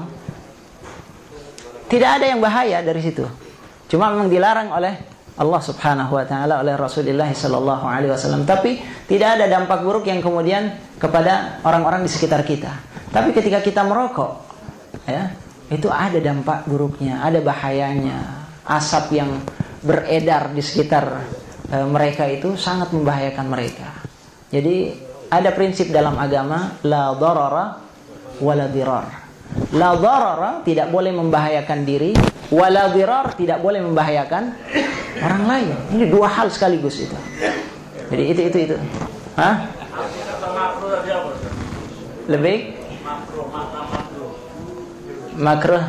[SPEAKER 2] tidak ada yang bahaya dari situ. Cuma memang dilarang oleh Allah Subhanahu wa taala, oleh Rasulullah sallallahu alaihi wasallam, tapi tidak ada dampak buruk yang kemudian kepada orang-orang di sekitar kita. Tapi ketika kita merokok, ya, itu ada dampak buruknya, ada bahayanya. Asap yang beredar di sekitar mereka itu sangat membahayakan mereka. Jadi ada prinsip dalam agama, la darara wala dirar. La darara tidak boleh membahayakan diri, wala dirar tidak boleh membahayakan orang lain. Ini dua hal sekaligus itu. Jadi itu. Hah? Lebih makruh,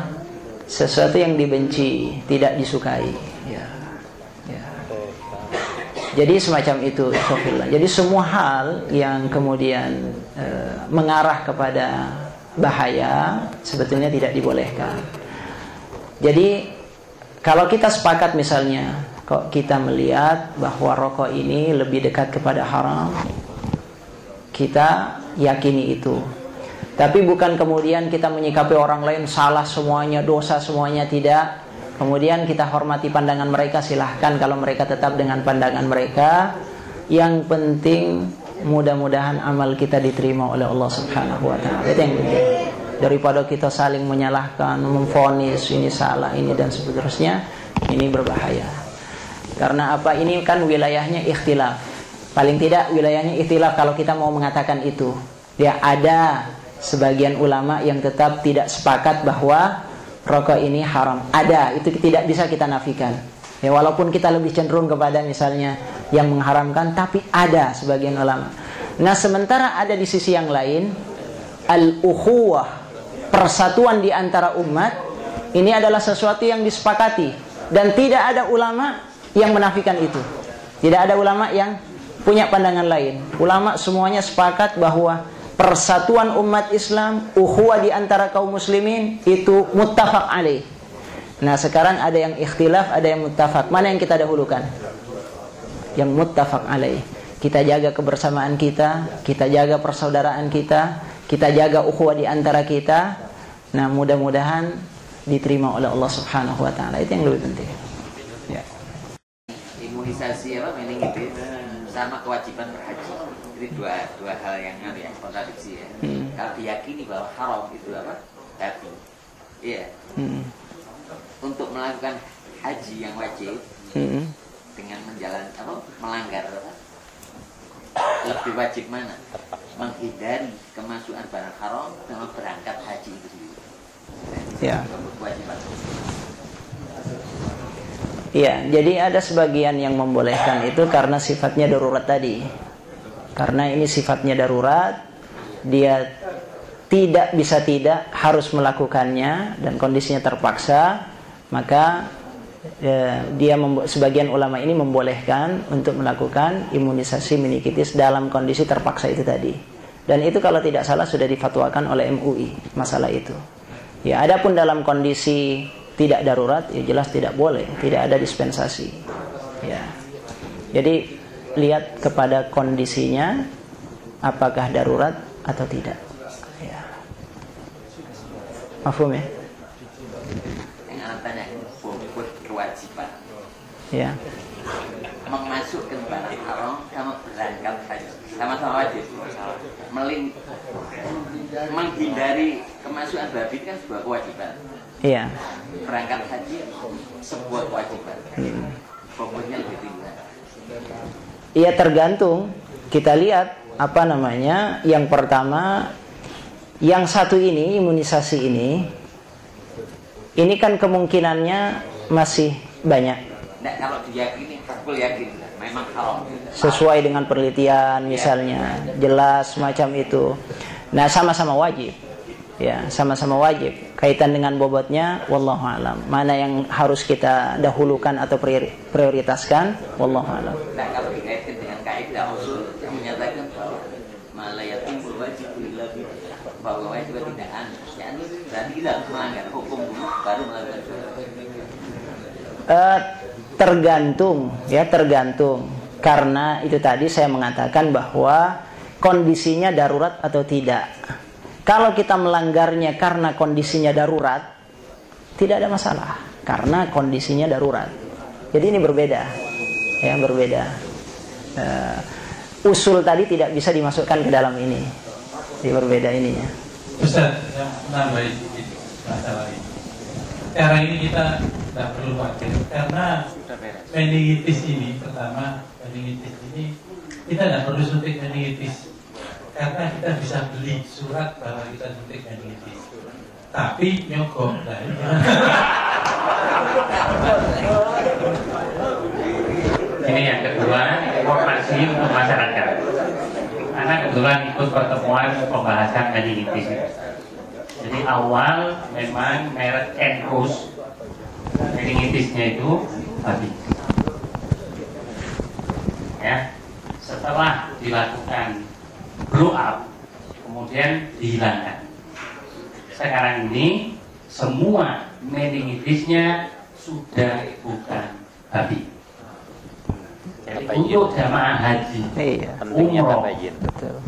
[SPEAKER 2] sesuatu yang dibenci, tidak disukai. Ya. Jadi semacam itu, Sofillah. Jadi semua hal yang kemudian mengarah kepada bahaya sebetulnya tidak dibolehkan. Jadi kalau kita sepakat misalnya, kok kita melihat bahwa rokok ini lebih dekat kepada haram, kita yakini itu. Tapi bukan kemudian kita menyikapi orang lain salah semuanya, dosa semuanya, tidak. Kemudian kita hormati pandangan mereka, silahkan kalau mereka tetap dengan pandangan mereka. Yang penting mudah-mudahan amal kita diterima oleh Allah Subhanahu wa taala. Itu yang penting. Daripada kita saling menyalahkan, memvonis ini salah, ini dan seterusnya, ini berbahaya. Karena apa? Ini kan wilayahnya ikhtilaf. Paling tidak wilayahnya ikhtilaf kalau kita mau mengatakan itu. Ya, ada sebagian ulama yang tetap tidak sepakat bahwa rokok ini haram. Ada, itu tidak bisa kita nafikan. Ya, walaupun kita lebih cenderung kepada misalnya yang mengharamkan, tapi ada sebagian ulama. Nah, sementara ada di sisi yang lain, al-ukhuwah, persatuan di antara umat, ini adalah sesuatu yang disepakati. Dan tidak ada ulama yang menafikan itu. Tidak ada ulama yang punya pandangan lain. Ulama semuanya sepakat bahwa persatuan umat Islam, ukhuwah di antara kaum muslimin, itu muttafaq alaih. Nah, sekarang ada yang ikhtilaf, ada yang muttafaq. Mana yang kita dahulukan? Yang muttafaq alaih. Kita jaga kebersamaan kita, kita jaga persaudaraan kita jaga ukhuwah di antara kita. Nah, mudah-mudahan diterima oleh Allah Subhanahu wa taala. Itu yang lebih penting. Ya.
[SPEAKER 10] Imunisasi apa meningitis sama kewajiban berhaji. Jadi dua hal yang kontradiksi ya. Kalau diyakini bahwa haram itu apa? Tapi iya. Untuk melakukan haji yang wajib dengan melanggar apa? Lebih wajib mana? Menghindari kemasukan barang haram dengan berangkat haji itu sendiri. Ya. Kewajiban.
[SPEAKER 2] Iya, jadi ada sebagian yang membolehkan itu karena sifatnya darurat tadi. Karena ini sifatnya darurat, dia tidak bisa tidak harus melakukannya dan kondisinya terpaksa, maka sebagian ulama ini membolehkan untuk melakukan imunisasi meningitis dalam kondisi terpaksa itu tadi. Dan itu kalau tidak salah sudah difatwakan oleh MUI masalah itu. Ya, adapun dalam kondisi tidak darurat, ya jelas tidak boleh, tidak ada dispensasi. Ya. Jadi lihat kepada kondisinya, apakah darurat atau tidak. Ya. Mafhum ya?
[SPEAKER 10] Yang tanya kewajiban.
[SPEAKER 2] Ya.
[SPEAKER 10] memasukkan barang haram sama berangkat haji sama-sama wajib. Menghindari kemasukan babi kan sebuah kewajiban.
[SPEAKER 2] Iya.
[SPEAKER 10] Berangkat haji sebuah kewajiban. Pokoknya lebih tinggi.
[SPEAKER 2] Iya, tergantung. Kita lihat apa namanya. Yang pertama, yang satu ini, imunisasi ini kan kemungkinannya masih banyak.
[SPEAKER 10] Nah, kalau diyakini, aku yakin memang haram.
[SPEAKER 2] Sesuai dengan penelitian misalnya, jelas macam itu. Nah, sama-sama wajib. Ya, sama-sama wajib. Kaitan dengan bobotnya, wallahu alam. Mana yang harus kita dahulukan atau prioritaskan, wallahu alam.
[SPEAKER 10] Nah, kalau dikaitkan dengan kaidah usul yang menyatakan bahwa malayatul wajib illa bi, bahwa wajib tidak anus, yakni berarti kita harus melanggar hukum dulu baru melakukan
[SPEAKER 2] tergantung, ya tergantung. Karena itu tadi saya mengatakan bahwa kondisinya darurat atau tidak. Kalau kita melanggarnya karena kondisinya darurat, tidak ada masalah. Karena kondisinya darurat. Jadi ini berbeda, ya berbeda. Usul tadi tidak bisa dimasukkan ke dalam ini. Jadi berbeda ininya.
[SPEAKER 7] Ustaz, yang menambahi sedikit masalah ini. Sekarang ini kita tidak perlu khawatir karena meningitis ini, pertama meningitis ini kita tidak perlu suntik meningitis karena kita bisa beli surat bahwa kita suntik meningitis. Tapi nyogok dari
[SPEAKER 1] ini yang kedua, informasi untuk masyarakat. Karena kebetulan ikut pertemuan pembahasan meningitis. Jadi awal memang merek Enrus meningitisnya itu babi. Ya, setelah dilakukan blow up, kemudian dihilangkan. Sekarang ini semua meningitisnya sudah bukan babi. Jadi untuk jamaah haji umroh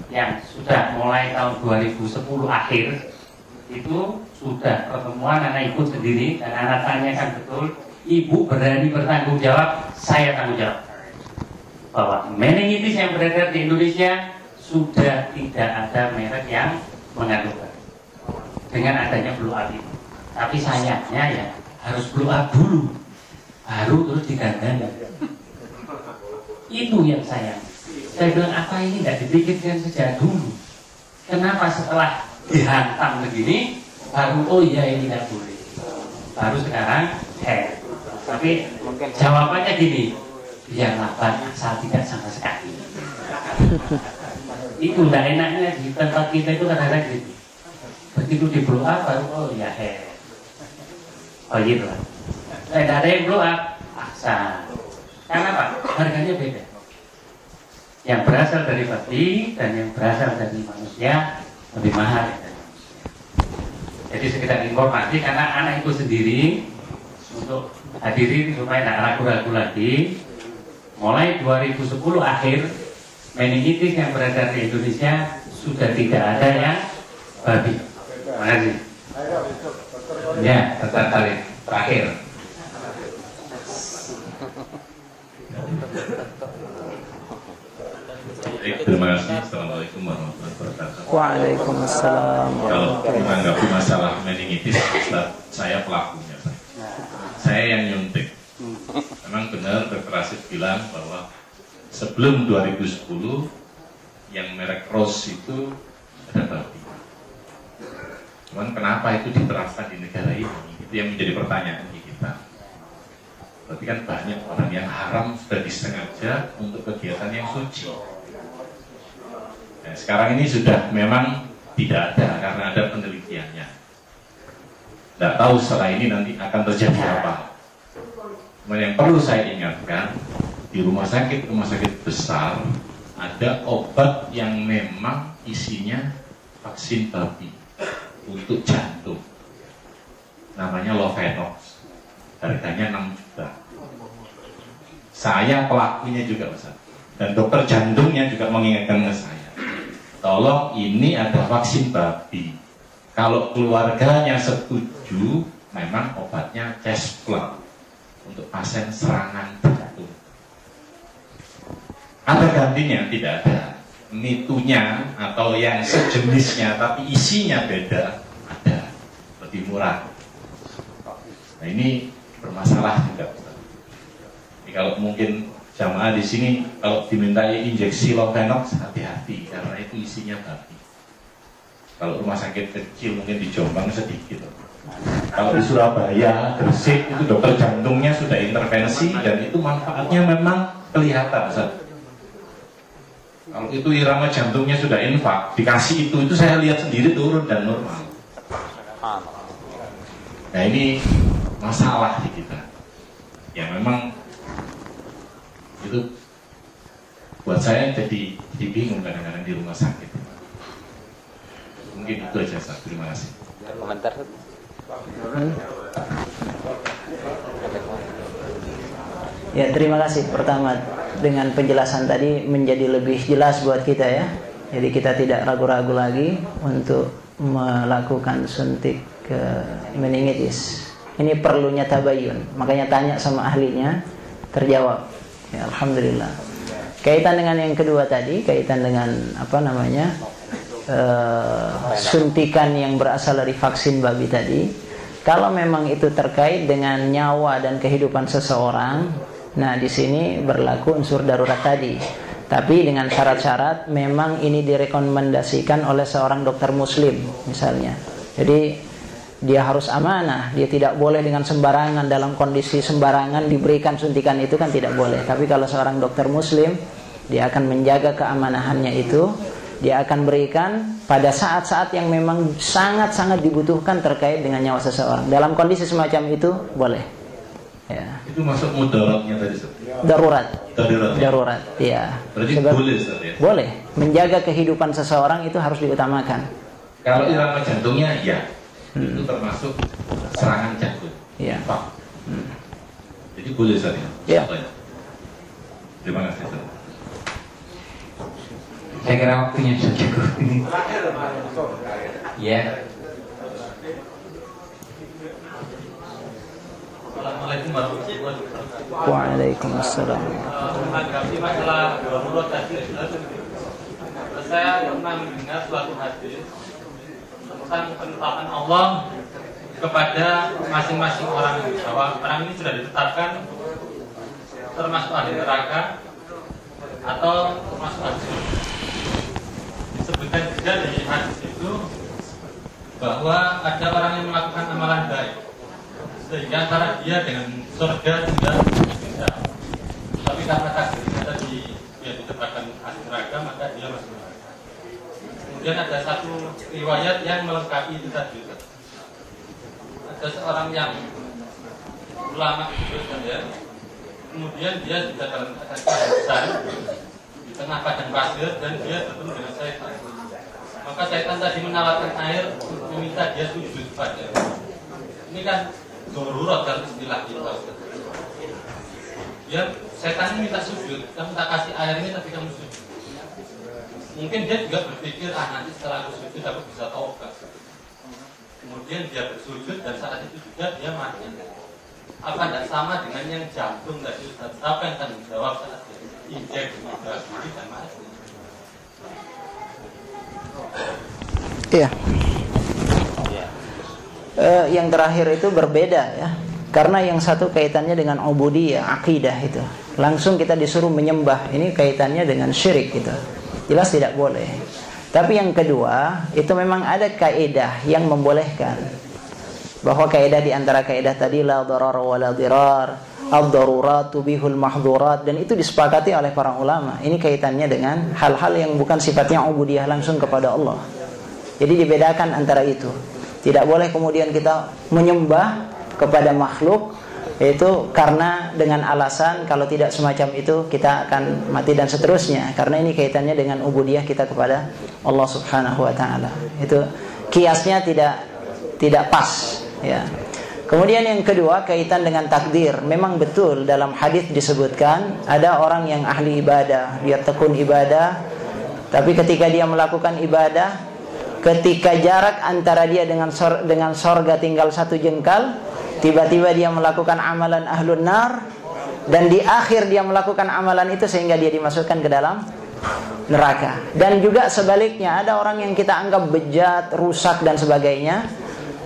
[SPEAKER 1] yang sudah mulai tahun 2010 akhir itu sudah pertemuan, anak ikut sendiri dan anak tanyakan betul, ibu berani bertanggung jawab, saya tanggung jawab bahwa meningitis yang beredar di Indonesia sudah tidak ada merek yang mengandung dengan adanya blow up itu. Tapi sayangnya ya harus blow up dulu baru terus digandani. Itu yang sayang. Saya bilang apa ini tidak dipikirkan sejak dulu. Kenapa setelah dihantam begini baru oh iya ini tidak boleh. Baru sekarang tapi jawabannya gini, biarlah asal tidak sama sekali. Itu tidak enaknya di tempat kita itu kadang-kadang gitu. Begitu di blow up baru oh ya oh gitu lah. Tidak ada yang blow up asal. Karena apa? Harganya beda. Yang berasal dari babi dan yang berasal dari manusia lebih mahal. Jadi sekedar informasi karena anak itu sendiri untuk hadirin supaya tidak ragu-ragu lagi. Mulai 2010 akhir meningitis yang beredar di Indonesia sudah tidak ada yang babi. Terima kasih. Ya, terakhir.
[SPEAKER 11] Terima kasih. Assalamualaikum warahmatullahi wabarakatuh.
[SPEAKER 2] Waalaikumsalam.
[SPEAKER 11] Kalau menanggapi masalah meningitis, saya pelakunya. Saya yang nyuntik. Memang benar Dr. Rasid bilang bahwa sebelum 2010 yang merek Rose itu ada babi. Cuman kenapa itu diterapkan di negara ini? Itu yang menjadi pertanyaan kita. Berarti kan banyak orang yang haram sudah disengaja untuk kegiatan yang suci. Nah, sekarang ini sudah memang tidak ada karena ada penelitiannya. Tidak tahu setelah ini nanti akan terjadi apa. Nah, yang perlu saya ingatkan, di rumah sakit besar ada obat yang memang isinya vaksin babi untuk jantung. Namanya Lovenox. Harganya 6 juta. Saya pelakunya juga Ustaz. Dan dokter jantungnya juga mengingatkan ke saya. Tolong ini ada vaksin babi. Kalau keluarganya setuju, memang obatnya Chesplug untuk pasien serangan jantung. Ada gantinya? Tidak ada. Mitunya atau yang sejenisnya tapi isinya beda, ada. Lebih murah. Nah ini bermasalah juga. Jadi kalau mungkin jamaah di sini kalau dimintai injeksi Lovenox, hati-hati karena itu isinya babi. Kalau rumah sakit kecil mungkin di Jombang sedikit. Kalau di Surabaya, Gresik itu dokter jantungnya sudah intervensi dan itu manfaatnya memang kelihatan. Kalau itu irama jantungnya sudah infak, dikasih itu saya lihat sendiri turun dan normal. Nah ini masalah di kita. Ya memang itu buat saya jadi bingung kadang-kadang di rumah sakit. Mungkin itu aja, Ustaz. Terima kasih.
[SPEAKER 4] Komentar.
[SPEAKER 2] Ya, terima kasih. Pertama, dengan penjelasan tadi menjadi lebih jelas buat kita ya. Jadi kita tidak ragu-ragu lagi untuk melakukan suntik ke meningitis. Ini perlunya tabayun. Makanya tanya sama ahlinya, terjawab. Ya, alhamdulillah. Kaitan dengan yang kedua tadi, kaitan dengan apa namanya? Suntikan yang berasal dari vaksin babi tadi, kalau memang itu terkait dengan nyawa dan kehidupan seseorang, nah di sini berlaku unsur darurat tadi. Tapi dengan syarat-syarat memang ini direkomendasikan oleh seorang dokter muslim misalnya. Jadi dia harus amanah, dia tidak boleh dengan sembarangan, dalam kondisi sembarangan diberikan suntikan itu kan tidak boleh. Tapi kalau seorang dokter muslim, dia akan menjaga keamanahannya itu. Dia akan berikan pada saat-saat yang memang sangat-sangat dibutuhkan terkait dengan nyawa seseorang. Dalam kondisi semacam itu boleh. Ya.
[SPEAKER 11] Itu masuk mudaratnya tadi, Ustaz?
[SPEAKER 2] Darurat.
[SPEAKER 11] Darurat,
[SPEAKER 2] ya.
[SPEAKER 11] Berarti boleh, Ustaz, ya?
[SPEAKER 2] Boleh. Menjaga kehidupan seseorang itu harus diutamakan.
[SPEAKER 11] Kalau irama jantungnya, ya. Itu termasuk serangan jantung.
[SPEAKER 2] Ya.
[SPEAKER 11] Jadi boleh, Ustaz, ya?
[SPEAKER 2] Ya.
[SPEAKER 11] Terima kasih, Ustaz.
[SPEAKER 1] Saya kira waktunya sudah cukup ini. Ya.
[SPEAKER 8] Assalamualaikum warahmatullahi wabarakatuh.
[SPEAKER 2] Waalaikumsalam.
[SPEAKER 8] Menanggapi masalah darurat tadi, saya pernah mendengar suatu hadis tentang penetapan Allah kepada masing-masing orang, bahwa orang ini sudah ditetapkan termasuk ahli neraka atau termasuk ahli surga. Disebutkan juga di hadis itu bahwa ada orang yang melakukan amalan baik sehingga antara dia dengan surga tidak beda. Tapi karena takdirnya tadi dia ditempatkan ahli neraka, maka dia masuk neraka. Kemudian ada satu riwayat yang melengkapi itu tadi. Ada seorang yang ulama ya, kemudian dia juga dalam keadaan besar di tengah padang pasir dan dia bertemu dengan setan. Maka setan tadi menawarkan air untuk meminta dia sujud pada. Ini kan darurat dalam istilah kita. Dia setan ini minta sujud, kamu tak kasih air ini tapi kamu sujud. Mungkin dia juga berpikir, nanti setelah aku sujud aku bisa taubat. Kemudian dia bersujud dan saat itu juga dia mati. Apa tidak sama dengan yang jantung tadi Ustaz? Apa yang tanggung jawab saat dia injek diri dan mati?
[SPEAKER 2] Iya. Yang terakhir itu berbeda ya. Karena yang satu kaitannya dengan ubudiyah, akidah itu. Langsung kita disuruh menyembah. Ini kaitannya dengan syirik gitu. Jelas tidak boleh. Tapi yang kedua, itu memang ada kaidah yang membolehkan. Bahwa kaidah di antara kaidah tadi la darar wa la dirar, ad-darurat tubihul mahdhurat, dan itu disepakati oleh para ulama. Ini kaitannya dengan hal-hal yang bukan sifatnya ubudiyah langsung kepada Allah. Jadi dibedakan antara itu. Tidak boleh kemudian kita menyembah kepada makhluk itu karena dengan alasan kalau tidak semacam itu kita akan mati dan seterusnya, karena ini kaitannya dengan ubudiyah kita kepada Allah Subhanahu wa taala. Itu kiasnya tidak pas ya. Kemudian yang kedua kaitan dengan takdir. Memang betul dalam hadis disebutkan ada orang yang ahli ibadah, dia tekun ibadah, tapi ketika dia melakukan ibadah, ketika jarak antara dia dengan sorga tinggal 1 jengkal, tiba-tiba dia melakukan amalan ahlun nar, dan di akhir dia melakukan amalan itu sehingga dia dimasukkan ke dalam neraka. Dan juga sebaliknya, ada orang yang kita anggap bejat, rusak dan sebagainya,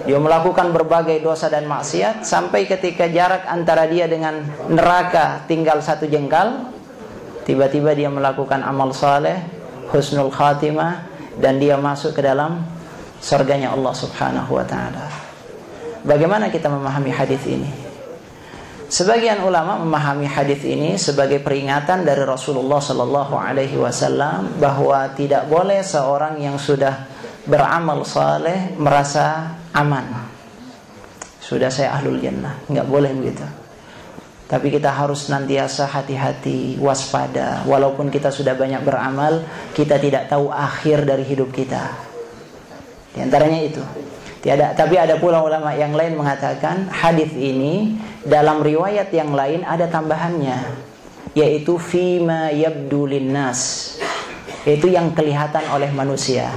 [SPEAKER 2] dia melakukan berbagai dosa dan maksiat sampai ketika jarak antara dia dengan neraka tinggal 1 jengkal, tiba-tiba dia melakukan amal saleh, husnul khatimah, dan dia masuk ke dalam surganya Allah Subhanahu wa taala. Bagaimana kita memahami hadis ini? Sebagian ulama memahami hadis ini sebagai peringatan dari Rasulullah sallallahu alaihi wasallam bahwa tidak boleh seorang yang sudah beramal saleh merasa aman. Sudah saya ahlul jannah, enggak boleh begitu. Tapi kita harus senantiasa hati-hati, waspada. Walaupun kita sudah banyak beramal, kita tidak tahu akhir dari hidup kita. Di antaranya itu. Tapi ada pula ulama yang lain mengatakan hadis ini dalam riwayat yang lain ada tambahannya, yaitu fima yabdu linnas, yaitu yang kelihatan oleh manusia.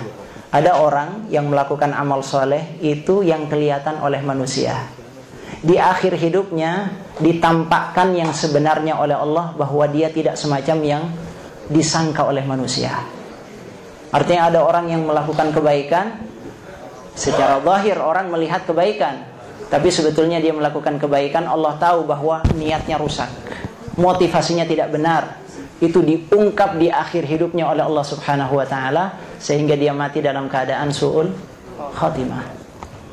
[SPEAKER 2] Ada orang yang melakukan amal soleh itu yang kelihatan oleh manusia. Di akhir hidupnya ditampakkan yang sebenarnya oleh Allah bahwa dia tidak semacam yang disangka oleh manusia. Artinya ada orang yang melakukan kebaikan, secara zahir orang melihat kebaikan, tapi sebetulnya dia melakukan kebaikan, Allah tahu bahwa niatnya rusak, motivasinya tidak benar. Itu diungkap di akhir hidupnya oleh Allah Subhanahu wa taala sehingga dia mati dalam keadaan su'ul khatimah.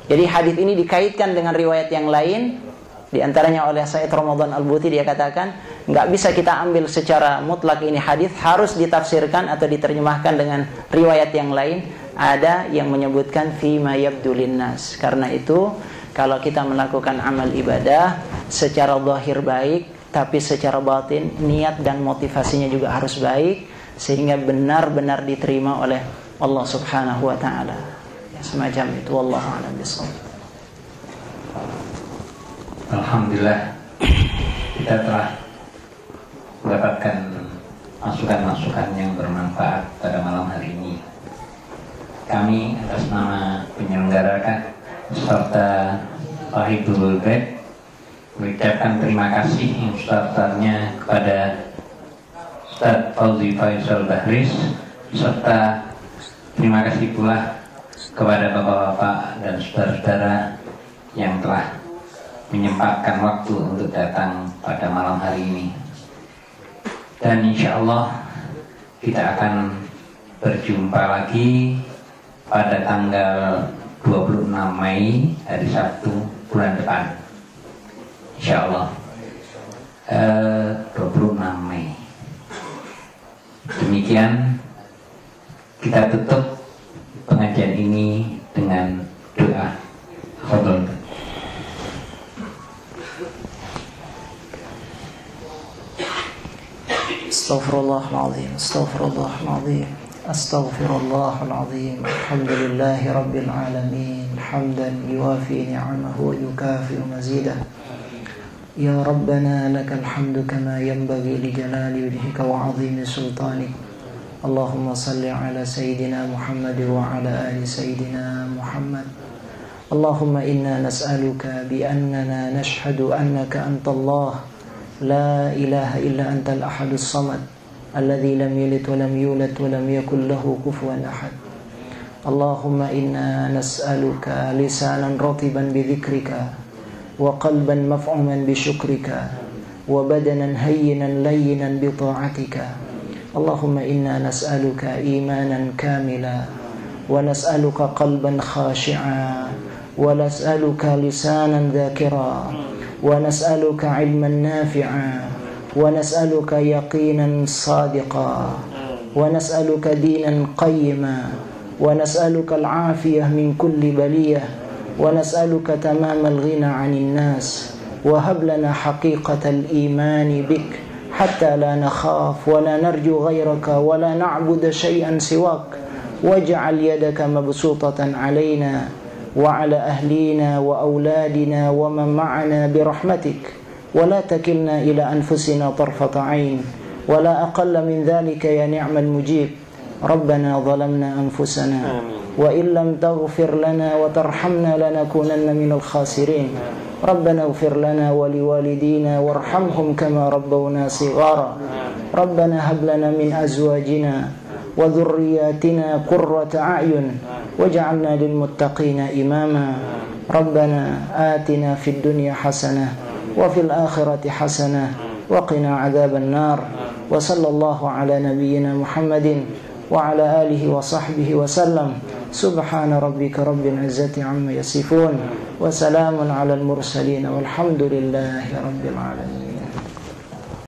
[SPEAKER 2] Jadi hadis ini dikaitkan dengan riwayat yang lain, di antaranya oleh Said Ramadan Al-Buti. Dia katakan nggak bisa kita ambil secara mutlak ini hadis, harus ditafsirkan atau diterjemahkan dengan riwayat yang lain. Ada yang menyebutkan fima yabdu linnas. Karena itu kalau kita melakukan amal ibadah secara zahir baik, tapi secara batin niat dan motivasinya juga harus baik sehingga benar-benar diterima oleh Allah Subhanahu wa taala. Ya, semacam itu. Wallahu a'lam bishawab.
[SPEAKER 1] Alhamdulillah, kita telah mendapatkan masukan-masukan yang bermanfaat pada malam hari ini. Kami atas nama penyelenggara serta Fahidul Bed mengucapkan terima kasih yang sebesar-besarnya kepada Ustaz Fauzi Faisal Bahris, serta terima kasih pula kepada bapak-bapak dan saudara-saudara yang telah menyempatkan waktu untuk datang pada malam hari ini. Dan insya Allah kita akan berjumpa lagi pada tanggal 26 Mei hari Sabtu bulan depan, insya Allah. 26 Mei. Demikian kita tutup pengajian ini dengan doa. Fadhol.
[SPEAKER 2] Astaghfirullahaladzim, astaghfirullahaladzim, astaghfirullahaladzim. Alhamdulillahi rabbil alamin, hamdan yuwafi ni'amahu wa yukafi mazidah. Ya Rabbana lakal hamdu kama yanbaghi li jalali wajhika wa 'azimi sultanik. Allahumma salli ala sayyidina Muhammad wa ala ali sayyidina Muhammad. Allahumma inna nas'aluka bi annana nashhadu annaka antallah لا إله إلا أنت الأحد الصمد الذي لم يلد ولم يولد ولم يكن له كفوا أحد. اللهم إنا نسألك لسانا رطبا بذكرك وقلبا مفعما بشكرك وبدنا هينا لينا بطاعتك. اللهم إنا نسألك إيمانا كاملا ونسألك قلبا خاشعا ونسألك لسانا ذاكرا ونسألك علما نافعا ونسألك يقينا صادقا ونسألك دينا قيما ونسألك العافية من كل بلية ونسألك تمام الغنى عن الناس. وهب لنا حقيقة الإيمان بك حتى لا نخاف ولا نرجو غيرك ولا نعبد شيئا سواك. واجعل يدك مبسوطة علينا وعلى أهلينا وأولادنا ومن معنا برحمتك ولا تكلنا إلى أنفسنا طرفة عين ولا أقل من ذلك يا نعم المجيب. ربنا ظلمنا أنفسنا وإن لم تغفر لنا وترحمنا لنكونن من الخاسرين ربنا اغفر لنا ولوالدينا وارحمهم كما ربونا صغارا ربنا هب لنا من أزواجنا وذرياتنا قرة أعين واجعلنا للمتقين إماما ربنا آتنا في الدنيا حسنة وفي الآخرة حسنة وقنا عذاب النار وصلى الله على نبينا محمد وعلى آله وصحبه وسلم سبحان ربك رب العزة عما يصفون وسلام على المرسلين والحمد لله رب العالمين.